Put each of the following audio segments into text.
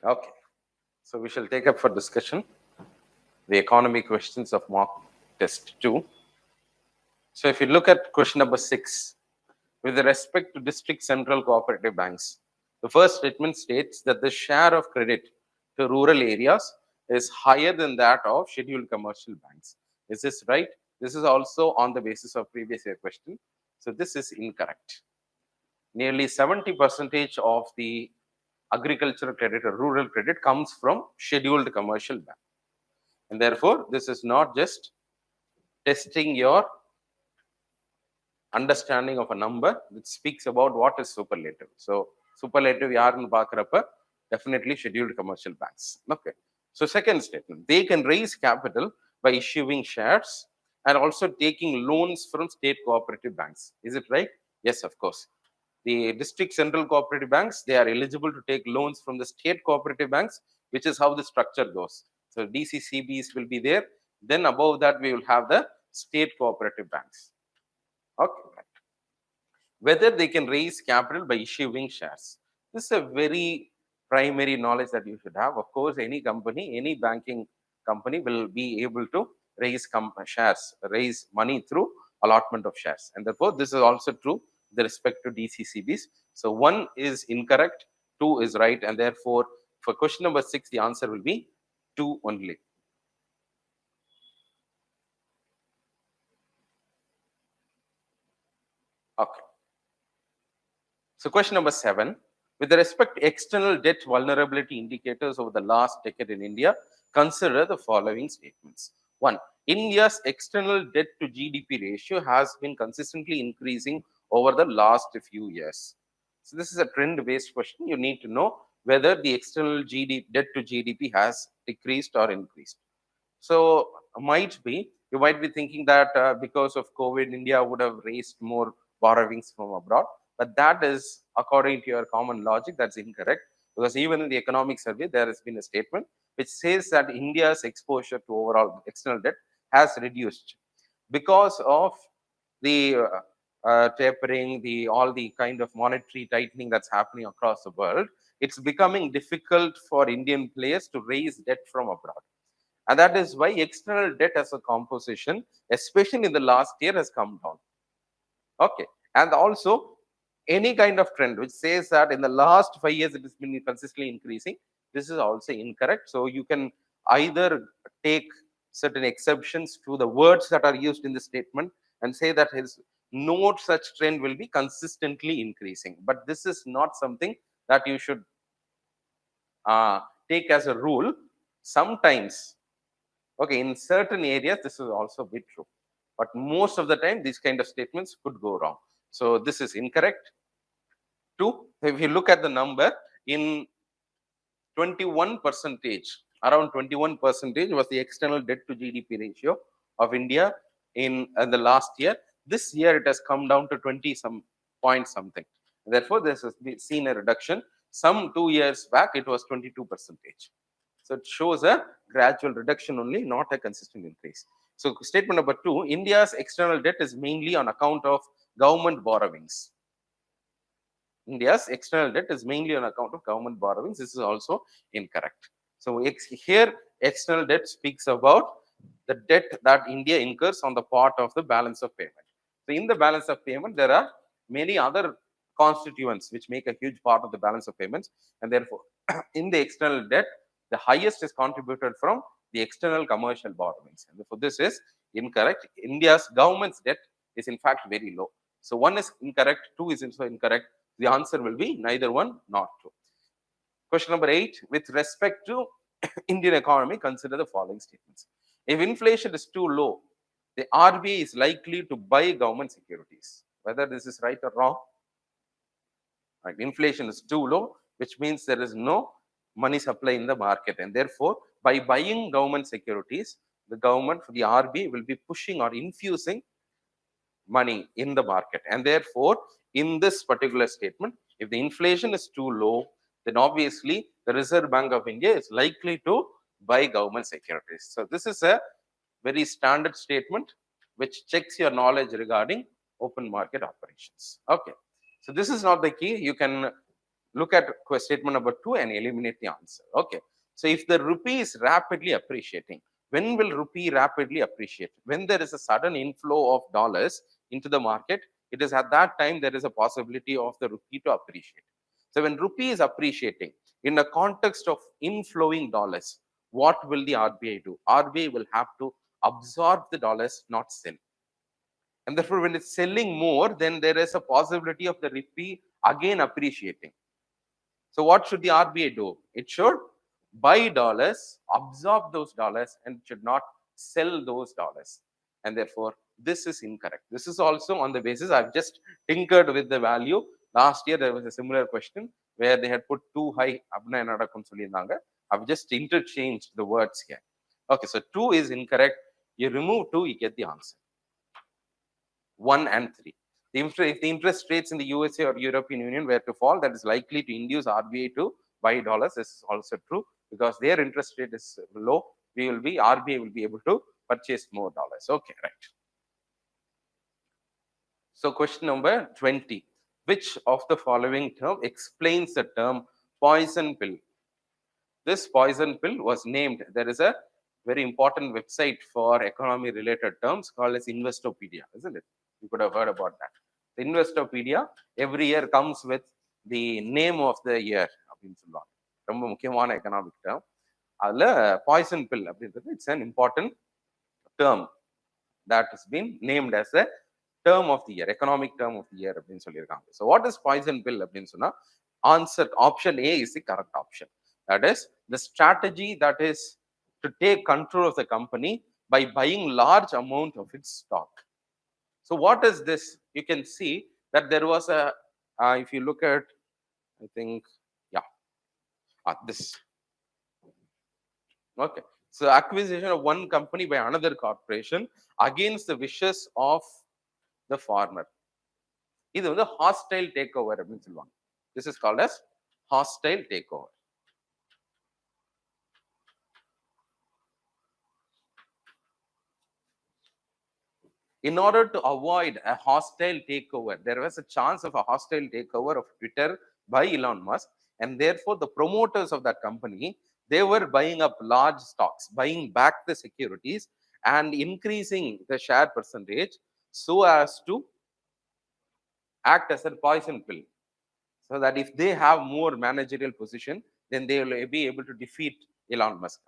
Okay, so we shall take up for discussion the economy questions of mock test 2. So if you look at question number 6, with respect to district central cooperative banks, the first statement states that the share of credit to rural areas is higher than that of scheduled commercial banks. Is this right? This is also on the basis of previous year question. So this is incorrect. Nearly 70% of the agricultural credit or rural credit comes from scheduled commercial bank. And therefore, this is not just testing your understanding of a number, that speaks about what is superlative. So superlative yarn paakrappa definitely scheduled commercial banks. Okay, so second statement, they can raise capital by issuing shares and also taking loans from state cooperative banks. Is it right? Yes, of course. The district central cooperative banks, they are eligible to take loans from the state cooperative banks, which is how the structure goes. So DCCBs will be there, then above that we will have the state cooperative banks. Okay, right. Whether they can raise capital by issuing shares, this is a very primary knowledge that you should have. Of course, any company, any banking company will be able to raise shares, raise money through allotment of shares, and therefore this is also true with respect to DCCBs. So 1 is incorrect, 2 is right, and therefore for question number 6 the answer will be 2 only. Okay. So question number 7, with respect to external debt vulnerability indicators over the last decade in India, consider the following statements. 1, India's external debt to GDP ratio has been consistently increasing over the last few years. So this is a trend based question. You need to know whether the external debt to GDP has decreased or increased. So you might be thinking that because of COVID, India would have raised more borrowings from abroad. But that is, according to your common logic, that's incorrect. Because even in the economic survey, there has been a statement which says that India's exposure to overall external debt has reduced because of the tapering, all the kind of monetary tightening that's happening across the world. It's becoming difficult for Indian players to raise debt from abroad. And that is why external debt as a composition, especially in the last year, has come down. Okay. And also, any kind of trend which says that in the last 5 years it has been consistently increasing, this is also incorrect. So you can either take certain exceptions to the words that are used in the statement and say that his no such trend will be consistently increasing. But this is not something that you should take as a rule. Sometimes, okay, in certain areas, this is also a bit true. But most of the time, these kind of statements could go wrong. So this is incorrect. 2, if you look at the number, in 21%, around 21% was the external debt to GDP ratio of India in the last year. This year, it has come down to 20 some point something. Therefore, this has seen a reduction. Some 2 years back, it was 22%. So it shows a gradual reduction only, not a consistent increase. So statement number 2, India's external debt is mainly on account of government borrowings. India's external debt is mainly on account of government borrowings. This is also incorrect. So here, external debt speaks about the debt that India incurs on the part of the balance of payment. So in the balance of payment, there are many other constituents which make a huge part of the balance of payments. And therefore, in the external debt, the highest is contributed from the external commercial borrowings. And therefore, this is incorrect. India's government's debt is in fact very low. So 1 is incorrect, 2 is also incorrect. The answer will be neither 1 nor 2. Question number 8, with respect to Indian economy, consider the following statements. If inflation is too low, the RBI is likely to buy government securities. Whether this is right or wrong. Right. Inflation is too low, which means there is no money supply in the market. And therefore, by buying government securities, the government, the RBI, will be pushing or infusing money in the market. And therefore, in this particular statement, if the inflation is too low, then obviously the Reserve Bank of India is likely to buy government securities. So this is a very standard statement which checks your knowledge regarding open market operations. Okay. So this is not the key. You can look at statement number 2 and eliminate the answer. Okay. So if the rupee is rapidly appreciating, when will rupee rapidly appreciate? When there is a sudden inflow of dollars into the market, it is at that time there is a possibility of the rupee to appreciate. So when rupee is appreciating in the context of inflowing dollars, what will the RBI do? RBI will have to absorb the dollars, not sell. And therefore, when it's selling more, then there is a possibility of the rupee again appreciating. So what should the RBI do? It should buy dollars, absorb those dollars, and should not sell those dollars. And therefore, this is incorrect. This is also on the basis I've just tinkered with the value. Last year, there was a similar question where they had put too high. I've just interchanged the words here. Okay, so 2 is incorrect. You remove 2, you get the answer. 1 and 3. If the interest rates in the USA or European Union were to fall, that is likely to induce RBI to buy dollars. This is also true because their interest rate is low. RBI will be able to purchase more dollars. Okay, right. So question number 20. Which of the following term explains the term poison pill? This poison pill was named. There is a very important website for economy related terms called as Investopedia, isn't it? You could have heard about that. The Investopedia every year comes with the name of the year. ரொம்ப முக்கியமான economic term. அதுல poison bill அப்படின்றது it's an important term that has been named as a term of the year, economic term of the year அப்படின்னு சொல்லியிருக்காங்க. So what is poison pill அப்படின்னு சொன்னா, answer option A is the correct option. That is the strategy that is to take control of the company by buying large amount of its stock. So what is this? You can see that there was a, if you look at, I think, yeah, this. Okay. So acquisition of one company by another corporation against the wishes of the farmer. இது வந்து hostile takeover அப்படின்னு சொல்லுவாங்க. This is called as hostile takeover. In order to avoid a hostile takeover, there was a chance of a hostile takeover of Twitter by Elon Musk, and therefore the promoters of that company, they were buying up large stocks, buying back the securities and increasing the share percentage so as to act as a poison pill, so that if they have more managerial position, then they will be able to defeat Elon Musk.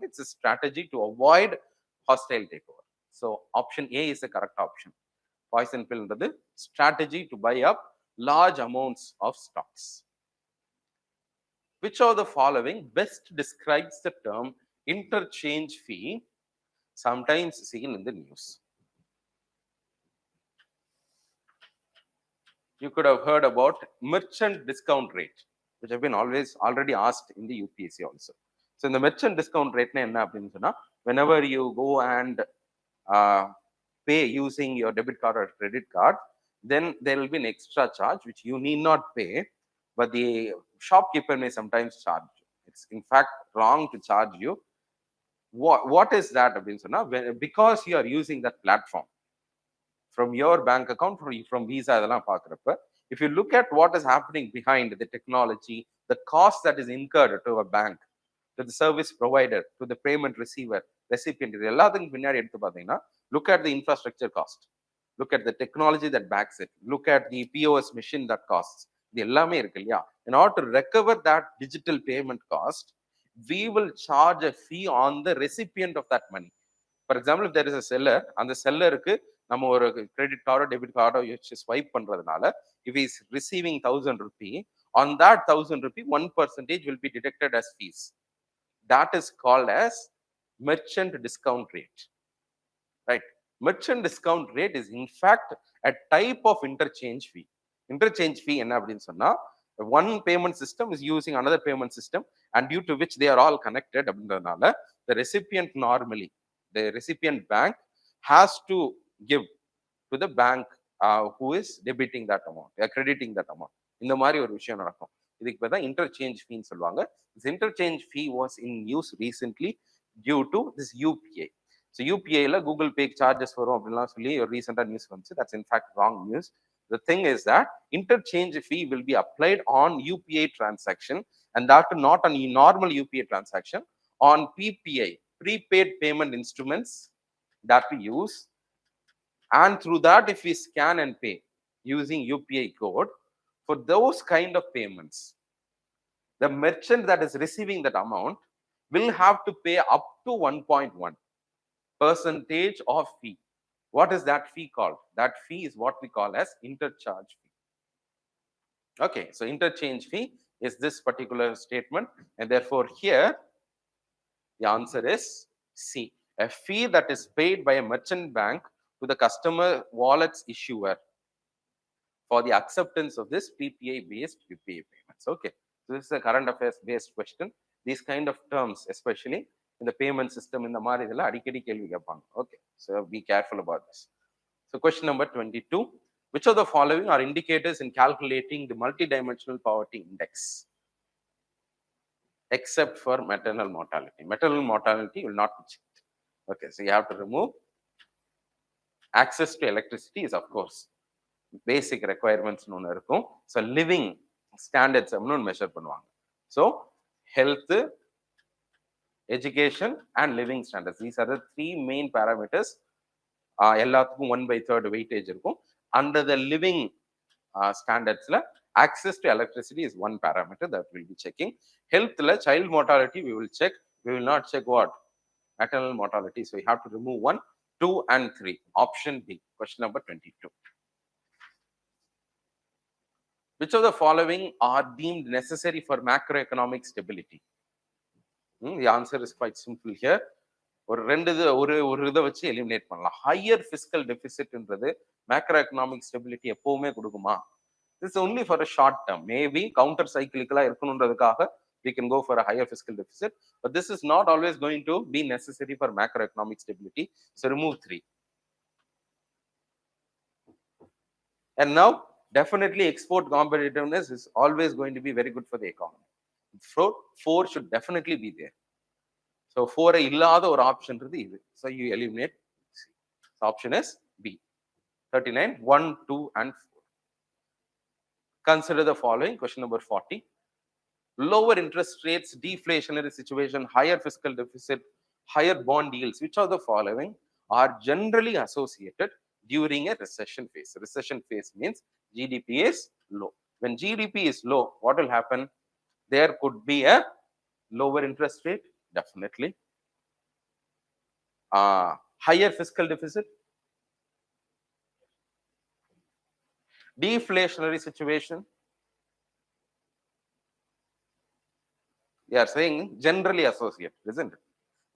It's a strategy to avoid hostile takeover. So option A is the correct option. Poison pill is the strategy to buy up large amounts of stocks. Which of the following best describes the term interchange fee, sometimes seen in the news? You could have heard about merchant discount rate, which have been already asked in the UPSC also. So in the merchant discount rate, whenever you go and pay using your debit card or credit card, then there will be an extra charge which you need not pay, but the shopkeeper may sometimes charge you. It's in fact wrong to charge you. What is that? Because you are using that platform from your bank account, from Visa, if you look at what is happening behind the technology, the cost that is incurred to a bank, to the service provider, to the payment receiver, recipient, look at the infrastructure cost, look at the technology that backs it, look at the POS machine that costs. In order to recover that digital payment cost, we will charge a fee on the recipient of that money. For example, if there is a seller, and the seller நம்ம ஒரு credit card or debit card வச்சு swipe பண்றதுனால, if he is receiving 1,000 rupee, on that 1,000 rupee 1% will be deducted as fees. That is called as merchant discount rate, right? Merchant discount rate is in fact a type of interchange fee. Interchange fee என்ன அப்படின்னு சொன்னா, one payment system is using another payment system, and due to which they are all connected அப்படின்றதுனால, the recipient normally, the recipient bank has to give to the bank who is debiting that amount, crediting that amount. இந்த மாதிரி ஒரு விஷயம் நடக்கும். இதுக்கு பேர் தான் interchange fee ன்னு சொல்லுவாங்க. This interchange fee was in use recently due to this UPI. So UPI ல Google Pay charges வரும் அப்படின்லாம் சொல்லி ஒரு ரீசெண்டா நியூஸ் வந்துச்சு. That's in fact wrong news. The thing is that interchange fee will be applied on UPI transaction, and that not on a normal UPI transaction, on PPI, prepaid payment instruments that we use. And through that, if we scan and pay using UPI code, for those kind of payments, the merchant that is receiving that amount will have to pay up to 1.1% of fee. What is that fee called? That fee is what we call as interchange fee. Okay, so interchange fee is this particular statement, and therefore here the answer is C. A fee that is paid by a merchant bank to the customer wallet's issuer for the acceptance of this PPI-based UPI payments. Okay, so this is a current affairs-based question. These kind of terms, especially in the payment system, in the மாதிரி இதெல்லாம் அடிக்கடி கேள்வி கேட்பாங்க. Okay, so be careful about this. So question number 22. Which of the following are indicators in calculating the multidimensional poverty index? Except for maternal mortality. Maternal mortality will not be checked. Okay, so you have to remove. Access to electricity is, of course, basic requirements. So living standards measure பண்ணுவாங்க. So health, education and living standards, these are the three main parameters. எல்லாத்துக்கும் 1/3 weightage இருக்கும். Under the living standards, access to electricity is one parameter that we'll be checking. Health, child mortality we will check. We will not check what? Maternal mortality. So we have to remove 1, 2 and 3. Option B. Question number 22. Which of the following are deemed necessary for macroeconomic stability? The answer is quite simple here. ஒரு இதை வச்சு eliminate பண்ணலாம். Higher fiscal டெபிசிட்ன்றது macro economic stability எப்பவுமே கொடுக்குமா? This is only for a short term. Maybe counter cyclical இருக்கணும்ன்றதுக்காக we can go for a higher fiscal deficit, but this is not always going to be necessary for macroeconomic stability. So remove 3. And now definitely export competitiveness is always going to be very good for the economy. 4 should definitely be there. So 4 இல்லாத ஒரு option இருக்கு இது. So you eliminate C. So option is B. 39, 1, 2 and 4. Consider the following. Question number 40. Lower interest rates, deflationary situation, higher fiscal deficit, higher bond yields. Which of the following are generally associated during a recession phase? Recession phase means GDP is low. When GDP is low, what will happen? There could be a lower interest rate, definitely. Higher fiscal deficit, deflationary situation. They are saying generally associated, isn't it?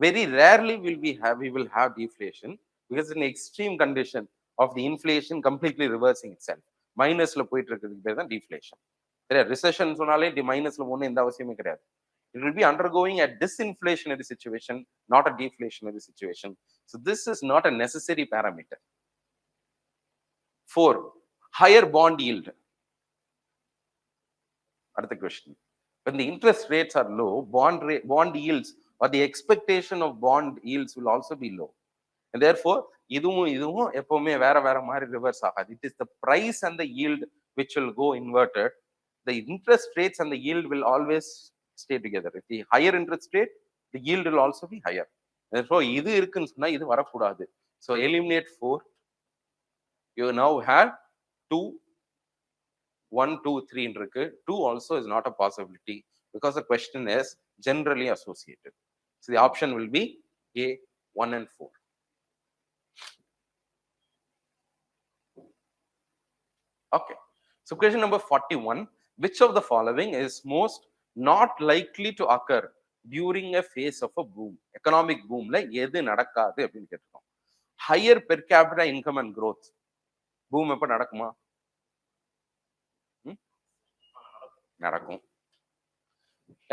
Very rarely we will have deflation, because in extreme condition of the inflation completely reversing itself, minusல போயிட்டு இருக்கிறதுக்கு பேர் தான் deflation. Recession சொன்னாலே minusல போகணும் எந்த அவசியமே கிடையாது. It will be undergoing a disinflationary situation, not a deflationary situation. So this is not a necessary parameter. 4, higher bond yield. Another question. When the interest rates are low, bond yields or the expectation of bond yields will also be low. And therefore, இதுவும் எப்பவுமே வேற மாதிரி reverse ஆகாது. It is the price and the yield which will go inverted. The interest rates and the yield will always stay together. If the higher interest rate, the yield will also be higher. Therefore, இது இருக்குன்னு சொன்னா இது வரக்கூடாது. So eliminate 4. You now have 2, 1, 2, 3 இருக்கு. 2 also is not a possibility, because the question is generally associated. So the option will be A, 1 and 4. Okay. So question number 41. Which of the following is most not likely to occur during a phase of a boom? Economic boom la எது நடக்காது அப்படின்னு கேட்டிருக்கோம். Higher per capita income and growth. Boom எப்ப நடக்குமா? நடக்கும்.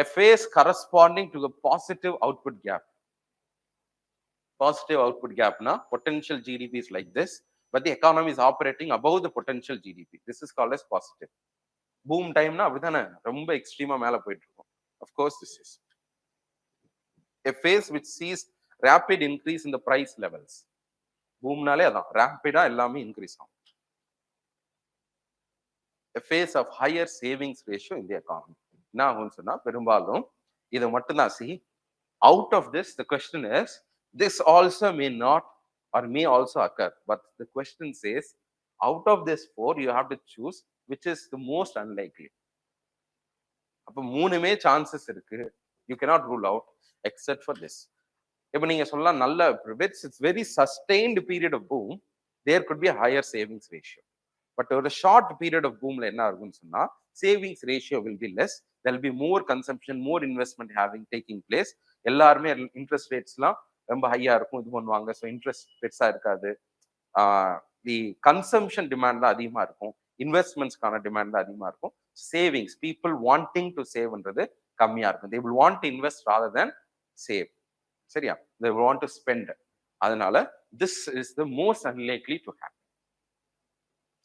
A phase corresponding to a positive output gap. Positive output gap na potential GDP is like this, but the economy is operating above the potential GDP. This is called as positive. Boom time na அப்படிதானே ரொம்ப எக்ஸ்ட்ரீமா மேல போயிட்டு இருக்கும். Of course, this is a phase which sees rapid increase in the price levels. Boom நாலே அதான், rapid எல்லாமே increase ஆகும். a phase of higher savings ratio in the economy. என்ன ஆகும்னு சொன்னா பெரும்பாலும் இதை மட்டும்தான் see out of this the question is this also may not or may also occur, but the question says out of this four you have to choose which is the most unlikely. அப்ப மூணுமே chances இருக்கு, you cannot rule out except for this. இப்ப நீங்க சொல்லலாம் நல்ல it's very sustained period of boom, there could be a higher savings ratio. But over a short period of boomல என்ன ஆகும்னு சொன்னா savings ratio will be less, there will be more consumption, more investment taking place. எல்லாருமே interest ரேட்ஸ்லாம் ரொம்ப ஹையா இருக்கும், இது பண்ணுவாங்க. So interest பெருசா இருக்காது, தி கன்சம்ஷன் டிமாண்ட் தான் அதிகமா இருக்கும், இன்வெஸ்ட்மெண்ட்ஸ்க்கான டிமாண்ட் தான் அதிகமா இருக்கும். சேவிங்ஸ் பீப்புள் வாண்டிங் டு சேவ்ன்றது கம்மியா இருக்கும். They will want to invest rather than save. சரியா? They will want to spend. அதனால this is the most unlikely to happen.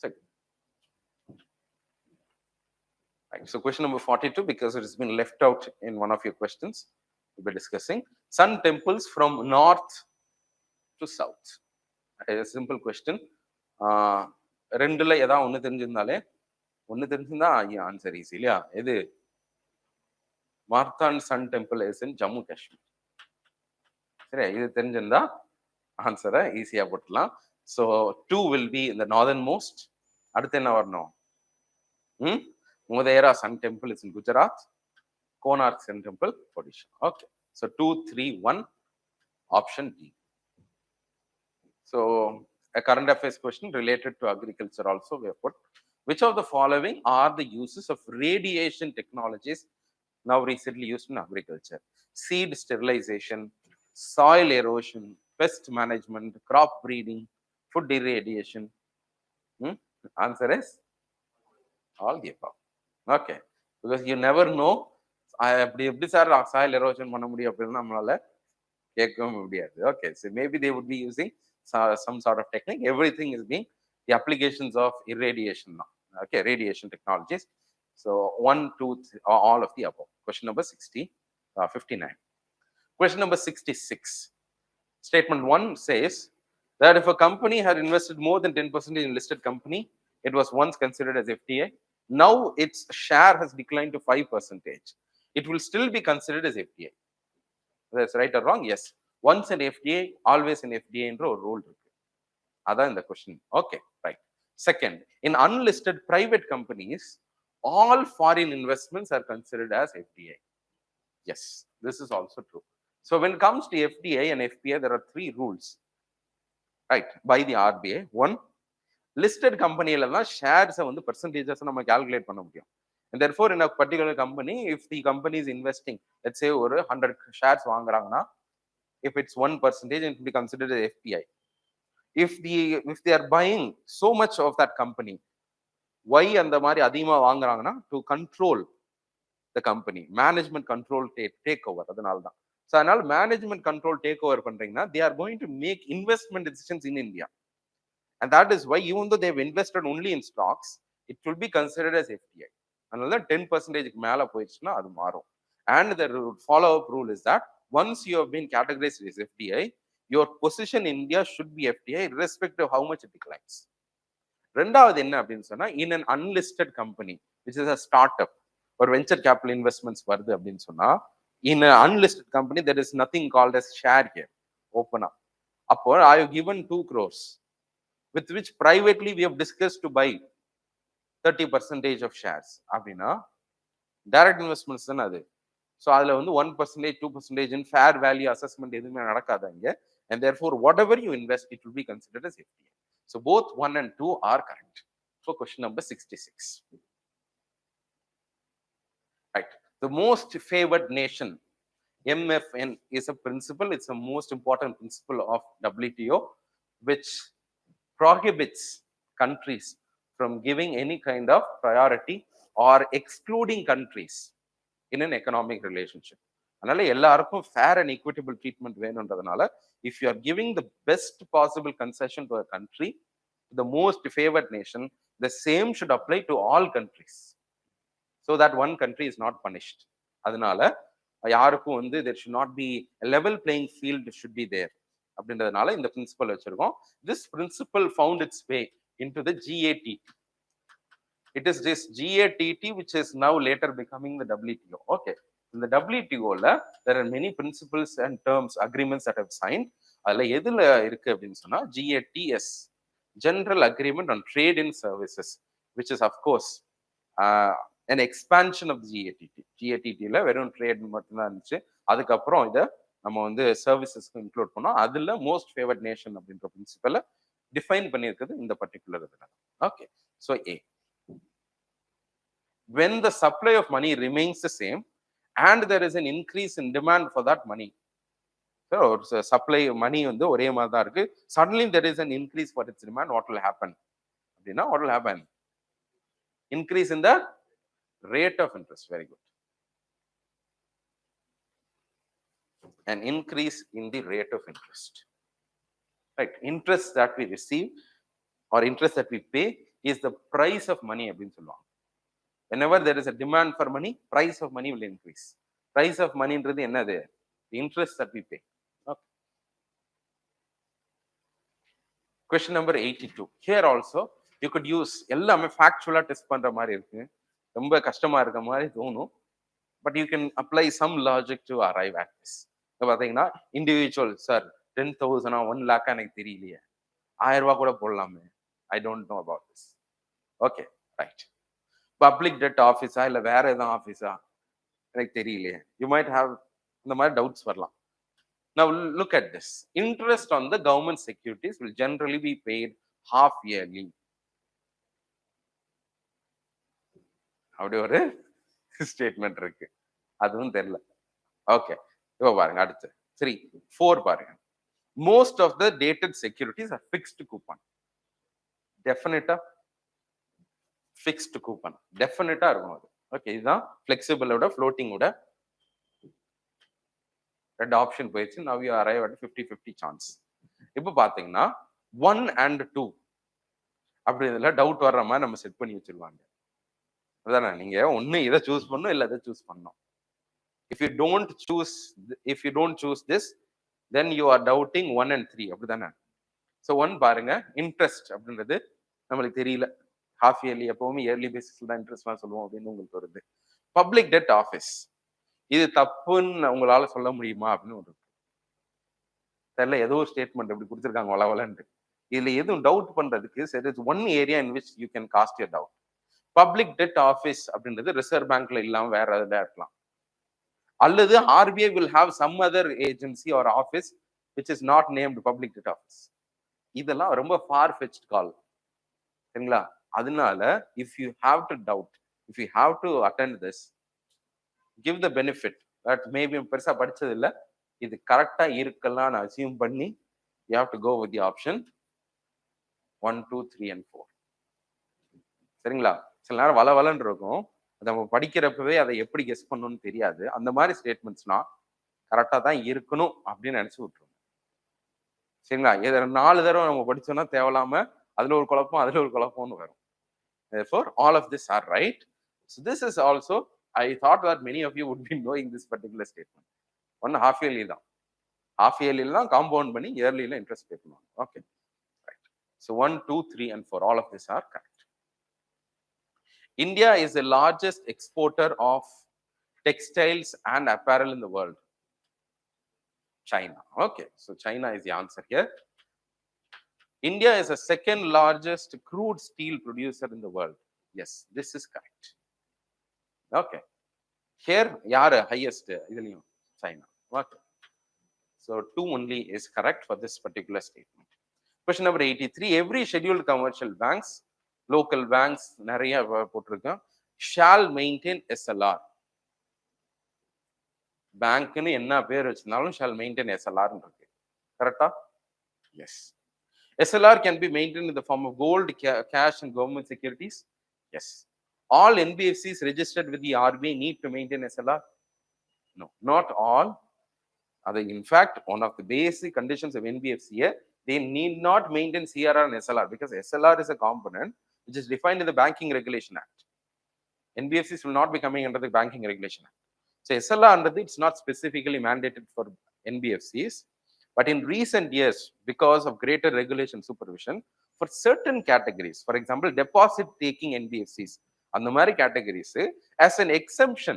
சரி. Right. So question number 42, because it has been left out in one of your questions, we'll be discussing sun temples from north to south. A simple question. ரெண்டுல ஏதாவது ஒன்று தெரிஞ்சிருந்தாலே answer easy இல்லையா? எது? Martand sun temple is in Jammu Kashmir. சரியா? இது தெரிஞ்சிருந்தா ஆன்சரை ஈஸியா போட்டுலாம். So 2 will be in the northern most. அடுத்து என்ன வரணும்? Modera Sun Temple is in Gujarat. Konark Sun Temple, Odisha. Okay. So 2, 3, 1. Option D. So a current affairs question related to agriculture also we have put. Which of the following are the uses of radiation technologies now recently used in agriculture? Seed sterilization, soil erosion, pest management, crop breeding, food irradiation. Answer is all the above. Okay, because you never know. அப்படி எப்படி sir soil erosion பண்ண முடியும் அப்படின்னு நம்மளால கேட்கவும் முடியாது. Okay, so maybe they would be using some sort of technique. Everything is being the applications of irradiation now. Okay, radiation technologies. So 1, 2, 3, all of the above. Question number 59. Question number 66. Statement 1 says that if a company had invested more than 10% in listed company, it was once considered as FDI. Now its share has declined to 5%. It will still be considered as FDI. That's right or wrong? Yes. Once an FDI, always an FDI என்ற ஒரு rule இருக்கு. அதான் இந்த question. Okay, right. Second, in unlisted private companies, all foreign investments are considered as FDI. Yes, this is also true. So when it comes to FDI and FPI, there are 3 rules, right, by the RBI. One, listed companyல தான் ஷேர்ஸை வந்து percentages நம்ம calculate பண்ண முடியும். And therefore in a particular company, if the company is investing, let's say ஒரு 100 shares வாங்குறாங்கன்னா, if it's 1%, it will be considered as FPI. If they are buying so much of that company, why அந்த மாதிரி அதிகமா வாங்குறாங்கன்னா, to control the company, management control take over. அதனால தான். So அதனால management control take over பண்றீங்கன்னா, they are going to make investment decisions in India. And that is why, even though they have invested only in stocks, it will be considered as FDI. அதனால 10% மேல போயிடுச்சுன்னா அது மாறும். And the follow-up rule is that once you have been categorized as FDI, your position in India should be FDI, irrespective of how much it declines. ரெண்டாவது என்ன அப்படின்னு சொன்னா, in an unlisted company, which is a startup or venture capital investments வருது அப்படின்னு சொன்னா, in an unlisted company, there is nothing called as share here. Open up. அப்போ I have given 2 crores. With which privately we have discussed to buy 30% of shares. அப்படின்னா direct investments தானே அது. So அதில் வந்து 1%, 2% in fair value assessment எதுவுமே நடக்காது அங்கே. And therefore whatever you invest, it will be considered as FDI. So both 1 and 2 are correct. So question number 66. Right. The most favored nation, MFN, is a principle. It's the most important principle of WTO, which prohibits countries from giving any kind of priority or excluding countries in an economic relationship. அதனால எல்லாருக்கும் fair and equitable treatment வேணும்ன்றதுனால, if you are giving the best possible concession to a country, the most favored nation, the same should apply to all countries, so that one country is not punished. அதனால யாருக்கும் வந்து there should not be a level playing field should be there. அப்படின்றதுனால இந்த principal வச்சிருக்கோம். This principle found its way into the GATT, It is this GATT which is now later becoming the WTO. Okay. In the WTO, there are many principles and terms, agreements that have signed. அதில் எதில் இருக்கு அப்படின்னு சொன்னால் GATS, General Agreement on Trade in Services, which is of course an expansion of the GATT. GATTல வெறும் trade மட்டும்தான் இருந்துச்சு. அதுக்கப்புறம் இதை நம்ம வந்து சர்வீசஸ்க்கு இன்க்ளூட் பண்ணோம். அதில் மோஸ்ட் ஃபேவர்ட் நேஷன் அப்படின்ற பிரின்சிபலை டிஃபைன் பண்ணியிருக்குது இந்த பர்டிகுலர் இதில். Okay, so A. When the supply of money remains the same and there is an increase in demand for that money, so supply money வந்து ஒரே மாதிரி தான் இருக்கு, suddenly there is an increase for its demand, what will happen அப்படின்னா what will happen? Increase in the rate of interest. Very good. An increase in the rate of interest, right? Interest that we receive or interest that we pay is the price of money அப்படின்னு சொல்லுவாங்க. Whenever there is a demand for money, price of money will increase. Price of money என்றது என்னது? The interest that we pay. Okay. Question number 82. Here also you could use எல்லாமே ஃபேக்சுவலா test பண்ற மாதிரி இருக்கு, ரொம்ப கஷ்டமா இருக்க மாதிரி தோணும், but you can apply some logic to arrive at this. பார்த்தீங்கன்னா இண்டிவிஜுவல் சார் 10,000 1 lakh எனக்கு தெரியலையே, 1000 ரூபாய் கூட போடலாமே, I don't know about this. Okay, right. Public debt ஆஃபீஸா இல்லை வேற எதுவும் ஆஃபீஸா எனக்கு தெரியலையே, யூ மைட் ஹாவ் இந்த மாதிரி டவுட்ஸ் வரலாம். Now look at this. Interest on the government securities will generally be paid half yearly. அப்படி ஒரு ஸ்டேட்மெண்ட் இருக்கு, அதுவும் தெரியல. ஓகே, இப்போ பாருங்க அடுத்து 3, 4 பாருங்க. Most of the dated securities are fixed coupon. டெஃபினட்டா ஃபிக்ஸ்டு கூப்பன் டெஃபினட்டா இருக்கும் அது. ஓகே, இதுதான் ஃபிளெக்சிபிளோட ஃப்ளோட்டிங்கோட ரெண்டு ஆப்ஷன் போயிடுச்சு. Now you arrive at 50-50 chance. இப்போ பாத்தீங்கன்னா 1 and 2 அப்படி இதில் டவுட் வர்ற மாதிரி நம்ம செட் பண்ணி வச்சிருவாங்க. அதானே, நீங்க ஒன்னு இதை சூஸ் பண்ணணும் இல்லை இதை சூஸ் பண்ணணும். If you don't choose this then you are doubting 1 and 3. அப்படிதானே. ஸோ 1 பாருங்க, இன்ட்ரெஸ்ட் அப்படின்றது நம்மளுக்கு தெரியல, ஹாஃப் இயர்லி எப்பவுமே இயர்லி பேசிஸ்ல தான் இன்ட்ரெஸ்ட் சொல்லுவோம் அப்படின்னு உங்களுக்கு வருது. பப்ளிக் டெட் ஆஃபீஸ், இது தப்புன்னு உங்களால சொல்ல முடியுமா அப்படின்னு ஒரு தெரியல, ஏதோ ஸ்டேட்மெண்ட் இப்படி கொடுத்துருக்காங்க வளவலன்னு. இதுல எதுவும் டவுட் பண்றதுக்கு சரி, one area in which you can cast your doubt. Public debt office அப்படின்றது ரிசர்வ் பேங்க்ல இல்லாம வேற எதுல இருக்கலாம், அல்லது RBI will have some other agency or office which is not named public debt office. இதெல்லாம் ரொம்ப ஃபார் ஃபெச்ட் கால், சரிங்களா? அதனால if you have to doubt, if you have to attend this, give the benefit that maybe பெருசா படிச்சது இல்ல, இது கரெக்டா இருக்கலாம் நான் அசியூம் பண்ணி you have to go with the option 1, 2, 3 and 4. சரிங்களா? சில நேரம் வளவலன்னு இருக்கும், நம்ம படிக்கிறப்பவே அதை எப்படி கெஸ் பண்ணணும்னு தெரியாது. அந்த மாதிரி ஸ்டேட்மெண்ட்ஸ்லாம் கரெக்டா தான் இருக்கணும் அப்படின்னு நினைச்சு விட்டுருவோம். சரிங்களா? 4 தடவை நம்ம படிச்சோம்னா தேவையில்லாம அதுல ஒரு குழப்பம் அதுல ஒரு குழப்பம்னு வரும். Therefore, all of this are right. So this is also, I thought that many of you would be knowing this particular statement. One half yearly தான், half yearly தான் காம்பவுண்ட் பண்ணி இயர்லில இன்ட்ரெஸ்ட் பே பண்ணுவாங்க. Okay, right. So 1, 2, 3 and 4, all of this are correct. India is the largest exporter of textiles and apparel in the world. China. Okay, so China is the answer here. India is the second largest crude steel producer in the world. Yes, this is correct. Okay, here yaar highest idhiliyum China. Okay, so 2 only is correct for this particular statement. Question number 83. Every scheduled commercial banks, local banks நிறைய போட்டிருக்கோம், shall maintain SLR. பேங்க்னு என்ன பேர் வச்சிருந்தாலும் shall maintain SLR இருக்கு. கரெக்டா? Yes. SLR can be maintained in the form of gold, cash and government securities. Yes. All NBFCs registered with the RBI need to maintain SLR? No, not all. In fact, one of the basic conditions of NBFC, they need not maintain CRR and SLR because SLR is a component which is defined in the Banking Regulation Act. NBFCs will not be coming under the Banking Regulation Act. So SLR under it's not specifically mandated for NBFCs. But in recent years, because of greater regulation supervision, for certain categories, for example, deposit taking NBFCs, and the Mari categories, as an exemption,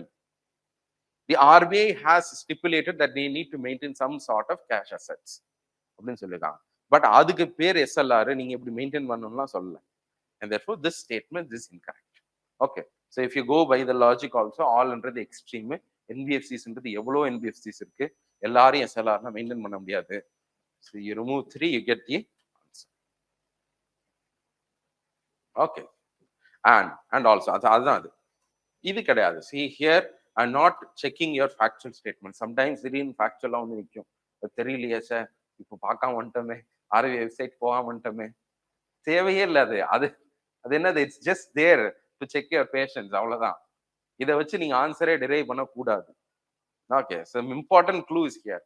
the RBI has stipulated that they need to maintain some sort of cash assets. But அதுக்கு பேர் SLR நீங்க இப்படி maintain பண்ணணும்லாம் சொல்லல. And therefore this statement is incorrect. Okay, so if you go by the logic also, all under the extreme, NBFCs ன்றது எவ்வளவு NBFCs இருக்கு, எல்லாரையும் SLR னா மெயின்டைன் பண்ண முடியாது. So you remove 3, you get the answer. Okay, and also அதுதான் அது. இது கிடையாது. See here, I'm not checking your factual statement. Sometimes திடீர்னு factual வந்து நிற்கும், தெரியலையே சார், இப்போ பார்க்காம வந்துட்டோமே, ஆர்வி வெப்சைட் போகாம வந்துட்டோமே, தேவையே இல்லை. அது என்னது, it's just there to check your patience, அவ்வளவுதான். இதை வச்சு நீங்க ஆன்சரே டிரைவ் பண்ணக்கூடாது. Okay, some important clues here.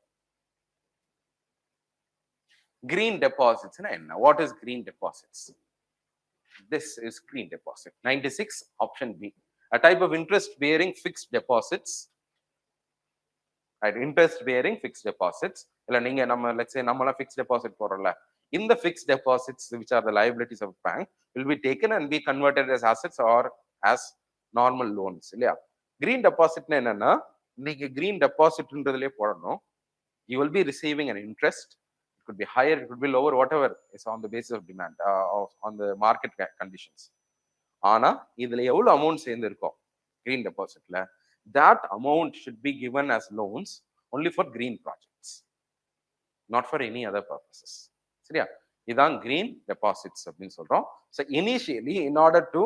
Green டெபாசிட்ஸ்னா என்ன? What is green deposits? This is green deposit. 96, option B. A type of interest bearing fixed deposits. Right, interest bearing fixed deposits. இல்ல நீங்க நம்ம let's say நம்மள fixed deposit போறோம்ல, in the fixed deposits which are the liabilities of bank will be taken and be converted as assets or as normal loans. இல்லையா? green deposit என்னன்னா, நீங்க green depositன்றதுலயே போடணும். You will be receiving an interest. It could be higher, it could be lower, whatever is on the basis of demand, on the market conditions. ஆனா இதுல எவ்வளவு amount சேர்ந்து இருக்கும் green depositல, that amount should be given as loans only for green projects, not for any other purposes. சரியா? இதான் green deposits அப்படின்னு சொல்றோம். So initially, in order to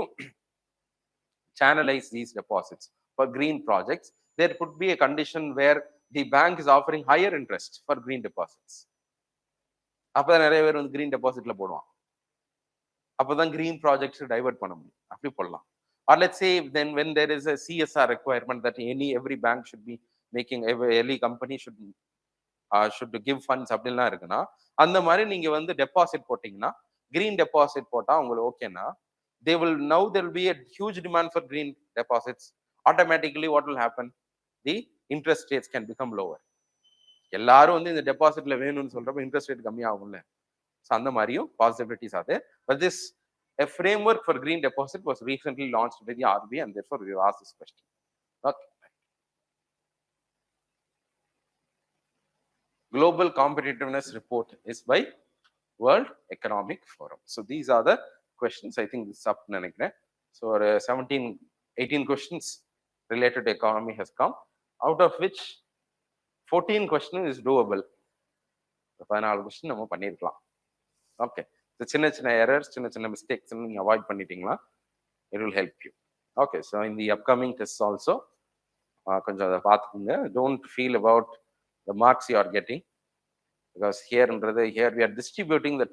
channelize these deposits for green projects, there could be a condition where the bank is offering higher interest for green deposits. அப்பதான் நிறைய பேர் வந்து green depositல போடுவான். அப்பதான் green projects டைவர்ட் பண்ண முடியும். அப்படி போடலாம். Or let's say then when there is a CSR requirement that every bank should be making, every company should give funds அப்படிலாம் இருக்குன்னா, அந்த மாதிரி நீங்க வந்து டெபாசிட் போட்டீங்கன்னா, green deposit போட்டா உங்களுக்கு ஓகேனா, there will be a huge demand for green deposits. Automatically what will happen? The interest rates can become lower. எல்லாரும் வந்து இந்த டெபாசிட்ல வேணும்னு சொல்றப்ப இன்ட்ரெஸ்ட் ரேட் கம்மியாகும்ல. So அந்த மாதிரியும் possibilities are there. But this a framework for green deposit was recently launched by the RBI, and therefore we asked this question. Okay. Global competitiveness report is by World Economic Forum. So these are the questions. I think this is up நினைக்கிறேன். So 18 questions related to economy has come, out of which 14 questions is doable. 14 question நம்ம பண்ணிருக்கலாம். Okay, the சின்ன errors, சின்ன mistakes நீங்க avoid பண்ணிட்டீங்களா, it will help you. Okay, so in the upcoming tests also கொஞ்சம் அதை பார்த்துக்குங்க. Don't feel about the marks you are getting, because here we are distributing the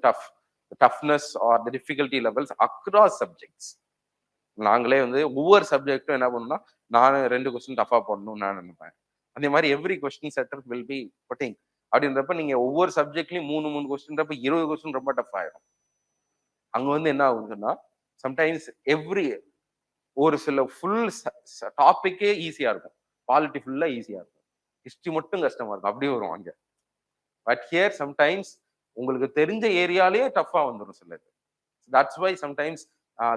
toughness or the difficulty levels across subjects. நாங்களே வந்து ஒவ்வொரு சப்ஜெக்டும் என்ன பண்ணணும்னா, நான் 2 question டஃபா போடணும்னு நான் நினைப்பேன். அதே மாதிரி every question setter will be putting. அப்படின்றப்ப நீங்க ஒவ்வொரு சப்ஜெக்ட்லயும் 3 கொஸ்டின்றப்ப 20 கொஸ்டின் ரொம்ப டஃப் ஆயிடும். அங்க வந்து என்ன ஆகுதுன்னா, சம்டைம்ஸ் ஒரு சில ஃபுல் டாபிக்கே ஈஸியா இருக்கும், பாலிட்டி ஃபுல்லா ஈஸியா இருக்கும், ஹிஸ்டரி மட்டும் கஷ்டமா இருக்கும், அப்படி வரும் அங்க. பட் ஹியர் சம்டைம்ஸ் உங்களுக்கு தெரிஞ்ச ஏரியாலேயே டஃபா வந்துடும் சிலது. That's why sometimes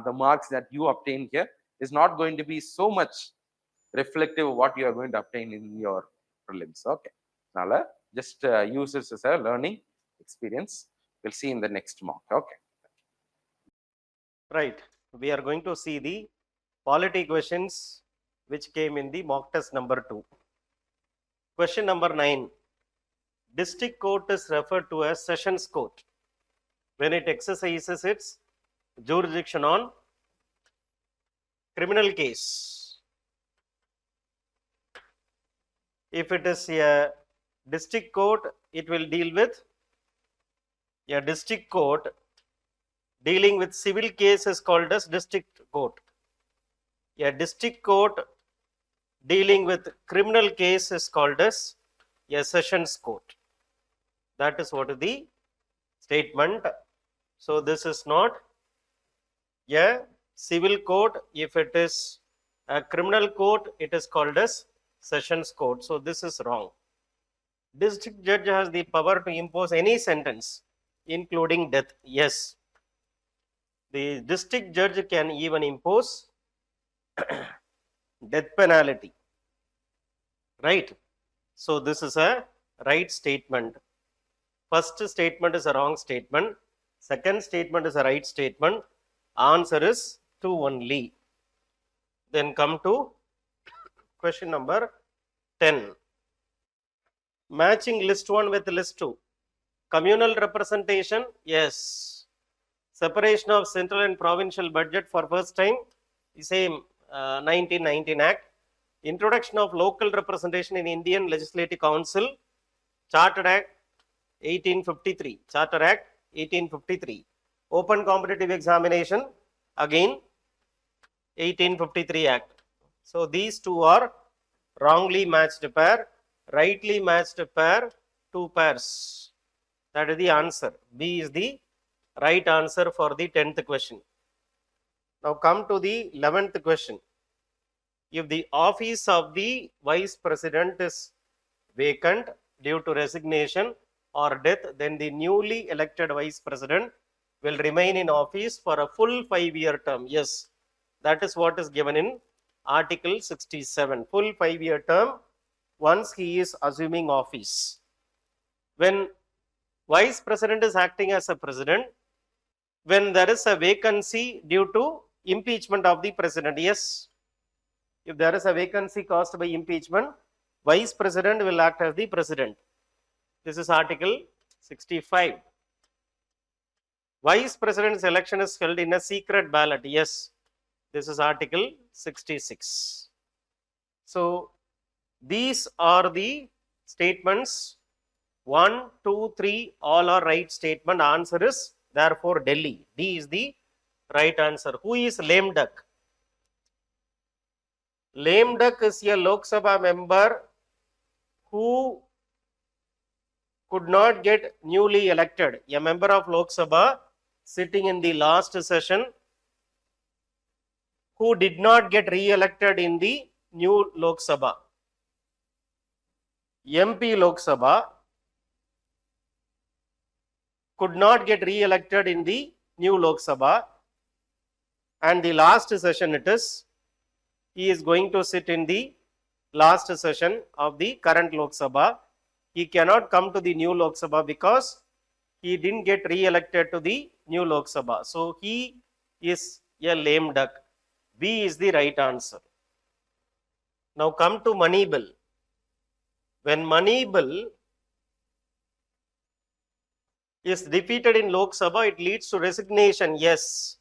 the marks that you obtain here is not going to be so much reflective of what you are going to obtain in your prelims. Okay, nala just use this as a learning experience. We'll see in the next mock. Okay, right, we are going to see the polity questions which came in the mock test number 2. Question number 9. District court is referred to as sessions court when it exercises its jurisdiction on criminal case. If it is a district court, it will deal with a district court dealing with civil case is called as district court. A district court dealing with criminal case is called as a sessions court. That is what is the statement. So this is not a civil court. If it is a criminal court, it is called as sessions court. So this is wrong. District judge has the power to impose any sentence including death. Yes, The district judge can even impose death penalty, right? So this is a right statement. First statement is a wrong statement. Second statement is a right statement. Answer is 2 only. Then come to question number 10. Matching list 1 with list 2. Communal representation, yes. Separation of central and provincial budget for first time, the same 1919 Act. Introduction of local representation in Indian Legislative Council, Charter Act 1853. Charter Act 1853. Open competitive examination, again 1853 Act. So these two are wrongly matched pair, rightly matched pair, 2 pairs. That is the answer. B is the right answer for the 10th question. Now come to the 11th question. If the office of the vice president is vacant due to resignation or death, then the newly elected vice president will remain in office for a full 5-year term. Yes, that is what is given in Article 67. Full 5-year term once he is assuming office. When vice president is acting as a president, when there is a vacancy due to impeachment of the president, yes, if there is a vacancy caused by impeachment, vice president will act as the president. This is Article 65. Vice president's election is held in a secret ballot. Yes, this is Article 66. So these are the statements. 1, 2, 3, all are right statement. Answer is therefore Delhi. D is the right answer. Who is lame duck? Lame duck is a Lok Sabha member who could not get newly elected. A member of Lok Sabha sitting in the last session who did not get re-elected in the new Lok Sabha. MP Lok Sabha could not get re-elected in the new Lok Sabha, and the last session it is, he is going to sit in the last session of the current Lok Sabha. He cannot come to the new Lok Sabha because he didn't get re-elected to the new Lok Sabha. So he is a lame duck. B is the right answer. Now come to money bill. When money bill is defeated in Lok Sabha, it leads to resignation. Yes.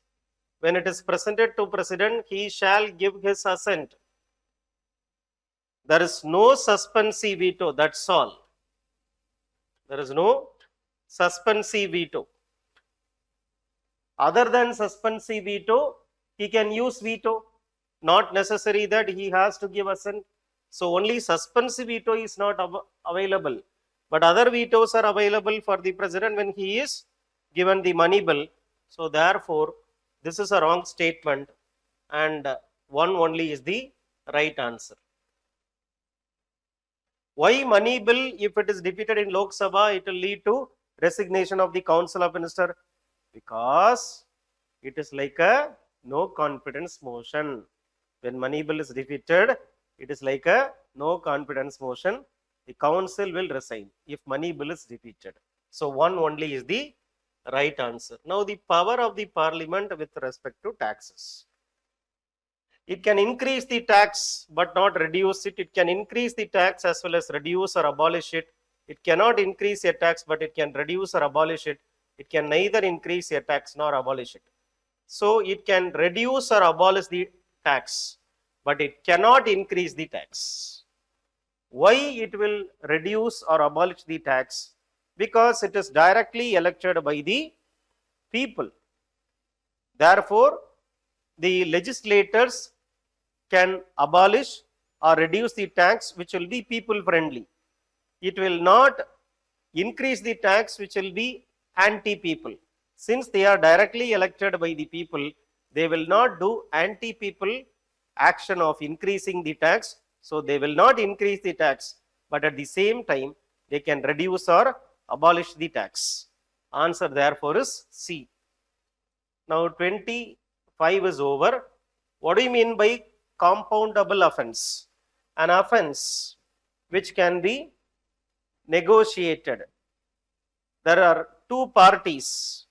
When it is presented to president, he shall give his assent. There is no suspensive veto, that's all. There is no suspensive veto. Other than suspensive veto, he can use veto. Not necessary that he has to give assent. So only suspensive veto is not available. But other vetoes are available for the president when he is given the money bill. So therefore, this is a wrong statement and 1 only is the right answer. Why money bill? If it is defeated in Lok Sabha, it will lead to resignation of the Council of Ministers, because it is like a no confidence motion. When money bill is defeated, it is like a no confidence motion. The council will resign if money bill is defeated. So 1 only is the right answer. Now the power of the parliament with respect to taxes. It can increase the tax but not reduce it. It can increase the tax as well as reduce or abolish it. It cannot increase a tax but it can reduce or abolish it. It can neither increase a tax nor abolish it. So it can reduce or abolish the tax, but it cannot increase the tax. Why it will reduce or abolish the tax? Because it is directly elected by the people. Therefore, the legislators can abolish or reduce the tax which will be people friendly. It will not increase the tax which will be anti-people. Since they are directly elected by the people, they will not do anti-people action of increasing the tax. So they will not increase the tax, but at the same time, they can reduce or abolish the tax. Answer therefore is C. Now 25 is over. What do you mean by compoundable offense? An offense which can be negotiated. There are two parties.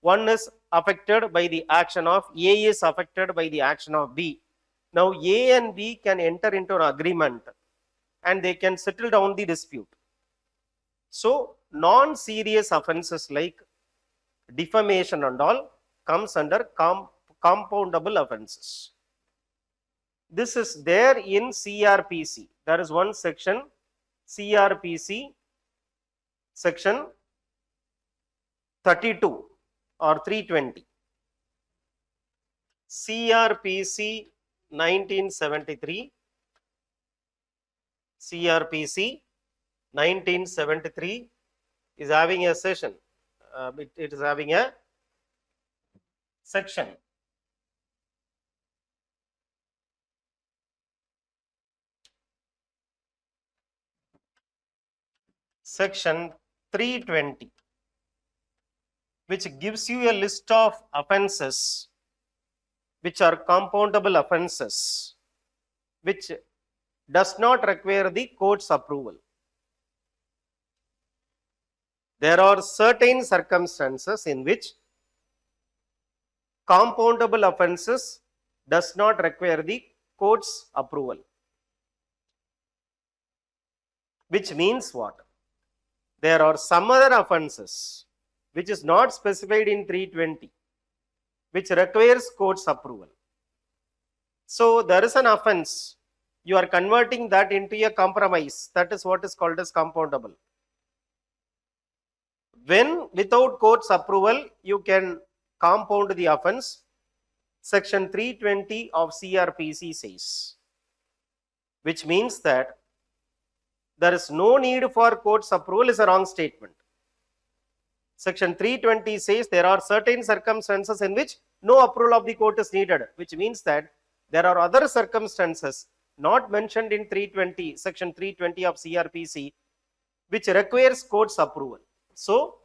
One is affected by the action of A, is affected by the action of B. Now A and B can enter into an agreement and they can settle down the dispute. So non-serious offenses like defamation and all comes under compoundable offenses. This is there in CRPC. There is one section, CRPC, section 32 or 320. CRPC 1973. CRPC 1973 is having a session. It is having a section. Section 320, which gives you a list of offenses which are compoundable offenses, which does not require the court's approval. There are certain circumstances in which compoundable offenses does not require the court's approval. Which means what? There are some other offenses which is not specified in 320, which requires court's approval. So there is an offense, you are converting that into a compromise. That is what is called as compoundable. When without court's approval, you can compound the offense. Section 320 of CRPC says, which means that there is no need for court's approval is a wrong statement. Section 320 says there are certain circumstances in which no approval of the court is needed, which means that there are other circumstances not mentioned in 320, section 320 of CRPC, which requires court's approval. So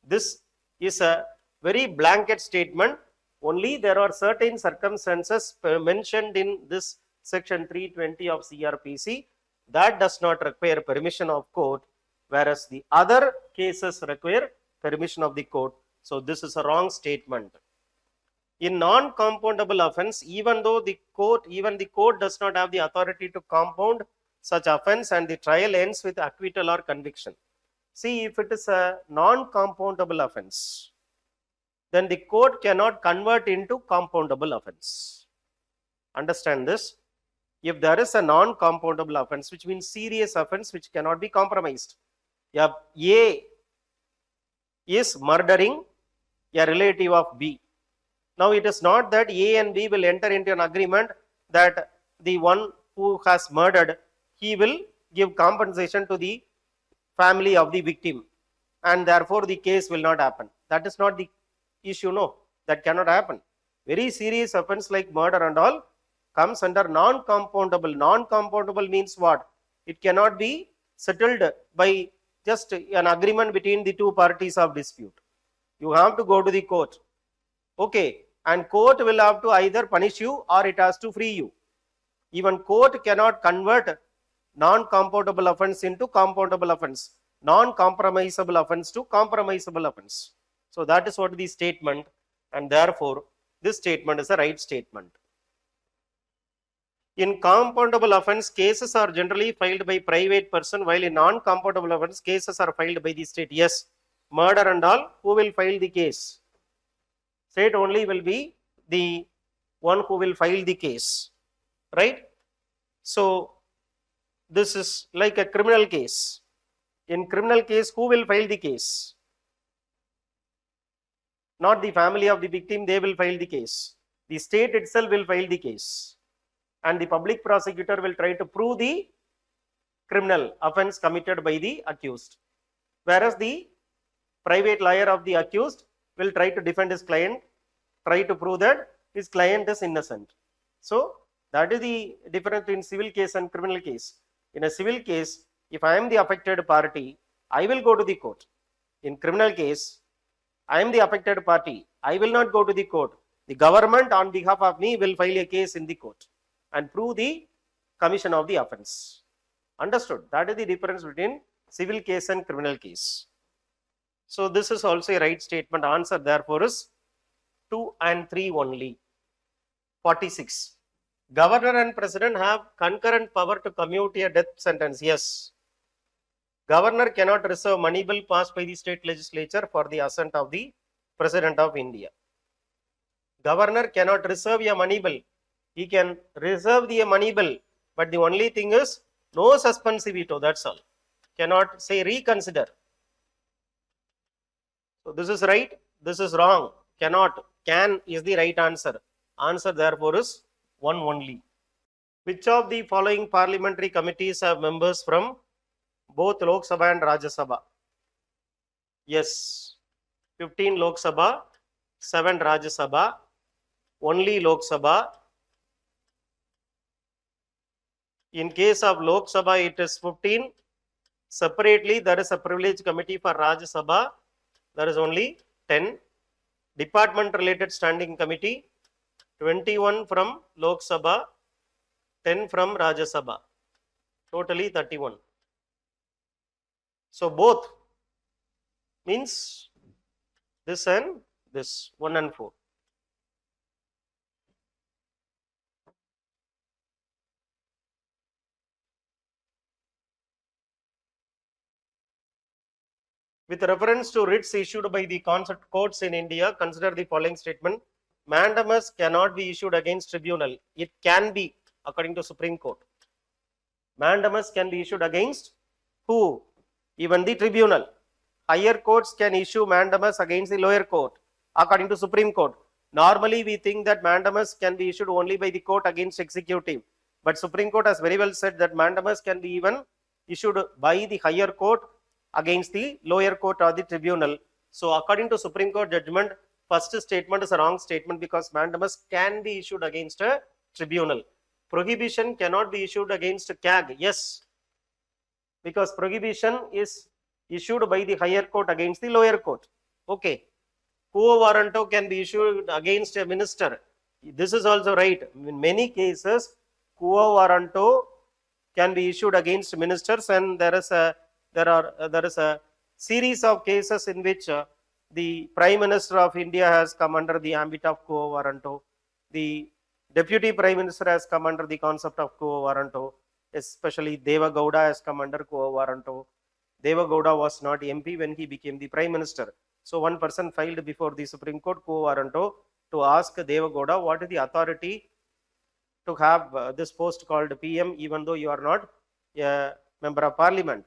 this is a very blanket statement. Only there are certain circumstances mentioned in this section 320 of CRPC that does not require permission of court, whereas the other cases require permission of the court. So this is a wrong statement. In non-compoundable offense, even the court does not have the authority to compound such offense and the trial ends with acquittal or conviction. See, if it is a non-compoundable offense, then the court cannot convert into compoundable offense. Understand this? If there is a non-compoundable offense, which means serious offense which cannot be compromised. If A is murdering a relative of B. Now it is not that A and B will enter into an agreement that the one who has murdered, he will give compensation to the family of the victim and therefore the case will not happen. That is not the issue, no. That cannot happen. Very serious offense like murder and all comes under non-compoundable. Non-compoundable means what? It cannot be settled by just an agreement between the two parties of dispute. You have to go to the court. Okay, and court will have to either punish you or it has to free you. Even court cannot convert non-compoundable offense into compoundable offense, non-compromisable offense to compromisable offense. So that is what the statement, and therefore this statement is a right statement. In compoundable offense, cases are generally filed by private person, while in non-compoundable offense, cases are filed by the state. Yes, murder and all, who will file the case? State only will be the one who will file the case, right? So this is like a criminal case. In criminal case, who will file the case? Not the family of the victim, they will file the case. The state itself will file the case. And the public prosecutor will try to prove the criminal offense committed by the accused. Whereas the private lawyer of the accused will try to defend his client, try to prove that his client is innocent. So that is the difference between civil case and criminal case. In a civil case, if I am the affected party, I will go to the court. In criminal case, I am the affected party. I will not go to the court. The government on behalf of me will file a case in the court and prove the commission of the offence. Understood? That is the difference between civil case and criminal case. So this is also a right statement. Answer therefore is 2 and 3 only. 46. Governor and president have concurrent power to commute a death sentence. Yes. Governor cannot reserve money bill passed by the state legislature for the assent of the President of India. Governor cannot reserve a money bill. He can reserve the money bill, but the only thing is no suspensive veto, that's all. Cannot say reconsider. So this is right, this is wrong. Cannot, can is the right answer. Answer therefore is 1 only. Which of the following parliamentary committees have members from both Lok Sabha and Rajya Sabha? Yes, 15 Lok Sabha, 7 Rajya Sabha, only Lok Sabha. In case of Lok Sabha, it is 15. Separately, there is a privilege committee for Rajya Sabha. There is only 10. Department related standing committee, 21 from Lok Sabha, 10 from Rajya Sabha. Totally 31. So both means this and this, 1 and 4. With reference to writs issued by the concept courts in India, consider the following statement. Mandamus cannot be issued against tribunal. It can be, according to Supreme Court. Mandamus can be issued against who? Even the tribunal. Higher courts can issue mandamus against the lower court, according to Supreme Court. Normally, we think that mandamus can be issued only by the court against executive. But Supreme Court has very well said that mandamus can be even issued by the higher court against the lower court or the tribunal. So according to Supreme Court judgment, first statement is a wrong statement because mandamus can be issued against a tribunal. Prohibition cannot be issued against a CAG. Yes, because prohibition is issued by the higher court against the lower court. Okay. Quo warranto can be issued against a minister. This is also right. In many cases, quo warranto can be issued against ministers, and there is a series of cases in which the Prime Minister of India has come under the ambit of quo warranto. The Deputy Prime Minister has come under the concept of quo warranto. Especially Deva Gowda has come under quo warranto. Deva Gowda was not MP when he became the Prime Minister. So one person filed before the Supreme Court quo warranto to ask Deva Gowda what is the authority to have this post called PM even though you are not a member of Parliament.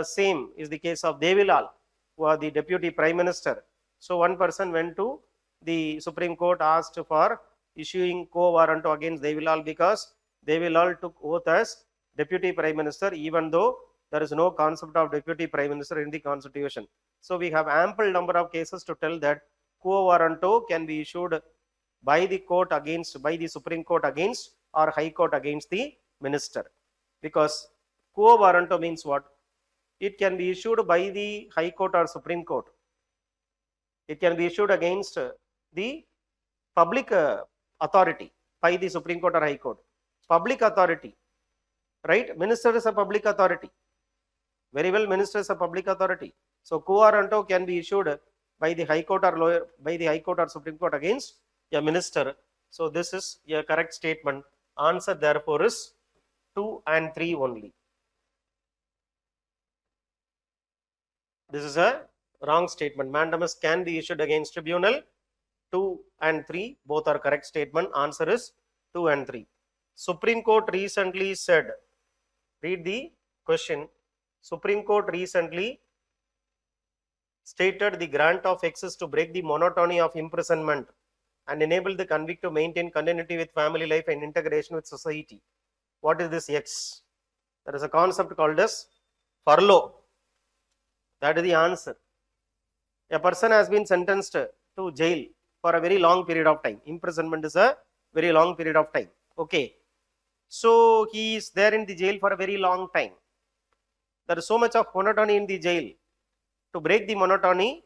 Same is the case of Devilal, who are the Deputy Prime Minister. So one person went to the Supreme Court, asked for issuing quo warranto against Devilal because Devilal took oath as Deputy Prime Minister even though there is no concept of Deputy Prime Minister in the Constitution. So we have ample number of cases to tell that quo warranto can be issued by the court against, by the Supreme Court against, or High Court against the minister. Because quo warranto means what? It can be issued by the High Court or Supreme Court. It can be issued against the public authority by the Supreme Court or High Court. Public authority, right? Minister is a public authority. Very well, minister is a public authority. So quo warranto can be issued by the High Court or lower, by the High Court or Supreme Court against a minister. So this is a correct statement. Answer therefore is 2 and 3 only. This is a wrong statement. Mandamus can be issued against tribunal. 2 and 3 both are correct statement. Answer is 2 and 3. Supreme Court recently said, read the question. Supreme Court recently stated the grant of access to break the monotony of imprisonment and enable the convict to maintain continuity with family life and integration with society. What is this X? There is a concept called as furlough. That is the answer. A person has been sentenced to jail for a very long period of time. Imprisonment is a very long period of time. Okay. So he is there in the jail for a very long time. There is so much of monotony in the jail. To break the monotony,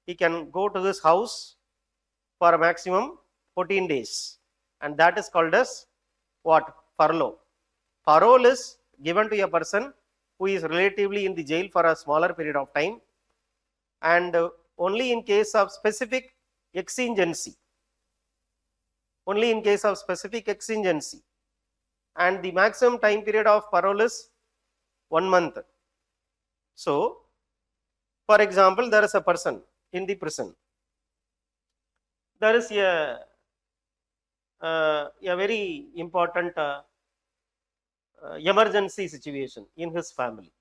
he can go to his house for a maximum 14 days, and that is called as what? Furlough. Parole is given to a person who is relatively in the jail for a smaller period of time, and only in case of specific exigency. Only in case of specific exigency. And the maximum time period of parole is 1 month. So, for example, there is a person in the prison. There is a very important emergency situation in his family.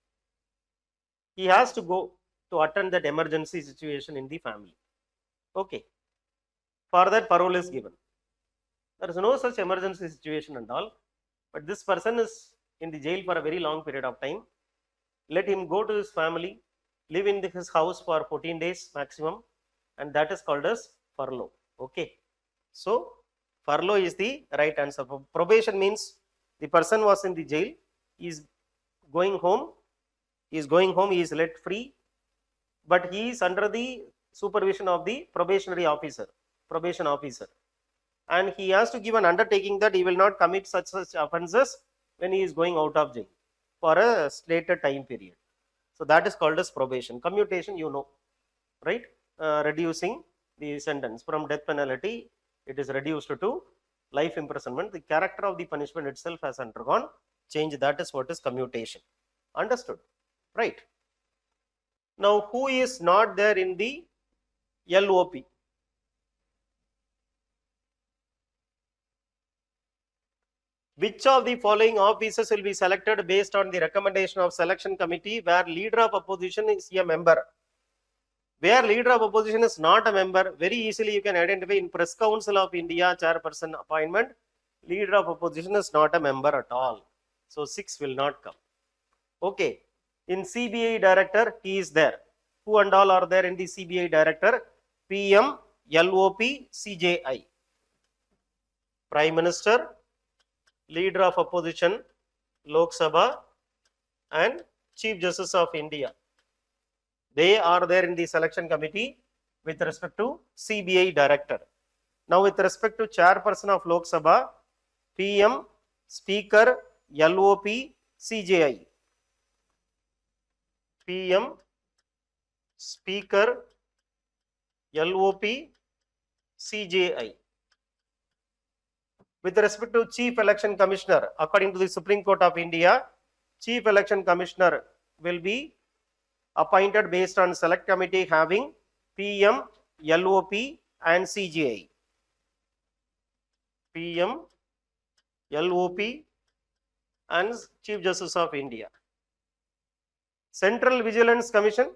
He has to go to attend that emergency situation in the family. Okay. For that, parole is given. There is no such emergency situation and all, but this person is in the jail for a very long period of time. Let him go to his family, live in his house for 14 days maximum, and that is called as furlough. Okay. So, furlough is the right answer. Probation means the person was in the jail, he is going home, he is let free, but he is under the supervision of the probation officer, and he has to give an undertaking that he will not commit such offences when he is going out of jail for a slated time period. So that is called as probation. Commutation, you know, right? Reducing the sentence from death penalty, it is reduced to life imprisonment. The character of the punishment itself has undergone change. That is what is commutation. Understood? Right. Now, who is not there in the LOP? Which of the following officers will be selected based on the recommendation of selection committee where leader of opposition is a member? Where leader of opposition is not a member, very easily you can identify in Press Council of India chairperson appointment, leader of opposition is not a member at all. So 6 will not come. Okay. In CBI director, he is there. Who and all are there in the CBI director? PM, LOP, CJI. Prime Minister, leader of opposition, Lok Sabha, and Chief Justice of India. They are there in the selection committee with respect to CBI director. Now, with respect to chairperson of Lok Sabha, PM, Speaker, LOP, CJI. PM, Speaker, LOP, CJI. With respect to Chief Election Commissioner, according to the Supreme Court of India, Chief Election Commissioner will be appointed based on select committee having PM, LOP and CJI. PM, LOP and Chief Justice of India. Central Vigilance Commission,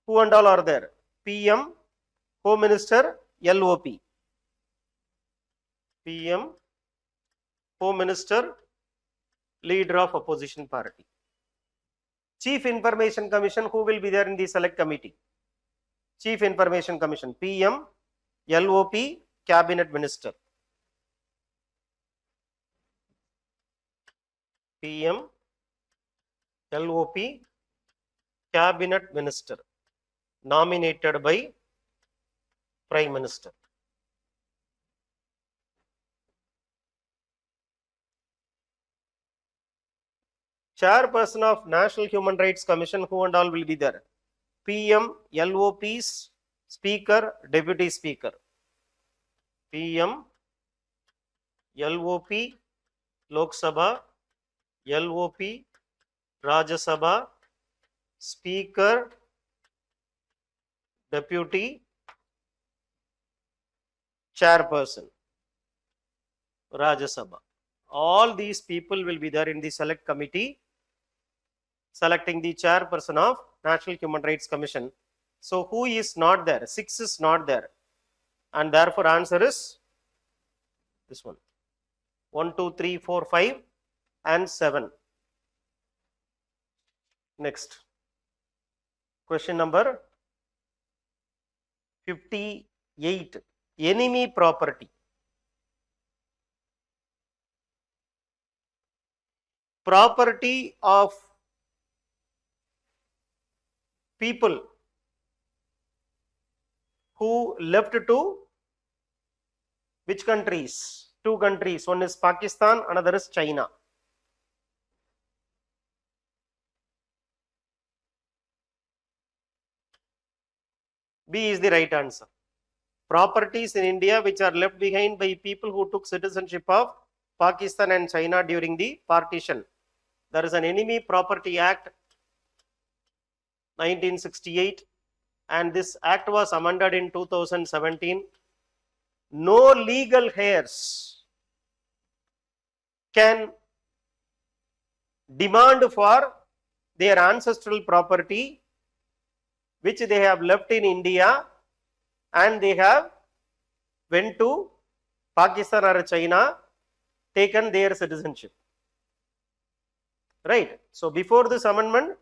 who and all are there? PM, Home Minister, LOP. PM, Home Minister, leader of opposition party. Chief Information Commission, who will be there in the select committee? Chief Information Commission, PM, LOP, Cabinet Minister. PM, LOP, Cabinet Minister, nominated by Prime Minister. Chairperson of National Human Rights Commission, who and all will be there? PM, LOPs, Speaker, Deputy Speaker. PM, LOP, Lok Sabha, LOP, Rajya Sabha, Speaker, Deputy, Chairperson, Rajya Sabha. All these people will be there in the select committee selecting the chairperson of National Human Rights Commission. So who is not there? 6 is not there, and therefore answer is this one. 1, 2, 3, 4, 5 and 7. Next. Question number 58. Enemy property. Property of people who left to which countries? Two countries. One is Pakistan, another is China. B is the right answer. Properties in India which are left behind by people who took citizenship of Pakistan and China during the partition. There is an Enemy Property Act 1968 and this act was amended in 2017. No legal heirs can demand for their ancestral property which they have left in India and they have went to Pakistan or China, taken their citizenship. Right. So before this amendment,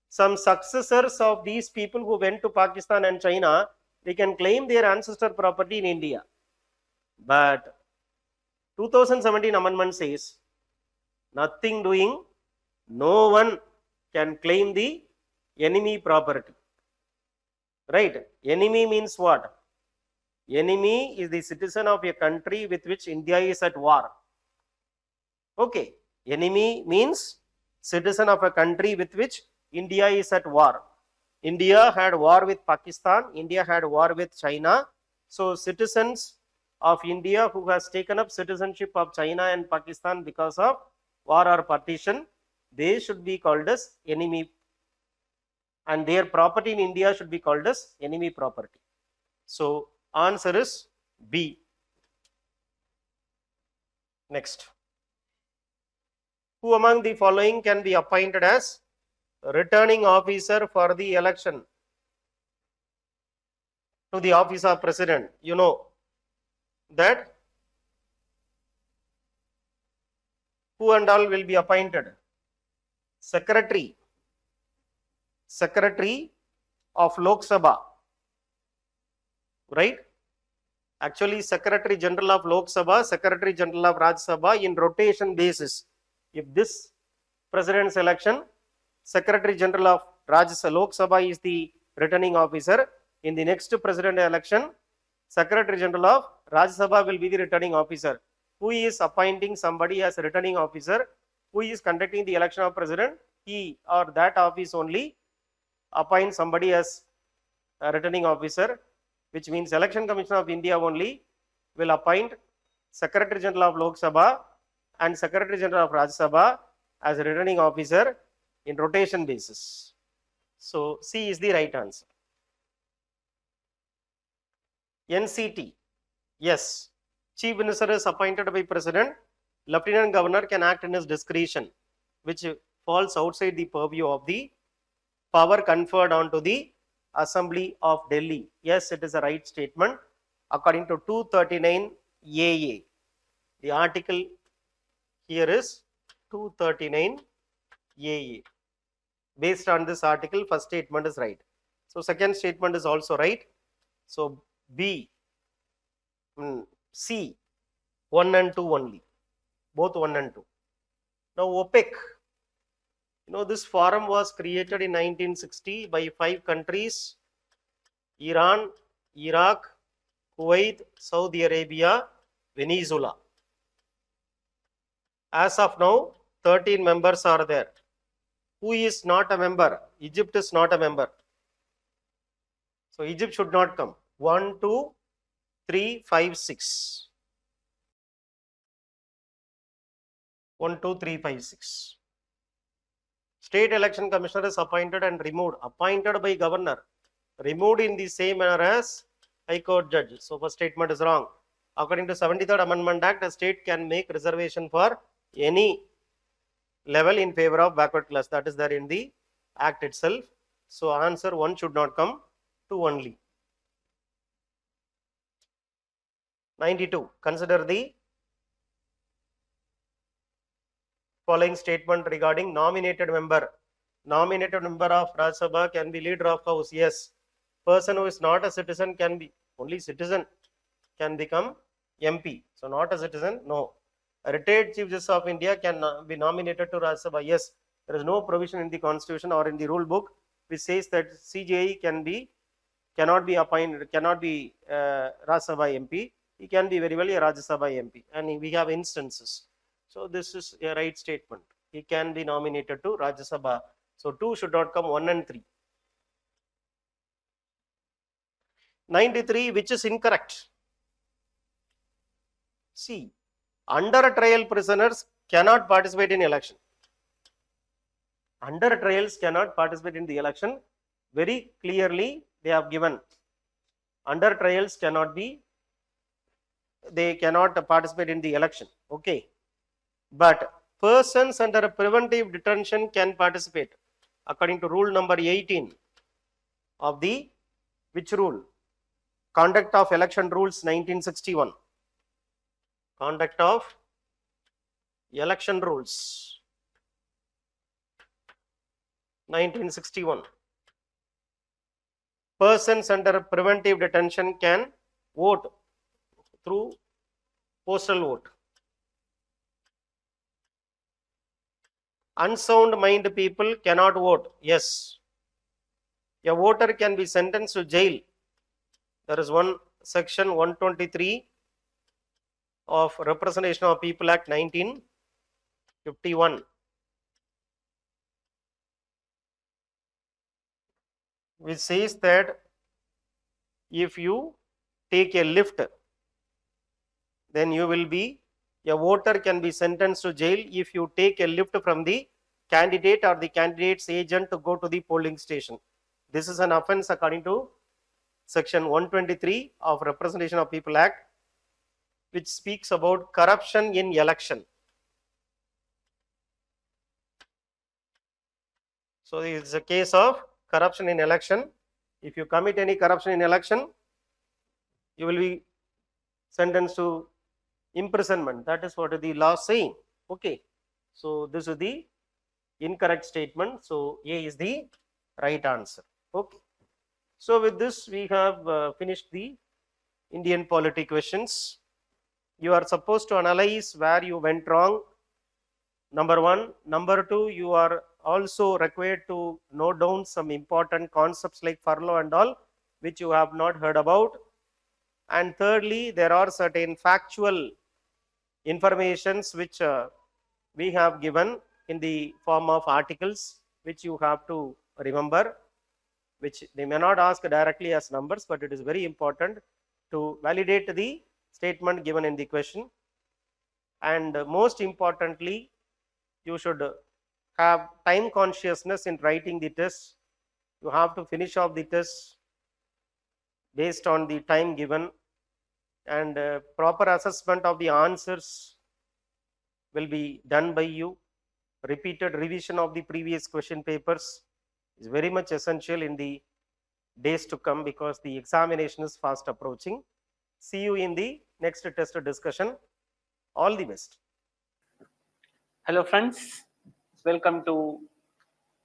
some successors of these people who went to Pakistan and China, they can claim their ancestor property in India. But 2017 amendment says, nothing doing, no one can claim the enemy property. Right? Enemy means what? Enemy is the citizen of a country with which India is at war. Okay. Enemy means citizen of a country with which India is at war. India had war with Pakistan. India had war with China. So citizens of India who has taken up citizenship of China and Pakistan because of war or partition, they should be called as enemy, and their property in India should be called as enemy property. So answer is B. Next. Who among the following can be appointed as returning officer for the election to the office of president? You know that who and all will be appointed? Secretary of Lok Sabha, right? Actually, Secretary General of Lok Sabha, Secretary General of Rajya Sabha in rotation basis. If this president's election, Secretary General of Lok Sabha is the returning officer. In the next president election, Secretary General of Rajya Sabha will be the returning officer. Who is appointing somebody as a returning officer? Who is conducting the election of president? He or that office only appoint somebody as a returning officer, which means Election Commission of India only will appoint Secretary General of Lok Sabha and Secretary General of Rajya Sabha as a returning officer in rotation basis. So C is the right answer. NCT, yes, Chief Minister is appointed by President. Lieutenant Governor can act in his discretion, which falls outside the purview of the power conferred onto the Assembly of Delhi. Yes, it is a right statement. According to 239 AA, the article here is 239 AA. Based on this article, first statement is right. So second statement is also right. So B, C, 1 and 2 only, both 1 and 2. Now OPEC, you know, this forum was created in 1960 by 5 countries: Iran, Iraq, Kuwait, Saudi Arabia, Venezuela. As of now, 13 members are there. Who is not a member? Egypt is not a member. So Egypt should not come. 1, 2, 3, 5, 6. 1, 2, 3, 5, 6. State Election Commissioner is appointed and removed. Appointed by governor. Removed in the same manner as High Court judge. So first statement is wrong. According to 73rd Amendment Act, a state can make reservation for any level in favor of backward class. That is there in the act itself. So answer 1 should not come, 2 only. 92. Consider the following statement regarding nominated member. Nominated member of Rajya Sabha can be leader of house. Yes. Person who is not a citizen can be, only citizen can become MP. So not a citizen, no. A retired Chief Justice of India can be nominated to Rajya Sabha. Yes. There is no provision in the constitution or in the rule book which says that CJI can be cannot be appointed, cannot be Rajya Sabha MP. He can be very well a Rajya Sabha MP, and we have instances. So this is a right statement. He can be nominated to Rajya Sabha. So 2 should not come, 1 and 3. 93, which is incorrect. See, under trial prisoners cannot participate in election. Under trials cannot participate in the election. Very clearly they have given. Under trials they cannot participate in the election. Okay. But persons under preventive detention can participate according to rule number 18 of the which rule? Conduct of Election Rules 1961. Conduct of Election Rules 1961. Persons under preventive detention can vote through postal vote. Unsound mind people cannot vote. Yes. A voter can be sentenced to jail. There is one section 123 of Representation of People Act 1951, which says that if you take a lift, then you will be, a voter can be sentenced to jail if you take a lift from the candidate or the candidate's agent to go to the polling station. This is an offence according to section 123 of Representation of People Act, which speaks about corruption in election. So it is a case of corruption in election. If you commit any corruption in election, you will be sentenced to imprisonment. That is what the law is saying. Okay. So this is the incorrect statement. So A is the right answer. Okay. So with this we have finished the Indian polity questions. You are supposed to analyze where you went wrong. Number 1. Number 2, you are also required to note down some important concepts like furlough and all, which you have not heard about. And thirdly, there are certain factual informations which we have given in the form of articles, which you have to remember, which they may not ask directly as numbers, but it is very important to validate the statement given in the question. And most importantly, you should have time consciousness in writing the test. You have to finish off the test based on the time given, and proper assessment of the answers will be done by you. Repeated revision of the previous question papers is very much essential in the days to come, because the examination is fast approaching. See you in the next test discussion. All the best. Hello friends, welcome to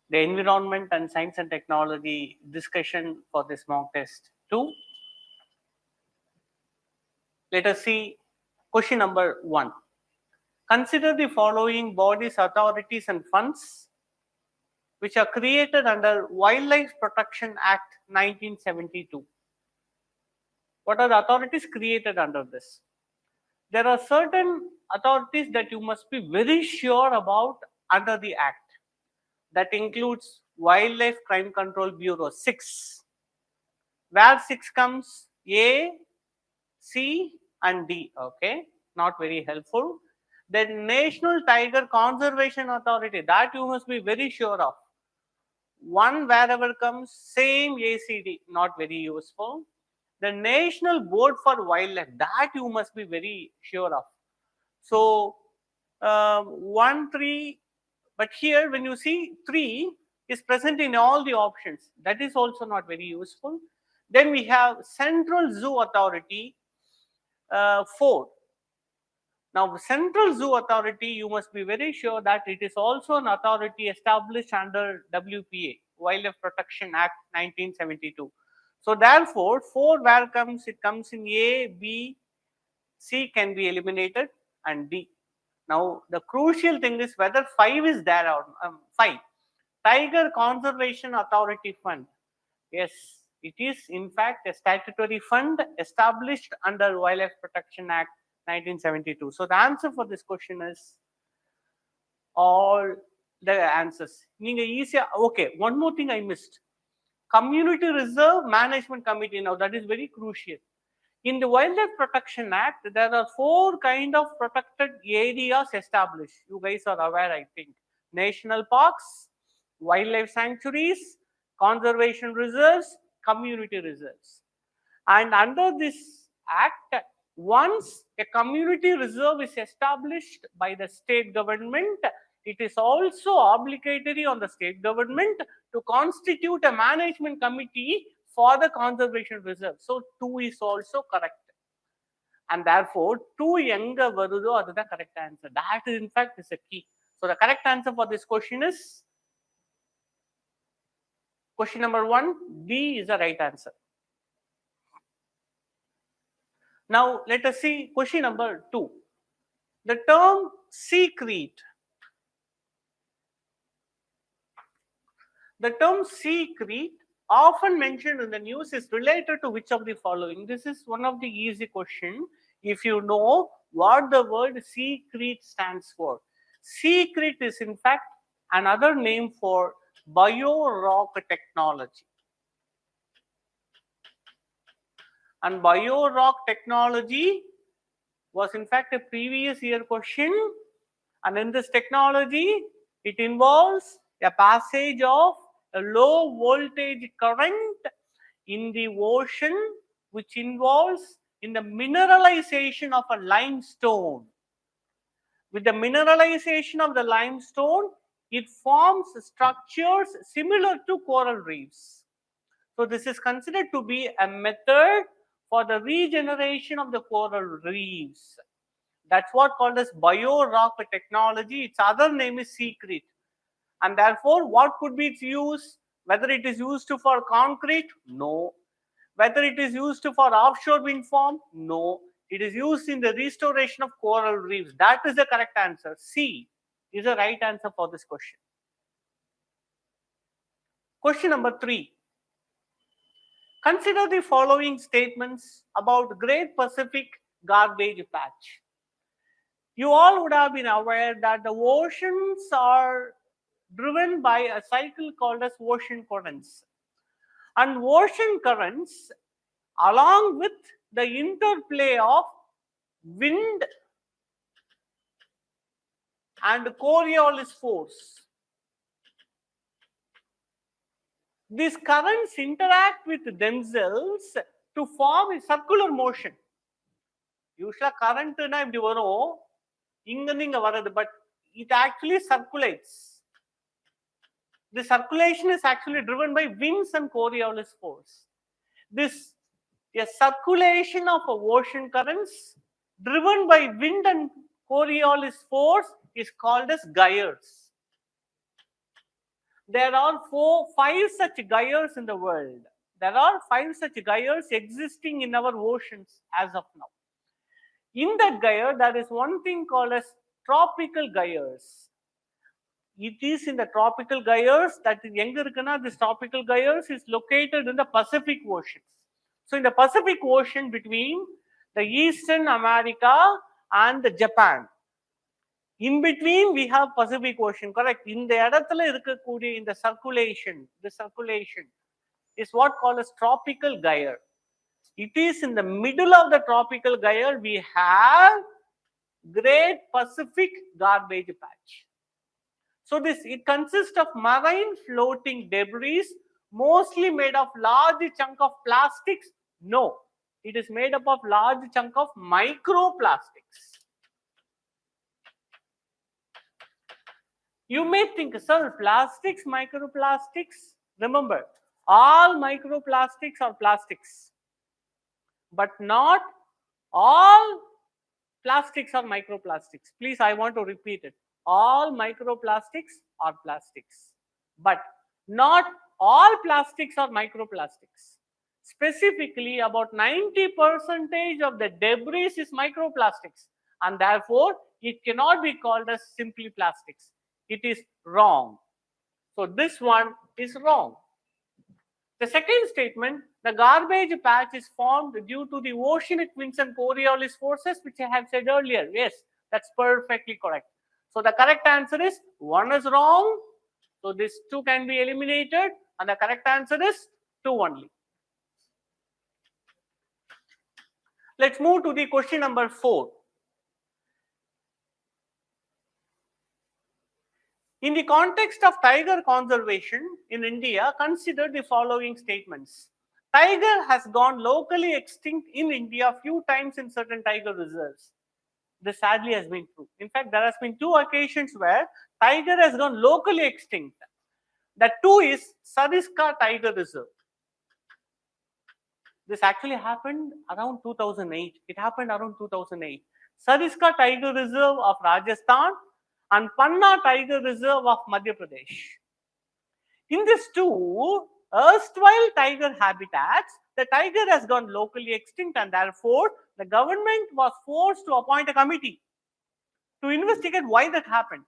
the Environment and Science and Technology discussion for this mock test 2. Let us see question number 1. Consider the following bodies, authorities and funds which are created under Wildlife Protection Act 1972. What are the authorities created under this? There are certain authorities that you must be very sure about under the act. That includes Wildlife Crime Control Bureau 6. Where 6 comes? A, C and D. Okay, not very helpful. Then National Tiger Conservation Authority, that you must be very sure of. 1 wherever comes, same ACD, not very useful. The National Board for Wildlife, that you must be very sure of. So 1, 3, but here when you see 3 is present in all the options, that is also not very useful. Then we have Central Zoo Authority 4. Now Central Zoo Authority, you must be very sure that it is also an authority established under WPA, Wildlife Protection Act 1972. So therefore 4 where comes? It comes in A, B, C can be eliminated, and D. Now the crucial thing is whether 5 is there or 5. Tiger Conservation Authority Fund. Yes, It is in fact a statutory fund established under Wildlife Protection Act 1972. So the answer for this question is all the answers. Okay, one more thing I missed. Community Reserve Management Committee. Now that is very crucial. In the Wildlife Protection Act, there are 4 kind of protected areas established. You guys are aware, I think. National parks, wildlife sanctuaries, conservation reserves, community reserves. And under this act, once a community reserve is established by the state government, it is also obligatory on the state government to constitute a management committee for the conservation reserve. So 2 is also correct. And therefore, 2 younger varudo, that is the correct answer. That is in fact is a key. So the correct answer for this question is question number 1, D is the right answer. Now let us see question number 2. The term secret. The term secret often mentioned in the news is related to which of the following? This is one of the easy question. If you know what the word secret stands for. Secret is in fact another name for bio-rock technology. And bio-rock technology was in fact a previous year question. And in this technology, it involves a passage of a low voltage current in the ocean, which involves in the mineralization of a limestone. With the mineralization of the limestone, it forms structures similar to coral reefs. So this is considered to be a method for the regeneration of the coral reefs. That's what called as bio-rock technology. Its other name is secret. And therefore, what could be its use? Whether it is used for concrete? No. Whether it is used for offshore wind farm? No. It is used in the restoration of coral reefs. That is the correct answer. C is the right answer for this question. Question number 3. Consider the following statements about Great Pacific Garbage Patch. You all would have been aware that the oceans are driven by a cycle called as ocean currents. And ocean currents, along with the interplay of wind and Coriolis force, these currents interact with themselves to form a circular motion. Usually current na ipdi varum inga varadu, but it actually circulates. The circulation is actually driven by winds and Coriolis force. This a circulation of ocean currents driven by wind and Coriolis force is called as gyres. There are 5 such gyres in the world. There are 5 such gyres existing in our oceans as of now. In that gyre, there is one thing called as tropical gyres. It is in the tropical gyres that this tropical gyres is located in the Pacific Ocean. So in the Pacific Ocean between the Eastern America and the Japan, in between we have Pacific Ocean, correct? In the in the circulation is what called as tropical gyre. It is in the middle of the tropical gyre we have Great Pacific Garbage Patch. So it consists of marine floating debris, mostly made of large chunk of plastics. No, it is made up of large chunk of microplastics. You may think, sir, plastics, microplastics. Remember, all microplastics are plastics, but not all plastics are microplastics. Please, I want to repeat it. All microplastics are plastics, but not all plastics are microplastics. Specifically, about 90% of the debris is microplastics, and therefore it cannot be called as simply plastics. It is wrong. So this one is wrong. The second statement, the garbage patch is formed due to the oceanic winds and Coriolis forces, which I have said earlier. Yes, that's perfectly correct. So the correct answer is 1 is wrong. So this 2 can be eliminated, and the correct answer is 2 only. Let's move to the question number 4. In the context of tiger conservation in India, consider the following statements. Tiger has gone locally extinct in India a few times in certain tiger reserves. This sadly has been true. In fact, there has been 2 occasions where tiger has gone locally extinct. The 2 is Sariska Tiger Reserve. This actually happened around 2008. It happened around 2008. Sariska Tiger Reserve of Rajasthan and Panna Tiger Reserve of Madhya Pradesh. In these 2 erstwhile tiger habitats, the tiger has gone locally extinct, and therefore the government was forced to appoint a committee to investigate why that happened.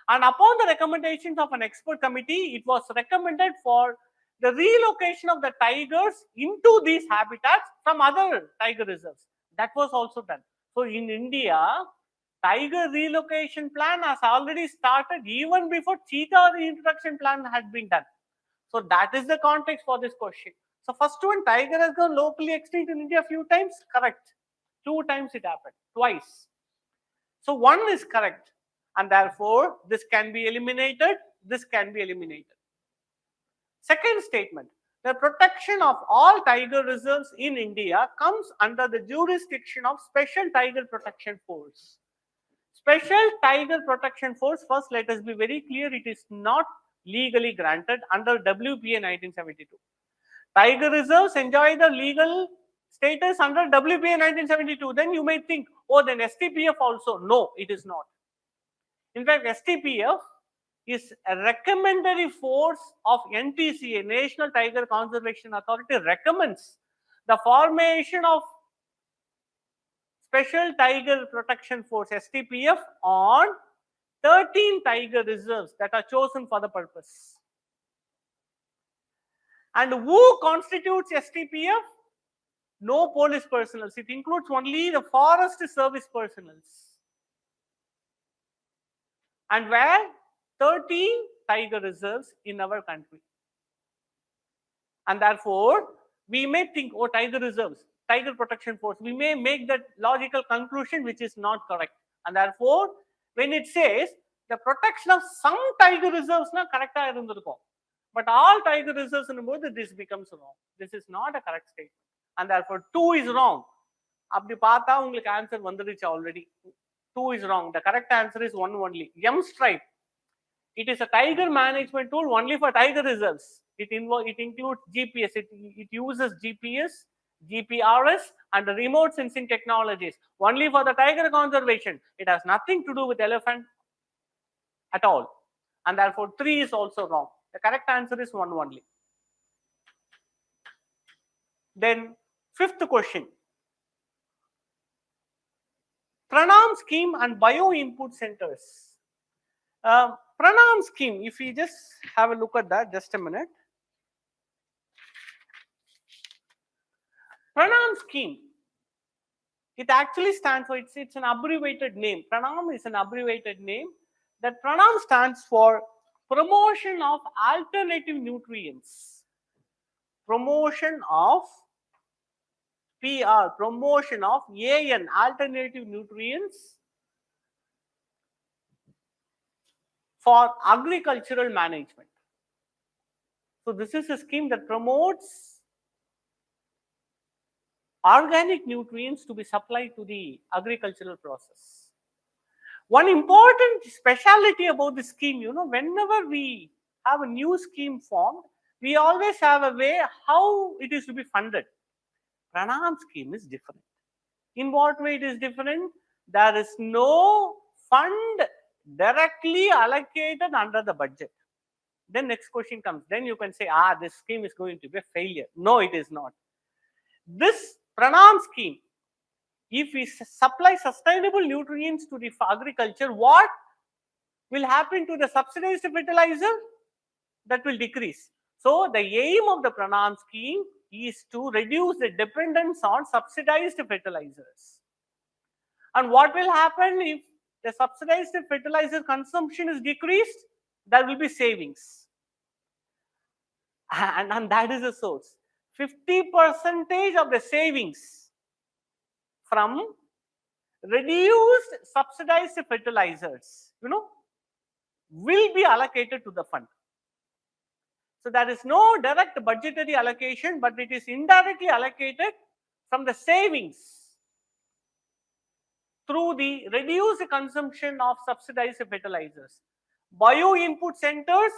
And upon the recommendations of an expert committee, it was recommended for the relocation of the tigers into these habitats from other tiger reserves. That was also done. So in India, tiger relocation plan has already started even before cheetah reintroduction plan had been done. So that is the context for this question. So first one, tiger has gone locally extinct in India a few times. Correct. 2 times it happened. Twice. So 1 is correct. And therefore, this can be eliminated. This can be eliminated. Second statement, the protection of all tiger reserves in India comes under the jurisdiction of Special Tiger Protection Force. Special Tiger Protection Force, first let us be very clear, it is not legally granted under WPA 1972. Tiger reserves enjoy the legal status under WPA 1972. Then you may think, oh, then STPF also. No, it is not. In fact, STPF is a recommendatory force of NTCA, National Tiger Conservation Authority, recommends the formation of Special Tiger Protection Force, STPF, on 13 tiger reserves that are chosen for the purpose. And who constitutes STPF? No police personnel. It includes only the forest service personnel. And where? 13 tiger reserves in our country. And therefore, we may think, oh, tiger reserves, tiger protection force. We may make that logical conclusion, which is not correct. And therefore, when it says the protection of some tiger reserves, na correct ah irundirukum. But all tiger reserves in the mode, this becomes wrong. This is not a correct statement. And therefore, 2 is wrong. Abdi paatha ungalku answer vandiruchu already. 2 is wrong. The correct answer is 1 only. M stripe. It is a tiger management tool only for tiger reserves. It includes GPS. It uses GPS, GPRS, and the remote sensing technologies only for the tiger conservation. It has nothing to do with elephant at all. And therefore, 3 is also wrong. The correct answer is 1 only. Then, 5th question. Pranam scheme and bio input centers. Pranam scheme, if we just have a look at that, just a minute. Pranam scheme, it actually stands for, it's an abbreviated name. Pranam is an abbreviated name. That Pranam stands for promotion of alternative nutrients. Promotion of PR, promotion of AN, alternative nutrients for agricultural management. So this is a scheme that promotes organic nutrients to be supplied to the agricultural process. One important speciality about this scheme, whenever we have a new scheme formed, we always have a way how it is to be funded. Pranam scheme is different. In what way it is different? There is no fund directly allocated under the budget. Then next question comes. Then you can say, this scheme is going to be a failure. No, it is not. This Pranam scheme, if we supply sustainable nutrients to the agriculture, what will happen to the subsidized fertilizer? That will decrease. So the aim of the Pranam scheme is to reduce the dependence on subsidized fertilizers. And what will happen if the subsidized fertilizer consumption is decreased? There will be savings. And that is the source. 50% of the savings from reduced subsidized fertilizers, will be allocated to the fund. So there is no direct budgetary allocation, but it is indirectly allocated from the savings through the reduced consumption of subsidized fertilizers. Bio input centers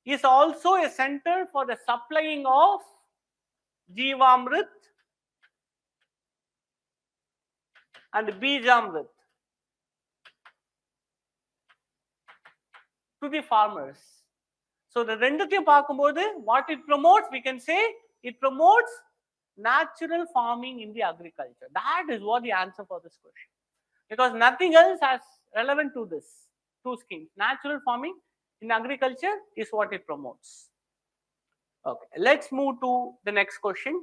is also a center for the supplying of Jivamrit and Bijamrit to the farmers. So the rendathiyum paakumbodhu what it promotes, we can say it promotes natural farming in the agriculture. That is what the answer for this question, because nothing else is relevant to this two schemes. Natural farming in agriculture is what it promotes. Okay, let's move to the next question.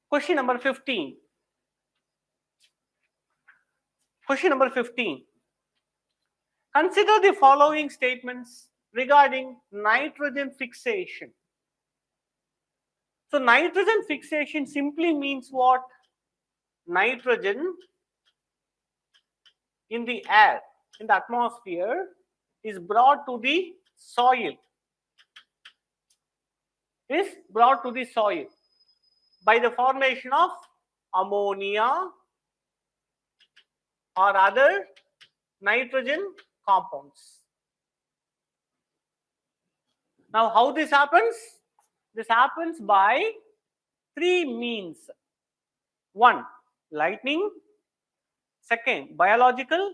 Question number 15. Question number 15. Consider the following statements regarding nitrogen fixation. So nitrogen fixation simply means what? Nitrogen in the air, in the atmosphere, is brought to the soil. Is brought to the soil by the formation of ammonia or other nitrogen compounds. Now, how this happens? This happens by three means. One, lightning. Second, biological.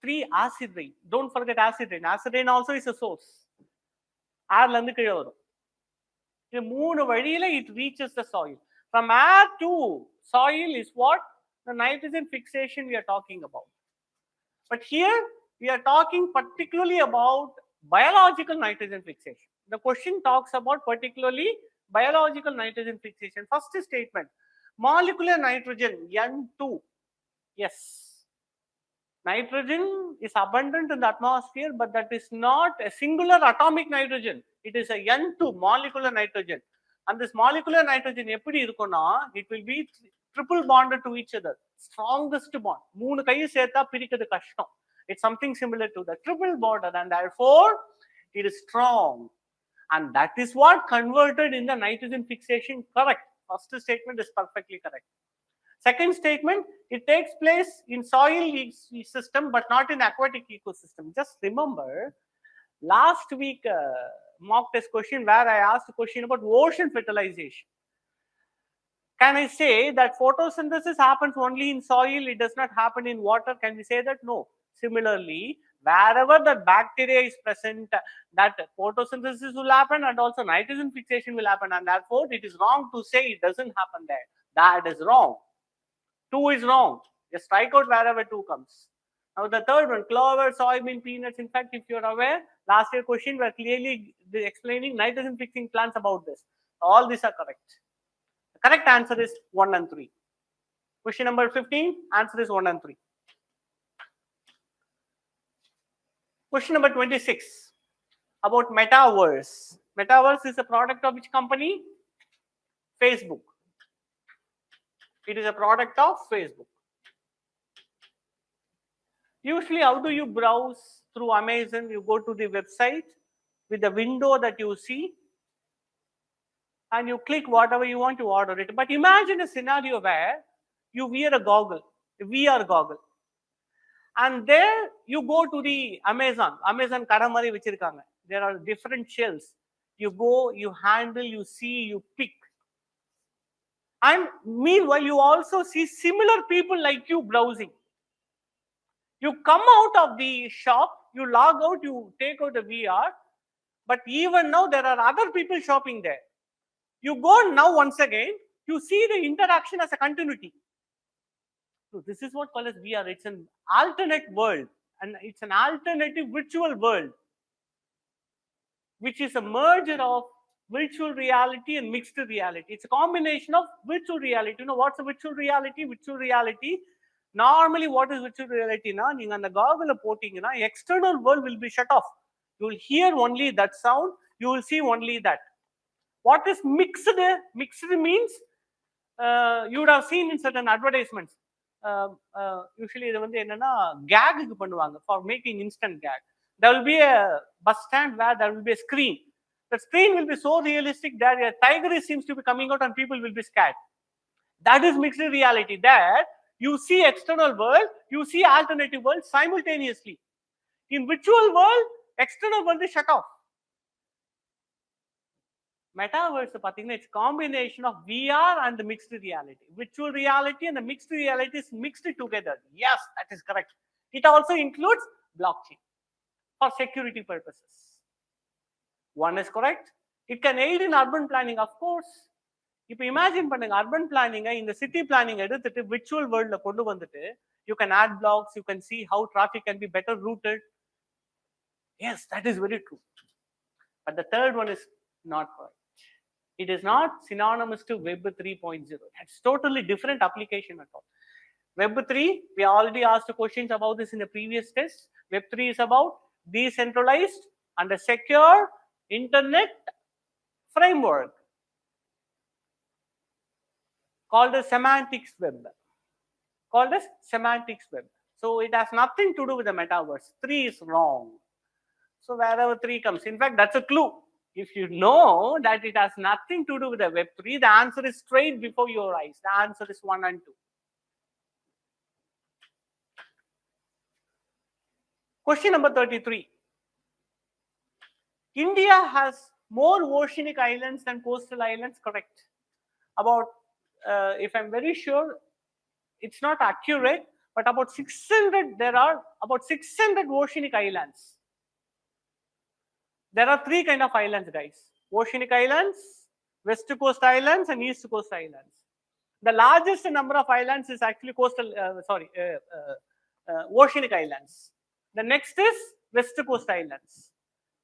Three, acid rain. Don't forget acid rain. Acid rain also is a source. Air landu kizha varum. The moon vadiyila it reaches the soil. From air to soil is what? The nitrogen fixation we are talking about. But here we are talking particularly about biological nitrogen fixation. The question talks about particularly biological nitrogen fixation. First statement, molecular nitrogen, N2. Yes, nitrogen is abundant in the atmosphere, but that is not a singular atomic nitrogen. It is a N2, molecular nitrogen. And this molecular nitrogen, it will be triple bonded to each other. Strongest bond. Moonu kaiyu sertha pirikadu kashtam. It's something similar to the triple bonded, and therefore it is strong. And that is what converted in the nitrogen fixation. Correct. First statement is perfectly correct. Second statement, it takes place in soil system but not in aquatic ecosystem. Just remember, last week mock test question where I asked a question about ocean fertilization. Can I say that photosynthesis happens only in soil, it does not happen in water? Can we say that? No. Similarly, wherever the bacteria is present, that photosynthesis will happen and also nitrogen fixation will happen, and therefore it is wrong to say it doesn't happen there. That is wrong. 2 is wrong. Just strike out wherever 2 comes. Now the third one, clover, soybean, peanuts. In fact, if you are aware, last year question were clearly explaining nitrogen fixing plants about this. All these are correct. The correct answer is 1 and 3. Question number 15, answer is 1 and 3. Question number 26, about Metaverse. Metaverse is a product of which company? Facebook. It is a product of Facebook. Usually, how do you browse through Amazon? You go to the website with the window that you see and you click whatever you want to order it. But imagine a scenario where you wear a goggle, a VR goggle. And there you go to the Amazon Kadamba which irukanga. There are different shelves. You go, you handle, you see, you pick. And meanwhile, you also see similar people like you browsing. You come out of the shop, you log out, you take out the VR, but even now there are other people shopping there. You go now once again, you see the interaction as a continuity. So this is what called as VR. It's an alternate world. and it's an alternative virtual world, which is a merger of virtual reality and mixed reality. It's a combination of virtual reality. You know what's a virtual reality? Virtual reality, normally what is virtual reality? Na, நீங்க அந்த goggle போட்டீங்கன்னா external world will be shut off. You will hear only that sound, you will see only that. What is mixed? Mixed means you would have seen in certain advertisements. Usually இது வந்து என்னன்னா கேகுக்கு பண்ணுவாங்க for making instant gag. There will be a bus stand where there will be a screen. The screen will be so realistic that a tiger seems to be coming out and people will be scared. That is mixed reality. That you see external world, you see alternative world simultaneously. In virtual world, external world is shut off. Metaverse, it's a combination of VR and the mixed reality. Virtual reality and the mixed reality is mixed together. Yes, that is correct. It also includes blockchain for security purposes. One is correct. It can aid in urban planning, of course. If you imagine urban planning in the city planning, virtual world, you can add blocks, you can see how traffic can be better routed. Yes, that is very true. But the third one is not correct. It is not synonymous to Web 3.0. It's totally different application at all. Web 3, we already asked questions about this in the previous test. Web 3 is about decentralized and a secure internet framework called as semantics web. Called as semantics web. So it has nothing to do with the metaverse. 3 is wrong. So wherever 3 comes, in fact, that's a clue. If you know that it has nothing to do with the Web 3, the answer is straight before your eyes. The answer is 1 and 2. Question number 33. India has more oceanic islands than coastal islands, correct? About, if I'm very sure, it's not accurate, but about 600, there are about 600 oceanic islands. There are 3 kind of islands, guys. Oceanic islands, west coast islands, and east coast islands. The largest number of islands is actually oceanic islands. The next is west coast islands.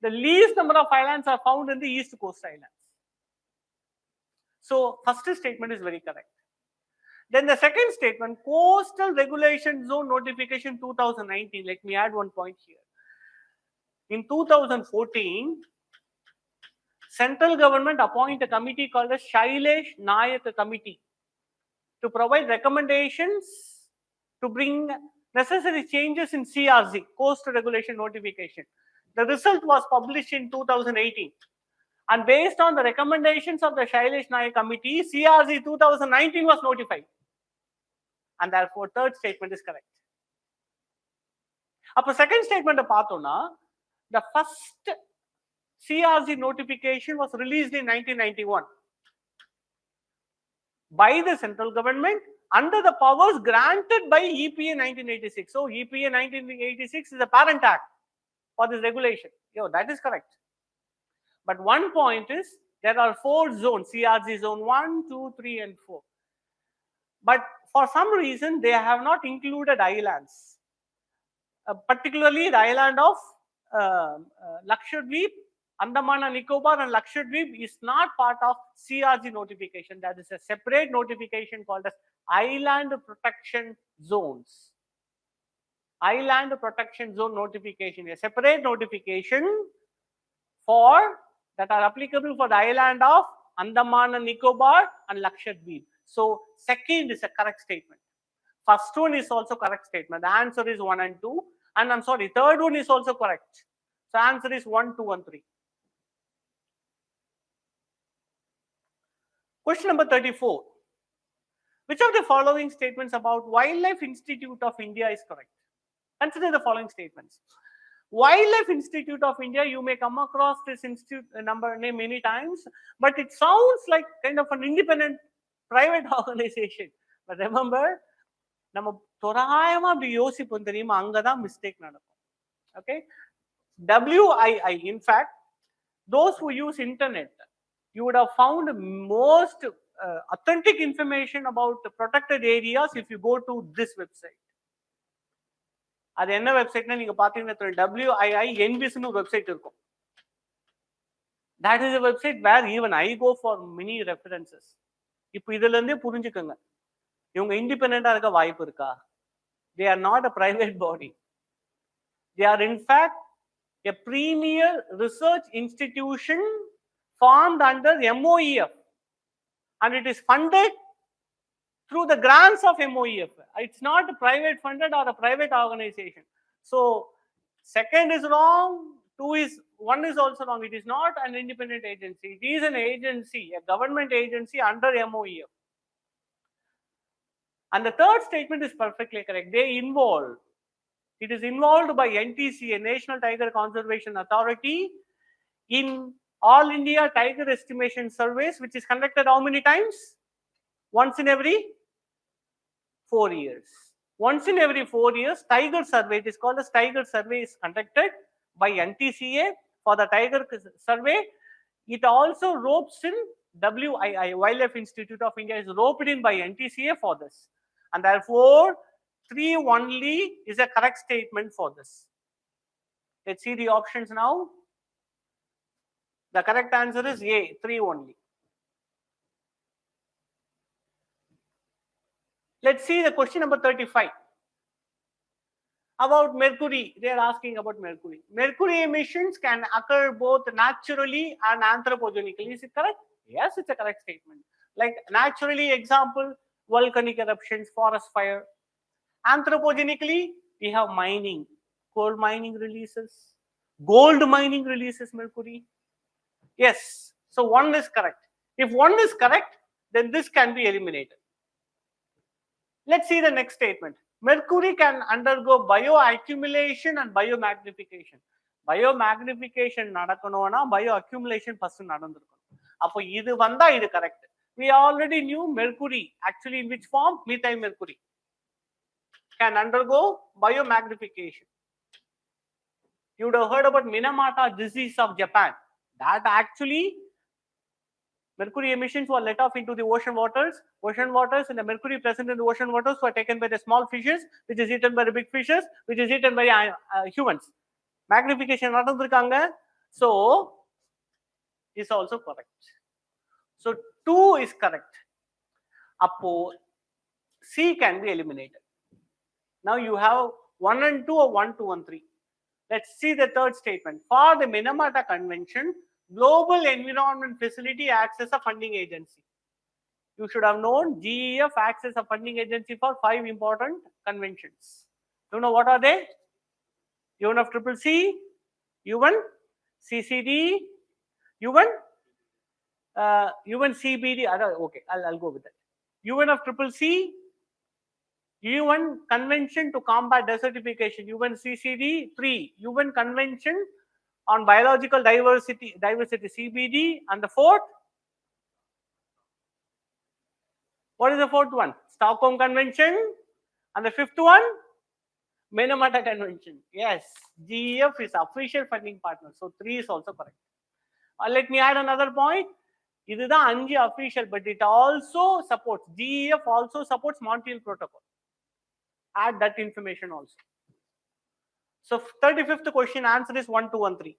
The least number of islands are found in the east coast islands. So first statement is very correct. Then the second statement, Coastal Regulation Zone Notification 2019. Let me add one point here. In 2014, central government appointed a committee called the Shailesh Nayak Committee to provide recommendations to bring necessary changes in CRZ, Coastal Regulation Notification. The result was published in 2018. And based on the recommendations of the Shailesh Nayak Committee, CRZ 2019 was notified. And therefore, third statement is correct. Upon second statement, the first CRZ notification was released in 1991 by the central government under the powers granted by EPA 1986. So EPA 1986 is a parent act for this regulation. That is correct. But one point is there are 4 zones, CRZ zone 1, 2, 3, and 4. But for some reason, they have not included islands, particularly the island of Lakshadweep, Andaman and Nicobar and Lakshadweep is not part of CRZ notification. That is a separate notification called as Island Protection Zones. Island Protection Zone notification, a separate notification for that are applicable for the island of Andaman and Nicobar and Lakshadweep. So second is a correct statement. First one is also correct statement. The answer is 1 and 2. And I'm sorry, third one is also correct. So answer is 1, 2, and 3. Question number 34. Which of the following statements about Wildlife Institute of India is correct? Consider the following statements. Wildlife Institute of India, you may come across this institute name many times, but it sounds like kind of an independent private organization. But remember, நம்ம தோராயமா அப்படி யோசிப்போம் தெரியுமா, அங்கதான் mistake நடக்கும். Okay, WII. In fact, those who use internet, you would have found most authentic information about the protected areas if you go to this website. அது என்ன வெப்சைட்னா நீங்க பாத்தீங்கன்னா WII ன்னு ஒரு வெப்சைட் இருக்கும். That is a website where even I go for many references. இப்போ இதுல இருந்தே புரிஞ்சுக்கோங்க, இவங்க இண்டிபெண்டா இருக்க வாய்ப்பு இருக்கா? They are not a private body. They are in fact a premier research institution formed under MOEF, and it is funded through the grants of MOEF. It's not a private funded or a private organization. So second is wrong, one is also wrong. It is not an independent agency. It is an agency, a government agency under MOEF. And the third statement is perfectly correct. It is involved by NTCA, National Tiger Conservation Authority, in All India Tiger Estimation Surveys, which is conducted how many times? Once in every 4 years. Once in every 4 years, tiger survey, it is called as tiger survey, is conducted by NTCA for the tiger survey. It also ropes in WII, Wildlife Institute of India, is roped in by NTCA for this. And therefore, 3 only is a correct statement for this. Let's see the options now. The correct answer is A, 3 only. Let's see the question number 35. About mercury, they are asking about mercury. Mercury emissions can occur both naturally and anthropogenically. Is it correct? Yes, it's a correct statement. Like naturally, example, volcanic eruptions, forest fire. Anthropogenically, we have mining, coal mining releases, gold mining releases mercury. Yes, so 1 is correct. If 1 is correct, then this can be eliminated. Let's see the next statement. Mercury can undergo bioaccumulation and biomagnification. Biomagnification நடக்கணும்னா bioaccumulation first நடந்திருக்கும். அப்போ இது வந்தா இது correct. We already knew mercury, actually in which form? Methyl mercury can undergo biomagnification. You would have heard about Minamata disease of Japan. That actually mercury emissions were let off into the ocean waters. Ocean waters and the mercury present in the ocean waters were taken by the small fishes, which is eaten by the big fishes, which is eaten by humans. Magnification நடந்திருக்காங்க. So is also correct. So 2 is correct. Appo C can be eliminated. Now you have 1 and 2 or 1, 2 and 3. Let's see the third statement. For the Minamata Convention, Global Environment Facility acts as a funding agency. You should have known GEF acts as a funding agency for 5 important conventions. You know what are they? UNFCCC, UN, CCD, UN, UNCBD. Okay, I'll go with that. UNFCCC, UN Convention to Combat Desertification, UNCCD. 3, UN Convention on Biological Diversity, CBD. And the 4th, what is the 4th one? Stockholm Convention. And the 5th one, Minamata Convention. Yes, GEF is official funding partner. So 3 is also correct. Let me add another point. This is the official, but it also supports, GEF also supports Montreal Protocol. Add that information also. So 35th question, answer is 1, 2 and 3.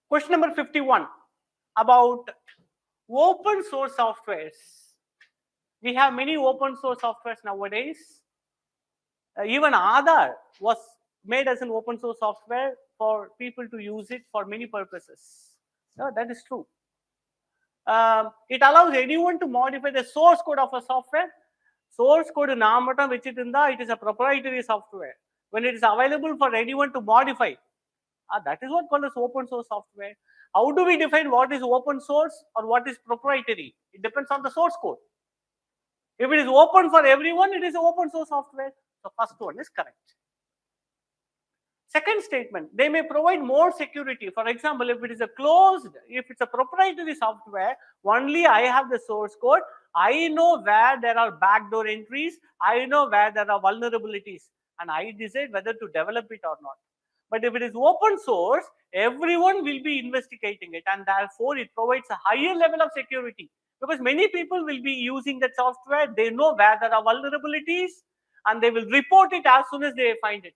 Question number 51 about open source softwares. We have many open source softwares nowadays. Even Aadhaar was made as an open source software for people to use it for many purposes. That is true. It allows anyone to modify the source code of a software. Source code naamata vechitunda, it is a proprietary software. When it is available for anyone to modify, that is what called as open source software. How do we define what is open source or what is proprietary? It depends on the source code. If it is open for everyone, it is open source software. So first one is correct. Second statement, they may provide more security. For example, if it is a closed, if it's a proprietary software, only I have the source code. I know where there are backdoor entries. I know where there are vulnerabilities, and I decide whether to develop it or not. But if it is open source, everyone will be investigating it, and therefore it provides a higher level of security because many people will be using that software. They know where there are vulnerabilities, and they will report it as soon as they find it.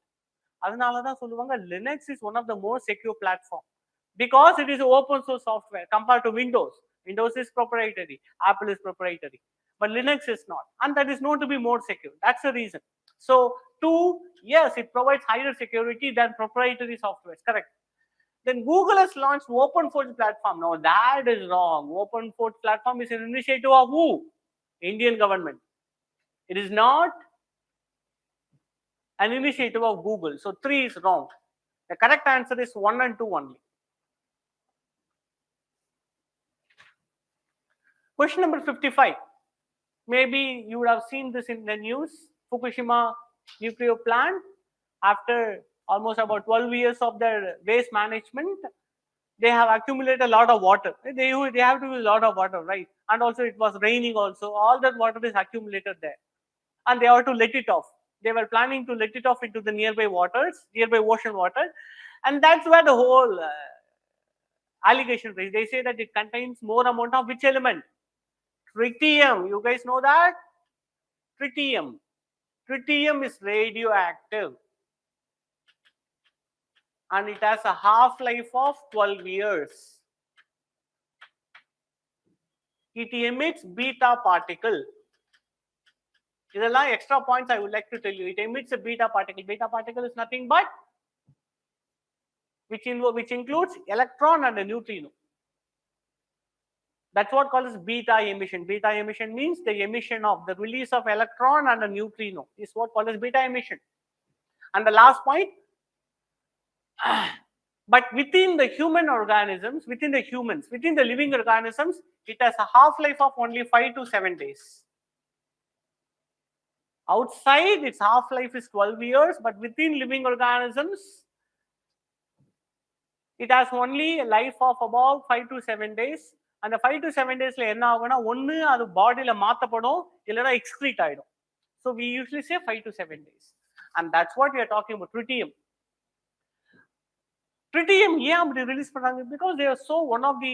அதனால தான் சொல்லுவாங்க Linux is one of the most secure platform because it is open source software compared to Windows. Windows is proprietary, Apple is proprietary, but Linux is not, and that is known to be more secure. That's the reason. So, two, yes, it provides higher security than proprietary software. Correct. Then Google has launched OpenForge platform. No, that is wrong. OpenForge platform is an initiative of who? Indian government. It is not an initiative of Google. So 3 is wrong. The correct answer is 1 and 2 only. Question number 55. Maybe you would have seen this in the news. Fukushima nuclear plant, after almost about 12 years of their waste management, they have accumulated a lot of water. They have to use a lot of water, right? And also it was raining also. All that water is accumulated there. And they have to let it off. They were planning to let it off into the nearby waters, nearby ocean water. And that's where the whole allegation is. They say that it contains more amount of which element? Tritium. You guys know that? Tritium. Tritium is radioactive. And it has a half-life of 12 years. It emits beta particle. These are extra points I would like to tell you. It emits a beta particle. Beta particle is nothing but which includes electron and a neutrino. That's what called as beta emission. Beta emission means the emission of the release of electron and a neutrino is what called as beta emission. And the last point, but within the human organisms, within the humans, within the living organisms, it has a half-life of only 5 to 7 days. Outside, its half-life is 12 years, but within living organisms, it has only a life of about 5 to 7 days. And the 5 to 7 days என்ன ஆகும்னா ஒன்னு அது பாடியில மாத்தப்படும் இல்லனா excrete ஆயிடும். So we usually say 5 to 7 days. And that's what we are talking about. Tritium. Tritium ஏன் அப்படி release பண்றாங்க? Because they are so one of the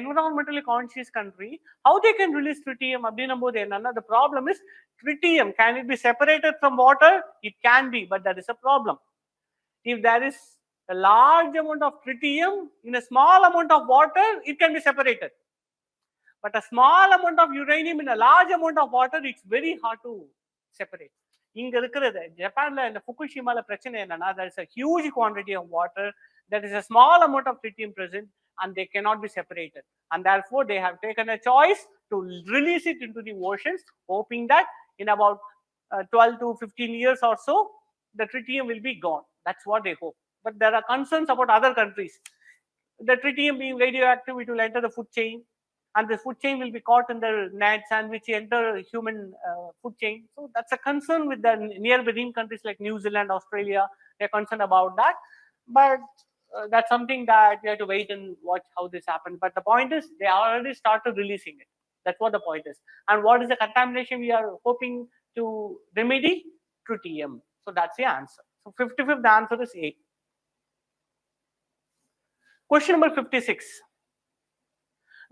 environmentally conscious country. How they can release tritium அப்படின்னும் போது என்னன்னா, the problem is tritium, can it be separated from water? It can be, but that is a problem. If there is a large amount of tritium in a small amount of water, it can be separated. But a small amount of uranium in a large amount of water, it's very hard to separate. இங்க இருக்கிறது ஜப்பான்ல இந்த ஃபுகுஷிமால பிரச்சனை என்னன்னா, there is a huge quantity of water, there is a small amount of tritium present, and they cannot be separated. And therefore, they have taken a choice to release it into the oceans, hoping that in about 12 to 15 years or so, the tritium will be gone. That's what they hope. But there are concerns about other countries. The tritium being radioactive, it will enter the food chain, and the food chain will be caught in the nets and which enter human food chain. So that's a concern with the nearby countries like New Zealand, Australia. They're concerned about that. But that's something that we have to wait and watch how this happens. But the point is, they already started releasing it. That's what the point is. And what is the contamination we are hoping to remedy? Tritium. So that's the answer. So 55th, the answer is A. Question number 56.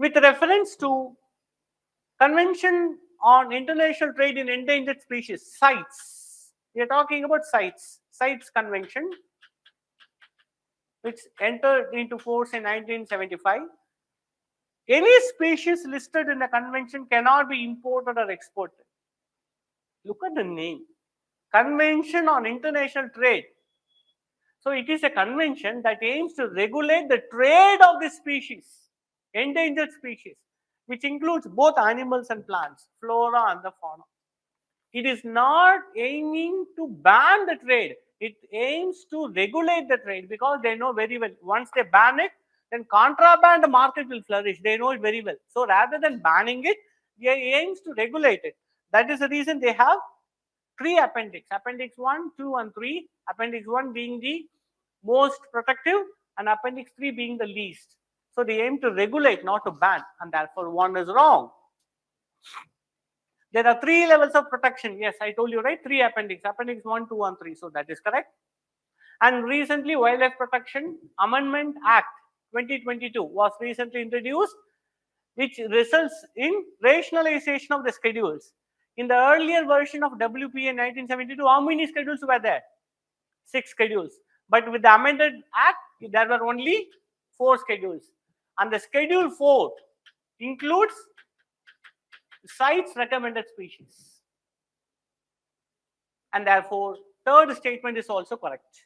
With reference to Convention on International Trade in Endangered Species, CITES. We are talking about CITES. CITES Convention, which entered into force in 1975. Any species listed in the convention cannot be imported or exported. Look at the name. Convention on International Trade. So it is a convention that aims to regulate the trade of this species, endangered species, which includes both animals and plants, flora and the fauna. It is not aiming to ban the trade. It aims to regulate the trade because they know very well, once they ban it, then contraband market will flourish. They know it very well. So rather than banning it, they aims to regulate it. That is the reason they have 3 appendix. Appendix 1, 2 and 3. Appendix 1 being the most protective and appendix 3 being the least. So they aim to regulate, not to ban, and therefore 1 is wrong. There are 3 levels of protection. Yes, I told you, right? 3 appendix. Appendix 1, 2 and 3. So that is correct. And recently, Wildlife Protection Amendment Act 2022 was recently introduced, which results in rationalization of the schedules. In the earlier version of WPA 1972, how many schedules were there? 6 schedules. But with the amended act, there were only 4 schedules. And the schedule 4 includes CITES recommended species. And therefore, third statement is also correct.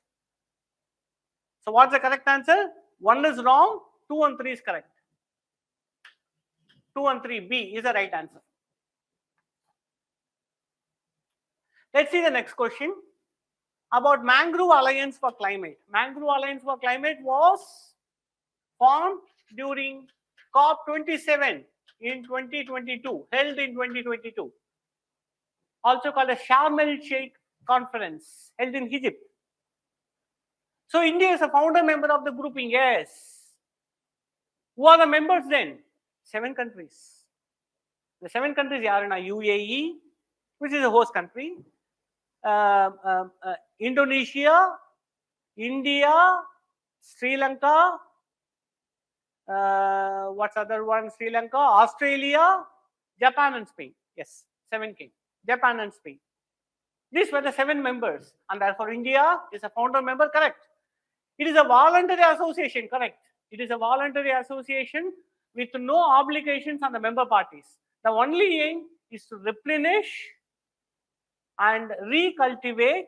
So what's the correct answer? 1 is wrong, 2 and 3 is correct. 2 and 3, B is the right answer. Let's see the next question about Mangrove Alliance for Climate. Mangrove Alliance for Climate was formed during COP27 in 2022, held in 2022. Also called a Sharm el-Sheikh conference, held in Egypt. So India is a founder member of the grouping, yes. Who are the members then? 7 countries. The 7 countries are in UAE, which is a host country, Indonesia, India, Sri Lanka, what's other one? Sri Lanka, Australia, Japan and Spain. Yes, 7 came. Japan and Spain. These were the 7 members, and therefore India is a founder member, correct. It is a voluntary association, correct. It is a voluntary association with no obligations on the member parties. The only aim is to replenish and recultivate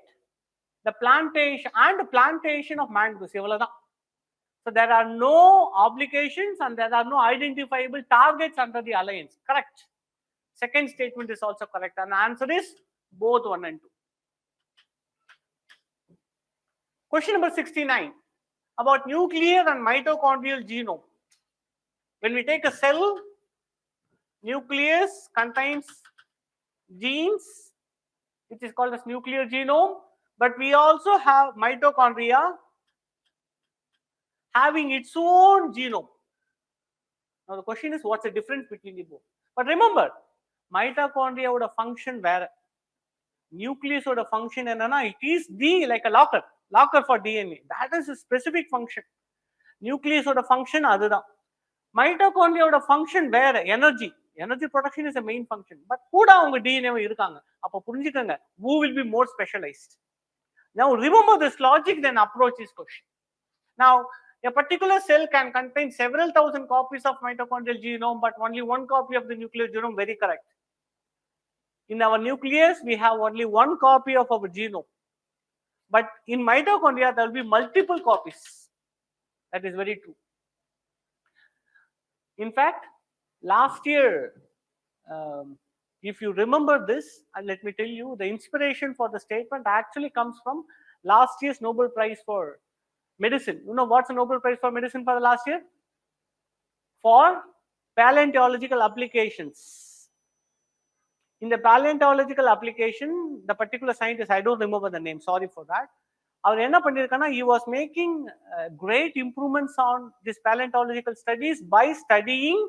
the plantation of mangroves. So there are no obligations and there are no identifiable targets under the alliance. Correct. Second statement is also correct, and the answer is both 1 and 2. Question number 69 about nuclear and mitochondrial genome. When we take a cell, nucleus contains genes, which is called as nuclear genome, but we also have mitochondria having its own genome. Now the question is, what's the difference between the both? But remember, mitochondria would have function where nucleus would have function, and it is like a locker for DNA. That is a specific function. Nucleus would have function other than mitochondria would have function where energy production is the main function. But who DNA irukanga? Appo purinjikanga, who will be more specialized? Now remember this logic, then approach this question. Now a particular cell can contain several thousand copies of mitochondrial genome, but only 1 copy of the nuclear genome. Very correct. In our nucleus, we have only 1 copy of our genome. But in mitochondria, there will be multiple copies. That is very true. In fact, last year, if you remember this, and let me tell you, the inspiration for the statement actually comes from last year's Nobel Prize for Medicine. You know what's the Nobel Prize for Medicine for the last year? For paleontological applications. In the paleontological application, the particular scientist, I don't remember the name, sorry for that. He was making great improvements on these paleontological studies by studying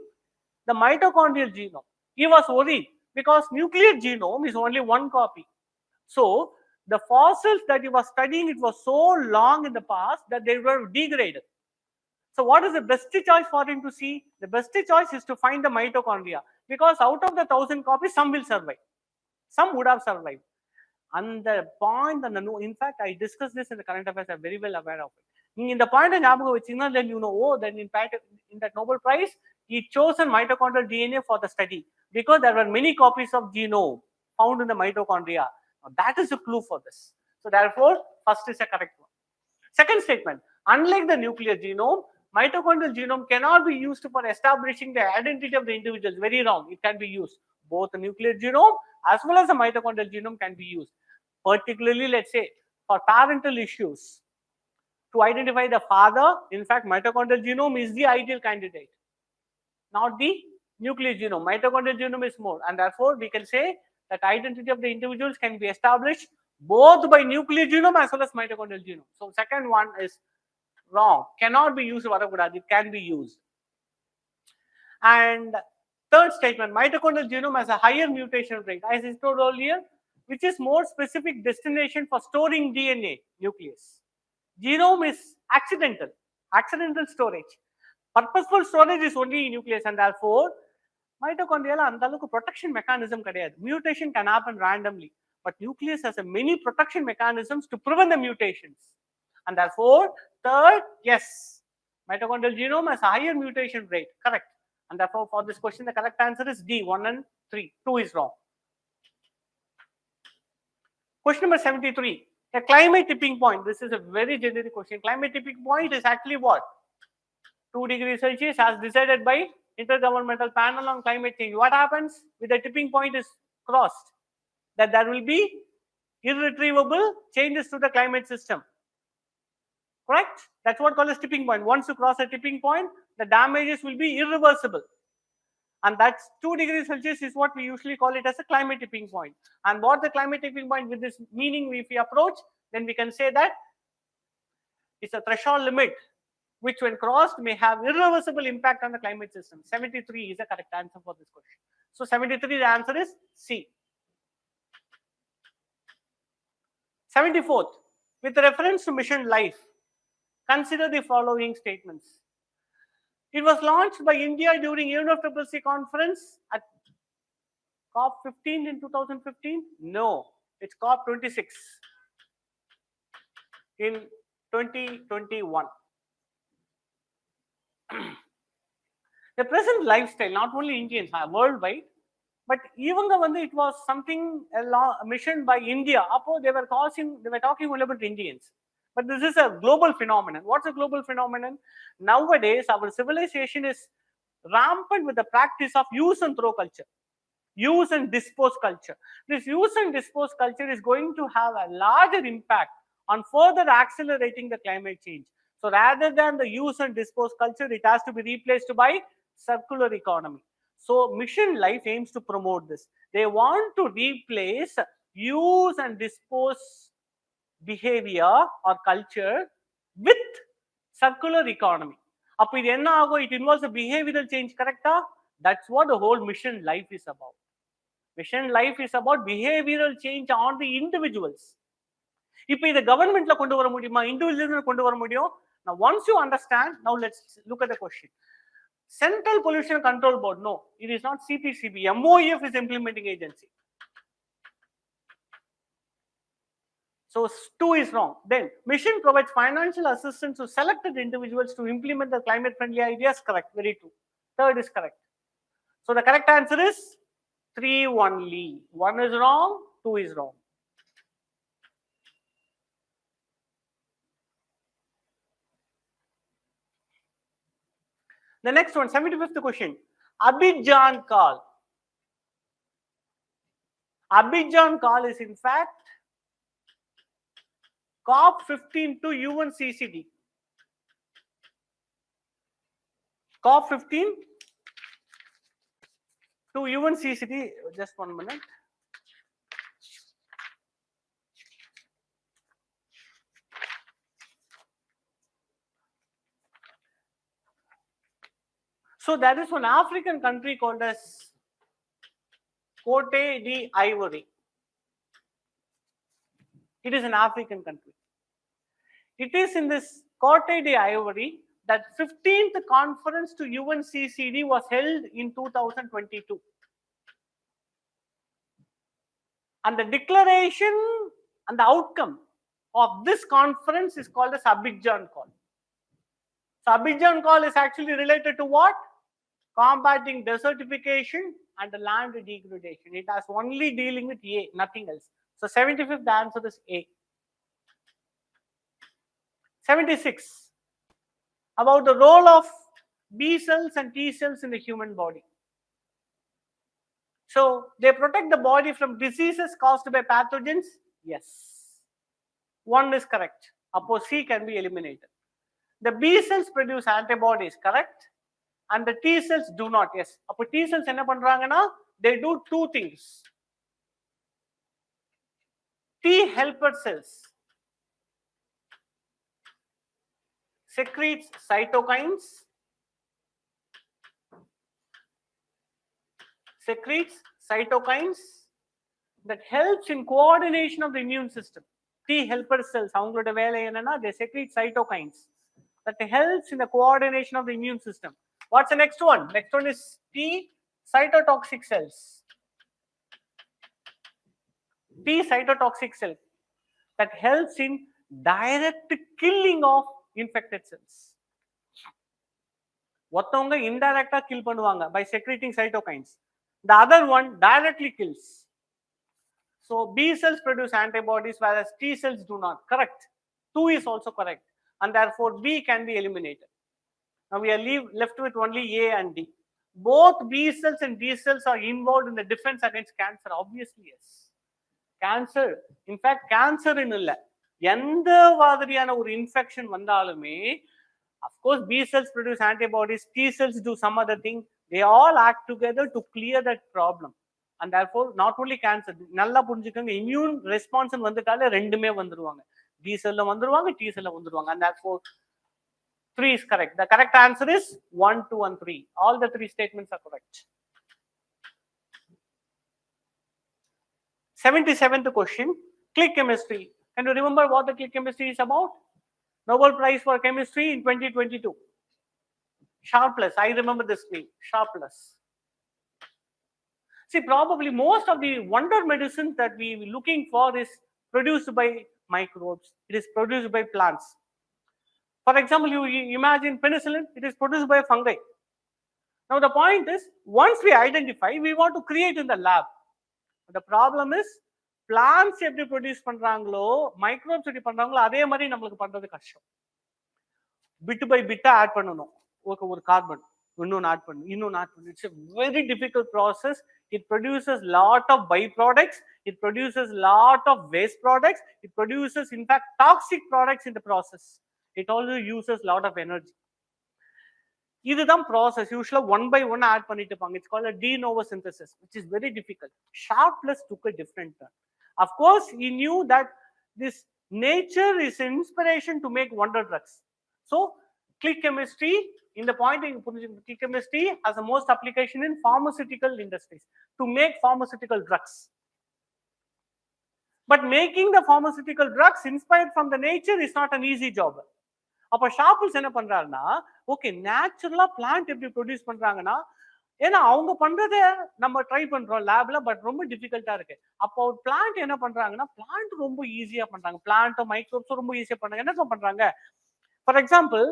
the mitochondrial genome. He was worried because nuclear genome is only 1 copy. So the fossils that he was studying, it was so long in the past that they were degraded. So what is the best choice for him to see? The best choice is to find the mitochondria, because out of the 1,000 copies, some will survive. Some would have survived. And the point, in fact, I discussed this in the current affairs, I'm very well aware of it. In the point of then you know, then in fact, in that Nobel Prize, he chosen mitochondrial DNA for the study because there were many copies of genome found in the mitochondria. Now, that is a clue for this. So therefore, first is a correct one. Second statement, unlike the nuclear genome, mitochondrial genome cannot be used for establishing the identity of the individuals. Very wrong. It can be used. Both the nuclear genome as well as the mitochondrial genome can be used. Particularly, let's say, for parental issues. To identify the father, in fact, mitochondrial genome is the ideal candidate. Not the nuclear genome. Mitochondrial genome is more. And therefore, we can say that identity of the individuals can be established both by nuclear genome as well as mitochondrial genome. So second one is wrong. Cannot be used. It can be used. And third statement, mitochondrial genome has a higher mutation rate, as I told earlier, which is more specific destination for storing DNA nucleus. Genome is accidental storage. Purposeful storage is only in nucleus, and therefore மைட்டோகாண்ட்ரியால அந்த அளவுக்கு protection mechanism கிடையாது. Mutation can happen randomly, but nucleus has a many protection mechanisms to prevent the mutations. And therefore, third, yes, mitochondrial genome has a higher mutation rate. Correct. And therefore, for this question, the correct answer is D, 1 and 3. 2 is wrong. Question number 73. A climate tipping point. This is a very generic question. Climate tipping point is actually what? 2 degrees Celsius as decided by Intergovernmental Panel on Climate Change. What happens if the tipping point is crossed? That there will be irretrievable changes to the climate system. Correct? That's what called as tipping point. Once you cross a tipping point, the damages will be irreversible. And that's 2 degrees Celsius is what we usually call it as a climate tipping point. And what the climate tipping point with this meaning, if we approach, then we can say that it's a threshold limit which when crossed may have irreversible impact on the climate system. 73 is the correct answer for this question. So 73, the answer is C. 74th, with reference to mission life, consider the following statements. It was launched by India during UNFCCC conference at COP15 in 2015? No, it's COP26 in 2021. The present lifestyle, not only Indians, worldwide, but even it was something a mission by India. They were talking only about Indians. But this is a global phenomenon. What's a global phenomenon? Nowadays, our civilization is rampant with the practice of use and throw culture, use and dispose culture. This use and dispose culture is going to have a larger impact on further accelerating the climate change. So rather than the use and dispose culture, it has to be replaced by circular economy. So mission life aims to promote this. They want to replace use and dispose behavior or culture with circular economy. It involves a behavioral change, correct? That's what the whole mission life is about. Mission life is about behavioral change on the individuals. If the government individuals. Now, once you understand, now let's look at the question. Central Pollution Control Board, no, it is not CPCB. MOEF is implementing agency. So 2 is wrong. Then mission provides financial assistance to selected individuals to implement the climate friendly ideas. Correct. Very true. Third is correct. So the correct answer is 3 only. 1 is wrong, 2 is wrong. The next one, 75th question. Abidjan call. Abidjan call is in fact COP15 to UNCCD. COP15 to UNCCD. Just 1 minute. So there is one African country called as Cote d'Ivoire. It is an African country. It is in this Cote d'Ivoire that 15th conference to UNCCD was held in 2022. And the declaration and the outcome of this conference is called as Abidjan call. So Abidjan call is actually related to what? Combating desertification and the land degradation. It has only dealing with A, nothing else. So 75th, the answer is A. 76. About the role of B cells and T cells in the human body. So they protect the body from diseases caused by pathogens. Yes. 1 is correct. Opposite C can be eliminated. The B cells produce antibodies, correct? And the T cells do not. Yes. Appo T cells enna pandrangana? They do 2 things. T helper cells secretes cytokines, that helps in coordination of the immune system. T helper cells, they secrete cytokines that helps in the coordination of the immune system. What's the next one? Next one is T cytotoxic cells. T cytotoxic cell that helps in direct killing of infected cells. ஒருத்தவங்க இன்டைரக்டா kill பண்ணுவாங்க by secreting cytokines. The other one directly kills. So B cells produce antibodies whereas T cells do not. Correct. 2 is also correct, and therefore B can be eliminated. Now we are left with only A and D. Both B cells and D cells are involved in the defense against cancer. Obviously, yes. Cancer, in fact, cancer in illa. எந்த மாதிரியான ஒரு infection வந்தாலுமே, of course, B cells produce antibodies, T cells do some other thing. They all act together to clear that problem. And therefore, not only cancer, நல்லா புரிஞ்சுக்கங்க, immune response வந்துட்டாலே ரெண்டுமே வந்துருவாங்க. B cell வந்துருவாங்க, T cell வந்துருவாங்க. And therefore, 3 is correct. The correct answer is 1, 2, and 3. All the 3 statements are correct. 77th question, click chemistry. Can you remember what the click chemistry is about? Nobel Prize for Chemistry in 2022. Sharpless, I remember this name, Sharpless. See, probably most of the wonder medicines that we are looking for is produced by microbes. It is produced by plants. For example, you imagine penicillin, it is produced by fungi. Now the point is, once we identify, we want to create in the lab. The problem is, plants எப்படி produce பண்றாங்களோ, microbes எப்படி பண்றாங்களோ அதே மாதிரி நம்மளுக்கு பண்றது கஷ்டம். Bit by Pitta add பண்ணணும். ஒரு கார்பன் இன்னொன்று ஆட் பண்ணு, இன்னொன்று ஆட் பண்ணு. It's a very difficult process. It produces lot of byproducts. It produces lot of waste products. It produces, in fact, toxic products in the process. It also uses lot of energy. இதுதான் process. Usually one by one add பண்ணிட்டு இருப்பாங்க. It's called a de novo synthesis, which is very difficult. Sharpless took a different turn. Of course, he knew that this nature is inspiration to make wonder drugs. So, click chemistry, in the point in click chemistry has the most application in pharmaceutical industries to make pharmaceutical drugs. But making the pharmaceutical drugs inspired from the nature is not an easy job. அப்ப sharps என்ன பண்றாருன்னா, okay நேச்சுரலா plant எப்படி produce பண்றாங்கன்னா, ஏன்னா அவங்க பண்றதை நம்ம ட்ரை பண்றோம் லேப்ல, பட் ரொம்ப டிஃபிகல்ட்டா இருக்கு. அப்போ ஒரு பிளான்ட் என்ன பண்றாங்கன்னா, பிளான்ட் ரொம்ப ஈஸியா பண்றாங்க, பிளான்ட் மைக்ரோப்ஸ் ரொம்ப ஈஸியா பண்றாங்க. என்ன பண்றாங்க, ஃபார் எக்ஸாம்பிள்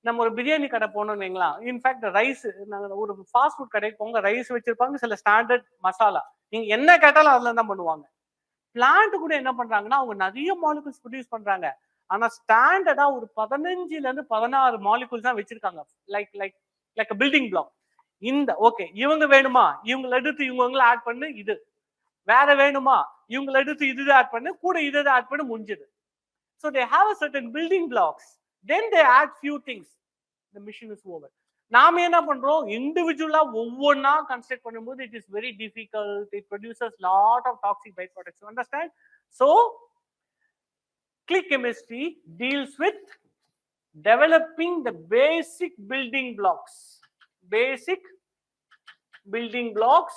நம்ம ஒரு பிரியாணி கடை போனோம்னு வைங்களா, இன்ஃபேக்ட் ரைஸ், நாங்கள் ஒரு ஃபாஸ்ட் ஃபுட் கடைக்கு போங்க, ரைஸ் வச்சிருப்பாங்க, சில ஸ்டாண்டர்ட் மசாலா, நீங்க என்ன கேட்டாலும் அதுல தான் பண்ணுவாங்க. பிளான்ட் கூட என்ன பண்றாங்கன்னா, அவங்க நிறைய மாலிகுல்ஸ் ப்ரொடியூஸ் பண்றாங்க, ஆனா ஸ்டாண்டர்டா ஒரு 15ல இருந்து 16 மாலிகுல்ஸ் தான் வச்சிருக்காங்க. Like building block. இந்த ஓகே இவங்க வேணுமா, இவங்களை எடுத்து இவங்களை ஆட் பண்ணு, இது வேற வேணுமா, இவங்களை எடுத்து இது ஆட் பண்ணு, கூட இது ஆட் பண்ணு, முடிஞ்சது. So they have a certain building blocks, then they add few things, the mission is over. நாம என்ன பண்றோம், இண்டிவிஜுவலா ஒவ்வொன்னா கன்ஸ்ட்ரக்ட் பண்ணும்போது it is very difficult. It produces lot of toxic byproducts. You understand? So click chemistry deals with developing the basic building blocks. Basic building blocks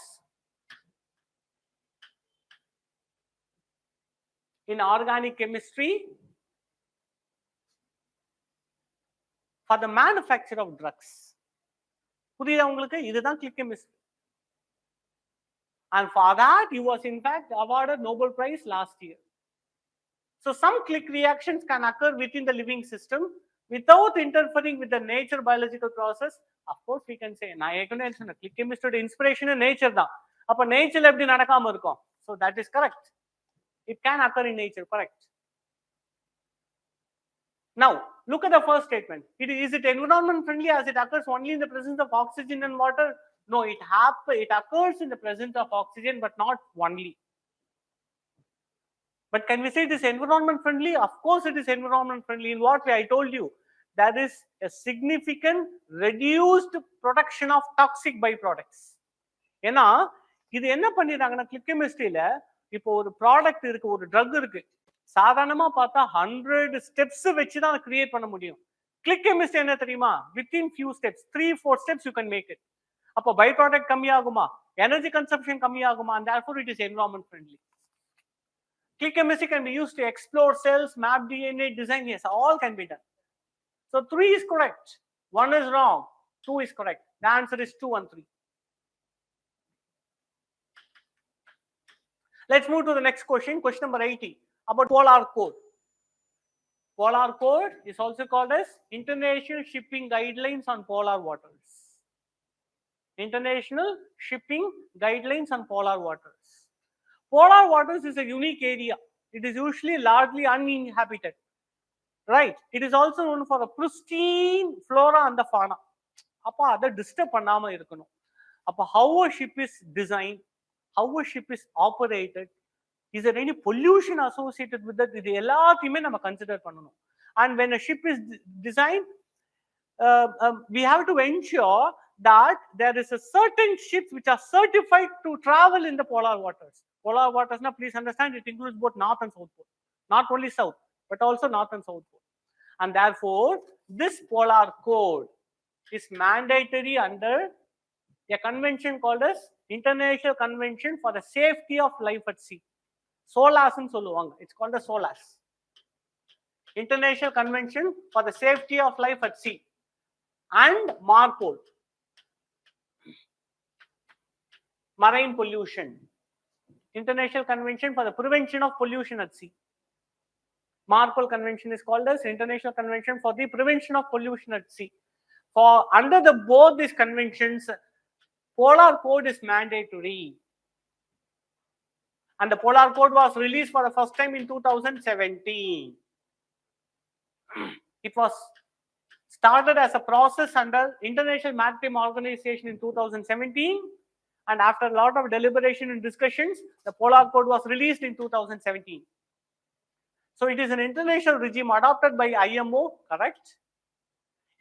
in organic chemistry for the manufacture of drugs. புரியுதா உங்களுக்கு? இதுதான் click chemistry. And for that he was in fact awarded Nobel Prize last year. So some click reactions can occur within the living system without interfering with the nature biological process. Of course we can say, நான் ஏற்கனவே சொன்னேன், click chemistry inspiration nature தான். அப்ப நேச்சர்ல எப்படி நடக்காம இருக்கும்? So that is correct. It can occur in nature, correct. Now look at the first statement. Is it environment friendly as it occurs only in the presence of oxygen and water? No, it occurs in the presence of oxygen, but not only. But can we say it is environment friendly? Of course it is environment friendly. In what way? I told you, there is a significant reduced production of toxic byproducts. ஏன்னா இது என்ன பண்ணிடுறாங்கன்னா, click கெமிஸ்ட்ரியில இப்போ ஒரு product இருக்கு, ஒரு drug இருக்கு, சாதாரணமா பார்த்தா 100 ஸ்டெப்ஸ் வச்சு தான் கிரியேட் பண்ண முடியும். கிளிக் கெமிஸ்ட்ரி என்ன தெரியுமா, within few steps, 3-4 steps you can make it. அப்போ பை ப்ராடக்ட் கம்மியாகுமா, எனர்ஜி கன்சம்ஷன் கம்மியாகுமா, and therefore it is environment friendly. Click chemistry can be used to explore cells, map DNA, design. Yes, all can be done. So 3 is correct, 1 is wrong, 2 is correct. The answer is 2 and 3. Let's move to the next question, question number 80, about Polar Code. Polar Code is also called as International Shipping Guidelines on Polar Waters. International Shipping Guidelines on Polar Waters. Polar waters is a unique area. It is usually largely uninhabited. Right? It is also known for a pristine flora and the fauna. அப்போ அதை disturb பண்ணாம இருக்கணும். அப்போ how a ship is designed, how a ship is operated, is there any pollution associated with that? இது எல்லாத்தையுமே நம்ம consider பண்ணணும். And when a ship is designed, we have to ensure that there is a certain ships which are certified to travel in the polar waters. Polar waters, now please understand, it includes both north and south pole, not only south but also north and south pole. And therefore this polar code is mandatory under a convention called as International Convention for the Safety of Life at Sea. SOLAS ன்னு சொல்லுவாங்க. It's called the SOLAS. International Convention for the Safety of Life at Sea. And MARPOL, Marine Pollution. International Convention for the Prevention of Pollution at Sea. MARPOL Convention is called as International Convention for the Prevention of Pollution at Sea. For under the both these conventions, Polar Code is mandatory. And the Polar Code was released for the first time in 2017. It was started as a process under International Maritime Organization in 2017, and after a lot of deliberation and discussions, the Polar Code was released in 2017. So it is an international regime adopted by IMO, correct?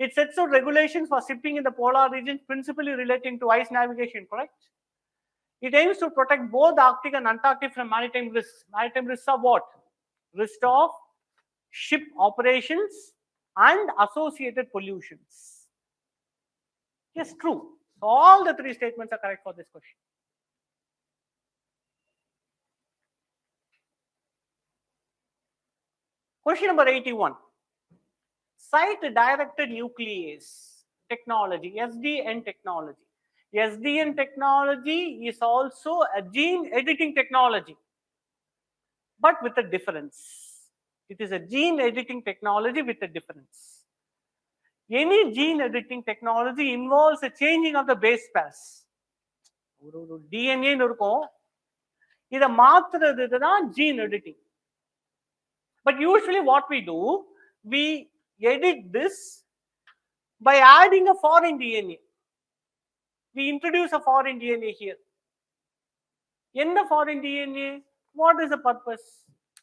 It sets out regulations for shipping in the polar region, principally relating to ice navigation, correct? It aims to protect both the Arctic and Antarctic from maritime risks. Maritime risks are what? Risk of ship operations and associated pollutions. Yes, true. So all the three statements are correct for this question. Question number 81. Site-directed nuclease technology, SDN technology. SDN technology is also a gene editing technology, but with a difference. It is a gene editing technology with a difference. Any gene editing technology involves a changing of the base pairs. DNA இருக்கும், இதை மாத்துறது தான் gene editing. But usually what we do, we edit this by adding a foreign DNA. We introduce a foreign DNA here. In the foreign DNA, what is the purpose?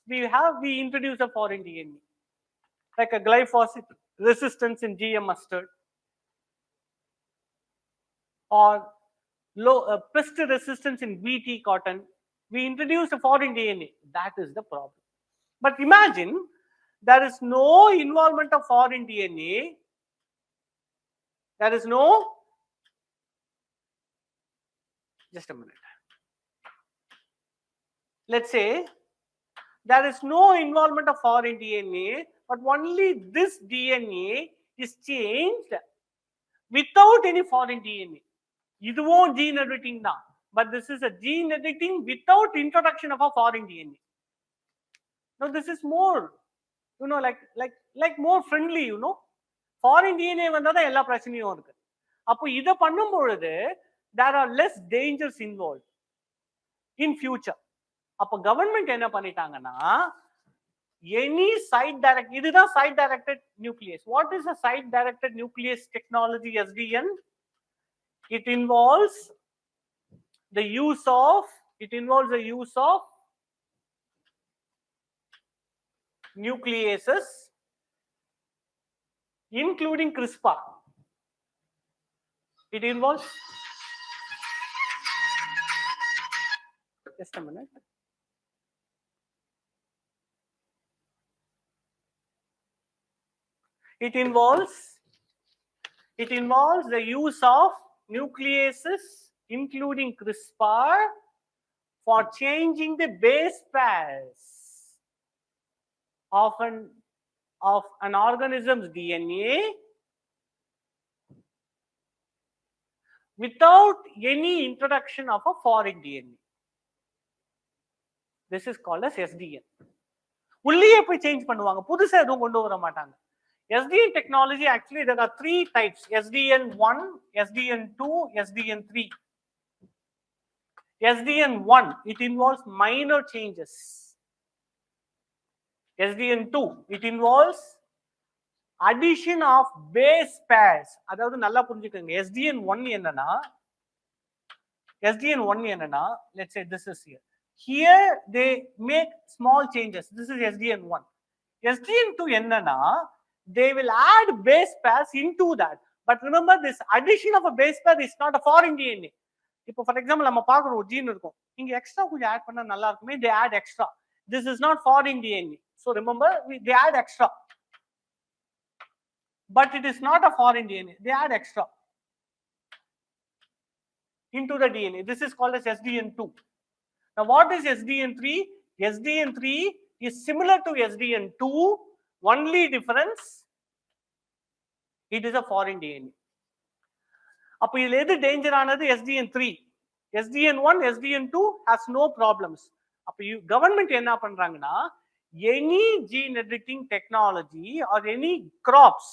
We introduce a foreign DNA, like a glyphosate resistance in GM mustard, or low pest resistance in BT cotton. We introduce a foreign DNA. That is the problem. But imagine there is no involvement of foreign DNA. There is no, just a minute. Let's say there is no involvement of foreign DNA, but only this DNA is changed without any foreign DNA. இதுவும் gene editing தான், but this is a gene editing without introduction of a foreign DNA. Now this is more, like more friendly, foreign DNA வந்தா தான் எல்லா பிரச்சனையும் இருக்கு. அப்போ இதை பண்ணும் பொழுது there are less dangers involved in future. அப்போ கவர்மெண்ட் என்ன பண்ணிட்டாங்கன்னா, any site direct, இதுதான் site directed nuclease. What is a site directed nuclease technology, SDN? It involves the use of nucleases, including CRISPR. It involves, just a minute. It involves the use of nucleases, including CRISPR, for changing the base pairs of an organism's DNA without any introduction of a foreign DNA. This is called as SDN. உள்ளேயே போய் change பண்ணுவாங்க, புதுசா எதுவும் கொண்டு வர மாட்டாங்க. SDN technology, actually there are 3 types: SDN1, SDN2, SDN3. SDN1, it involves minor changes. SDN2, it involves addition of base pairs. அதாவது நல்லா புரிஞ்சுக்கோங்க, SDN1 என்னன்னா, let's say this is here. Here they make small changes. This is SDN1. SDN2 என்னன்னா, they will add base pairs into that. But remember, this addition of a base pair is not a foreign DNA. இப்போ for example நம்ம பார்க்குற ஒரு gene இருக்கும், இங்க extra கொஞ்சம் add பண்ணா நல்லா இருக்குமே, they add extra. This is not foreign DNA. So remember, they add extra. But it is not a foreign DNA. They add extra into the DNA. This is called as SDN2. Now, what is SDN3? SDN3 is similar to SDN2. Only difference, it is a foreign DNA. அப்போ இதுல எது danger ஆனது? SDN3. SDN1, SDN2 has no problems. அப்போ government என்ன பண்றாங்கன்னா, any gene editing technology or any crops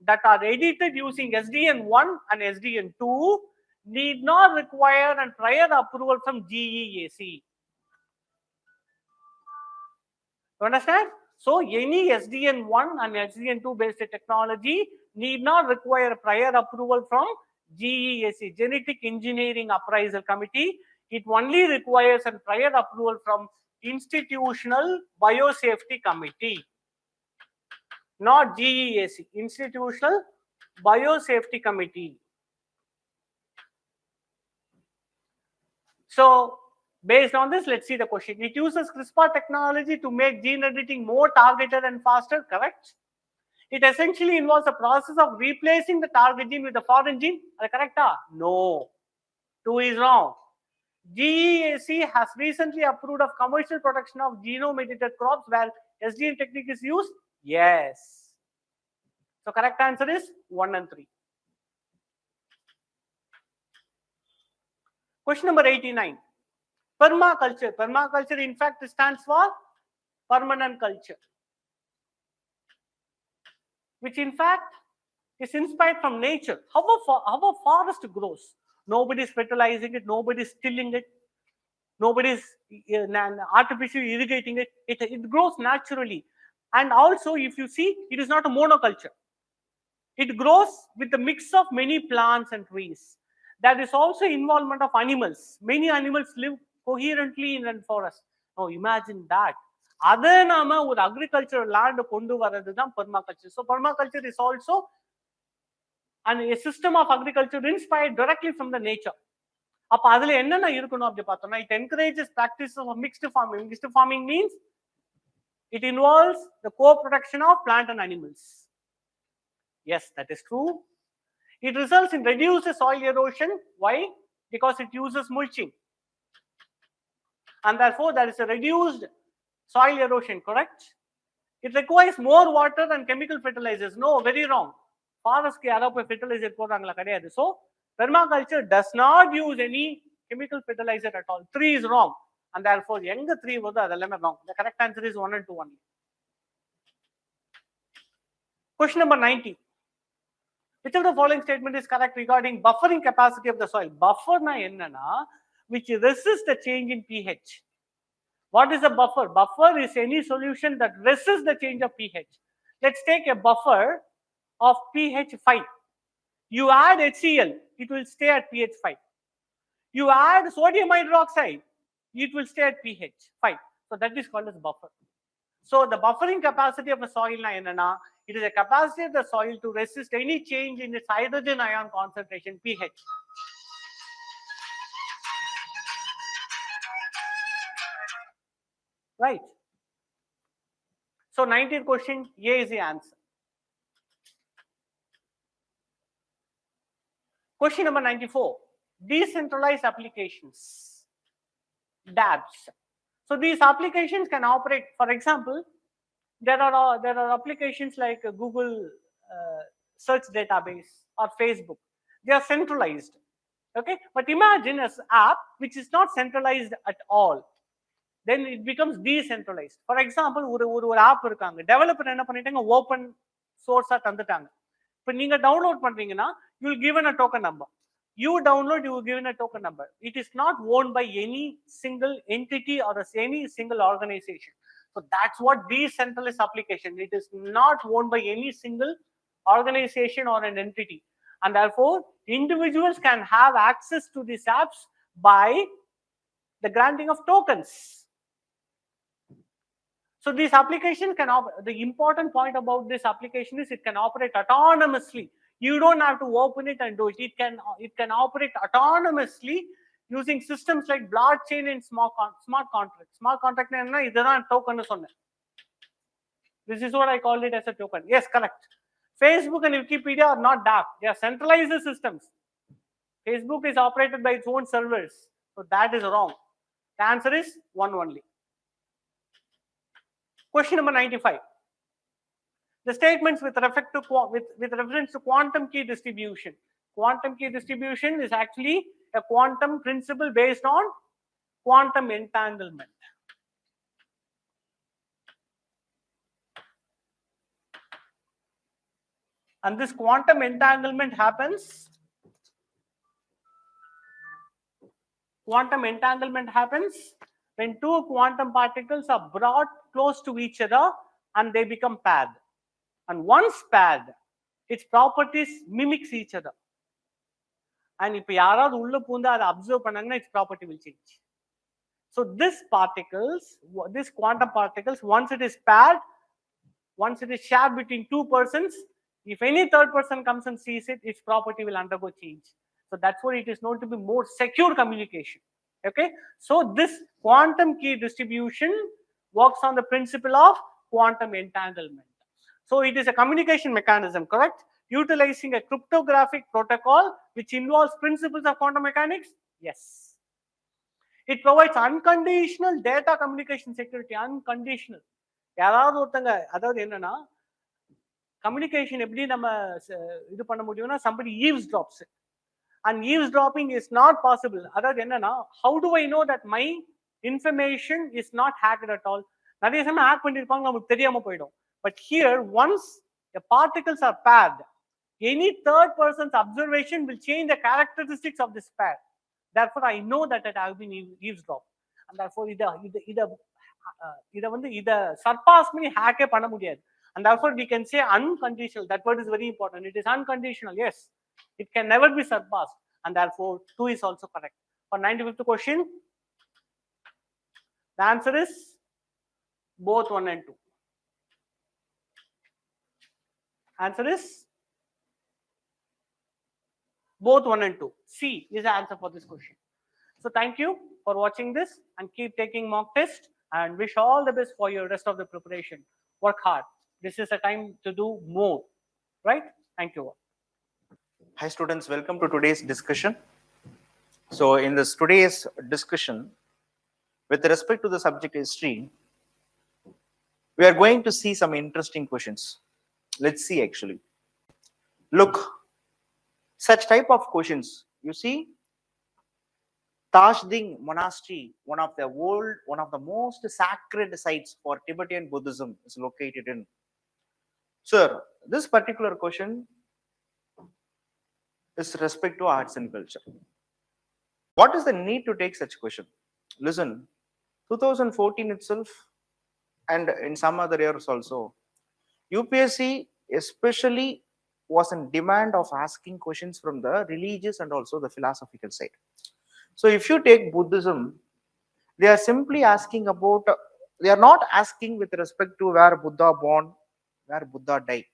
that are edited using SDN1 and SDN2 need not require and prior approval from GEAC. You understand? So any SDN1 and SDN2 based technology need not require prior approval from GEAC, Genetic Engineering Appraisal Committee. It only requires a prior approval from Institutional Biosafety Committee, not GEAC, Institutional Biosafety Committee. So based on this, let's see the question. It uses CRISPR technology to make gene editing more targeted and faster, correct? It essentially involves the process of replacing the target gene with the foreign gene. Correct? No. 2 is wrong. GEAC has recently approved of commercial production of genome edited crops where SDN technique is used. Yes. So correct answer is 1 and 3. Question number 89. Permaculture. Permaculture, in fact, stands for permanent culture, which in fact is inspired from nature. How a forest grows. Nobody is fertilizing it, nobody is tilling it, nobody is artificially irrigating it. It grows naturally. And also, if you see, it is not a monoculture. It grows with a mix of many plants and trees. There is also involvement of animals. Many animals live coherently in a forest. Now imagine that. அதை நாம ஒரு agriculture land கொண்டு வர்றது தான் permaculture. So permaculture is also a system of agriculture inspired directly from the nature. அப்ப அதுல என்னென்ன இருக்கணும் அப்படி பார்த்தோம்னா, it encourages practice of mixed farming. Mixed farming means it involves the co-production of plant and animals. Yes, that is true. It results in reduced soil erosion. Why? Because it uses mulching. And therefore, there is a reduced soil erosion, correct? It requires more water than chemical fertilizers. No, very wrong. Forest ke yara poi fertilizer podrangala kadiyadu. So permaculture does not use any chemical fertilizer at all. 3 is wrong, and therefore enga 3 varudho adellame wrong. The correct answer is 1 and 2 only. Question number 90. Which of the following statement is correct regarding buffering capacity of the soil? Buffer na enna na, which resists the change in pH. What is a buffer? Buffer is any solution that resists the change of pH. Let's take a buffer of pH 5. You add HCl, it will stay at pH 5. You add sodium hydroxide, it will stay at pH 5. So that is called as buffer. So the buffering capacity of a soil na enna, it is a capacity of the soil to resist any change in its hydrogen ion concentration, pH. Right. So 19th question, A is the answer. Question number 94. Decentralized applications, DApps. So these applications can operate. For example, there are applications like Google search database or Facebook. They are centralized. Okay, but imagine an app which is not centralized at all. then it becomes decentralized. For example, ஒரு app இருக்காங்க, developer என்ன பண்ணிட்டாங்க, open சோர்ஸா தந்துட்டாங்க. இப்போ நீங்க download பண்றீங்கன்னா you will given a token number. You download, you will given a token number. It is not owned by any single entity or any single organization. So that's what decentralized application. It is not owned by any single organization or an entity, and therefore individuals can have access to these apps by the granting of tokens. So this application can the important point about this application is it can operate autonomously. You don't have to open it and do it. It can operate autonomously using systems like blockchain and smart contract. Smart contract enna idha token sonna. This is what I called it as a token. Yes, correct. Facebook and Wikipedia are not dark. They are centralized systems. Facebook is operated by its own servers. So that is wrong. The answer is one only. Question number 95. The statements with reference to quantum key distribution. Quantum key distribution is actually a quantum principle based on quantum entanglement. And this quantum entanglement happens. Quantum entanglement happens when two quantum particles are brought close to each other and they become paired. And once paired, its properties mimics each other. And if யாராவது உள்ள பூந்து அதை observe பண்ணாங்கன்னா its property will change. So this quantum particles, once it is paired, once it is shared between two persons, if any third person comes and sees it, its property will undergo change. So that's why it is known to be more secure communication. Okay, so this quantum key distribution works on the principle of quantum entanglement. So it is a communication mechanism, correct? Utilizing a cryptographic protocol which involves principles of quantum mechanics. Yes. It provides unconditional data communication security. Unconditional. யாராவது ஒருத்தங்க, அதாவது என்னன்னா, communication எப்படி நம்ம இது பண்ண முடியும்னா, somebody eavesdrops it. And eavesdropping is not possible. அதாவது என்னன்னா, how do I know that my information is not hacked at all? நிறைய சமயம் ஹேக் பண்ணிருப்பாங்க, நமக்கு தெரியாம போயிடும். But here, once the particles are paired, any third person's observation will change the characteristics of this pair. Therefore, I know that I have been eavesdropped. And therefore, இதை surpass பண்ணி ஹேக்கே பண்ண முடியாது. And therefore, we can say unconditional. That word is very important. It is unconditional. Yes, it can never be surpassed. And therefore, 2 is also correct. For 95th question, the answer is both 1 and 2. Answer is both 1 and 2. C is the answer for this question. So thank you for watching this and keep taking mock test and wish all the best for your rest of the preparation. Work hard. This is a time to do more, right? Thank you all. Hi students, welcome to today's discussion. So in this today's discussion, with respect to the subject history, we are going to see some interesting questions. Let's see actually. Look, such type of questions, you see, Tashding monastery, one of the most sacred sites for Tibetan Buddhism, is located in. Sir, this particular question is respect to arts and culture. What is the need to take such question? Listen, 2014 itself and in some other years also, UPSC especially was in demand of asking questions from the religious and also the philosophical side. So if you take Buddhism, they are simply asking about, they are not asking with respect to where Buddha born, where Buddha died.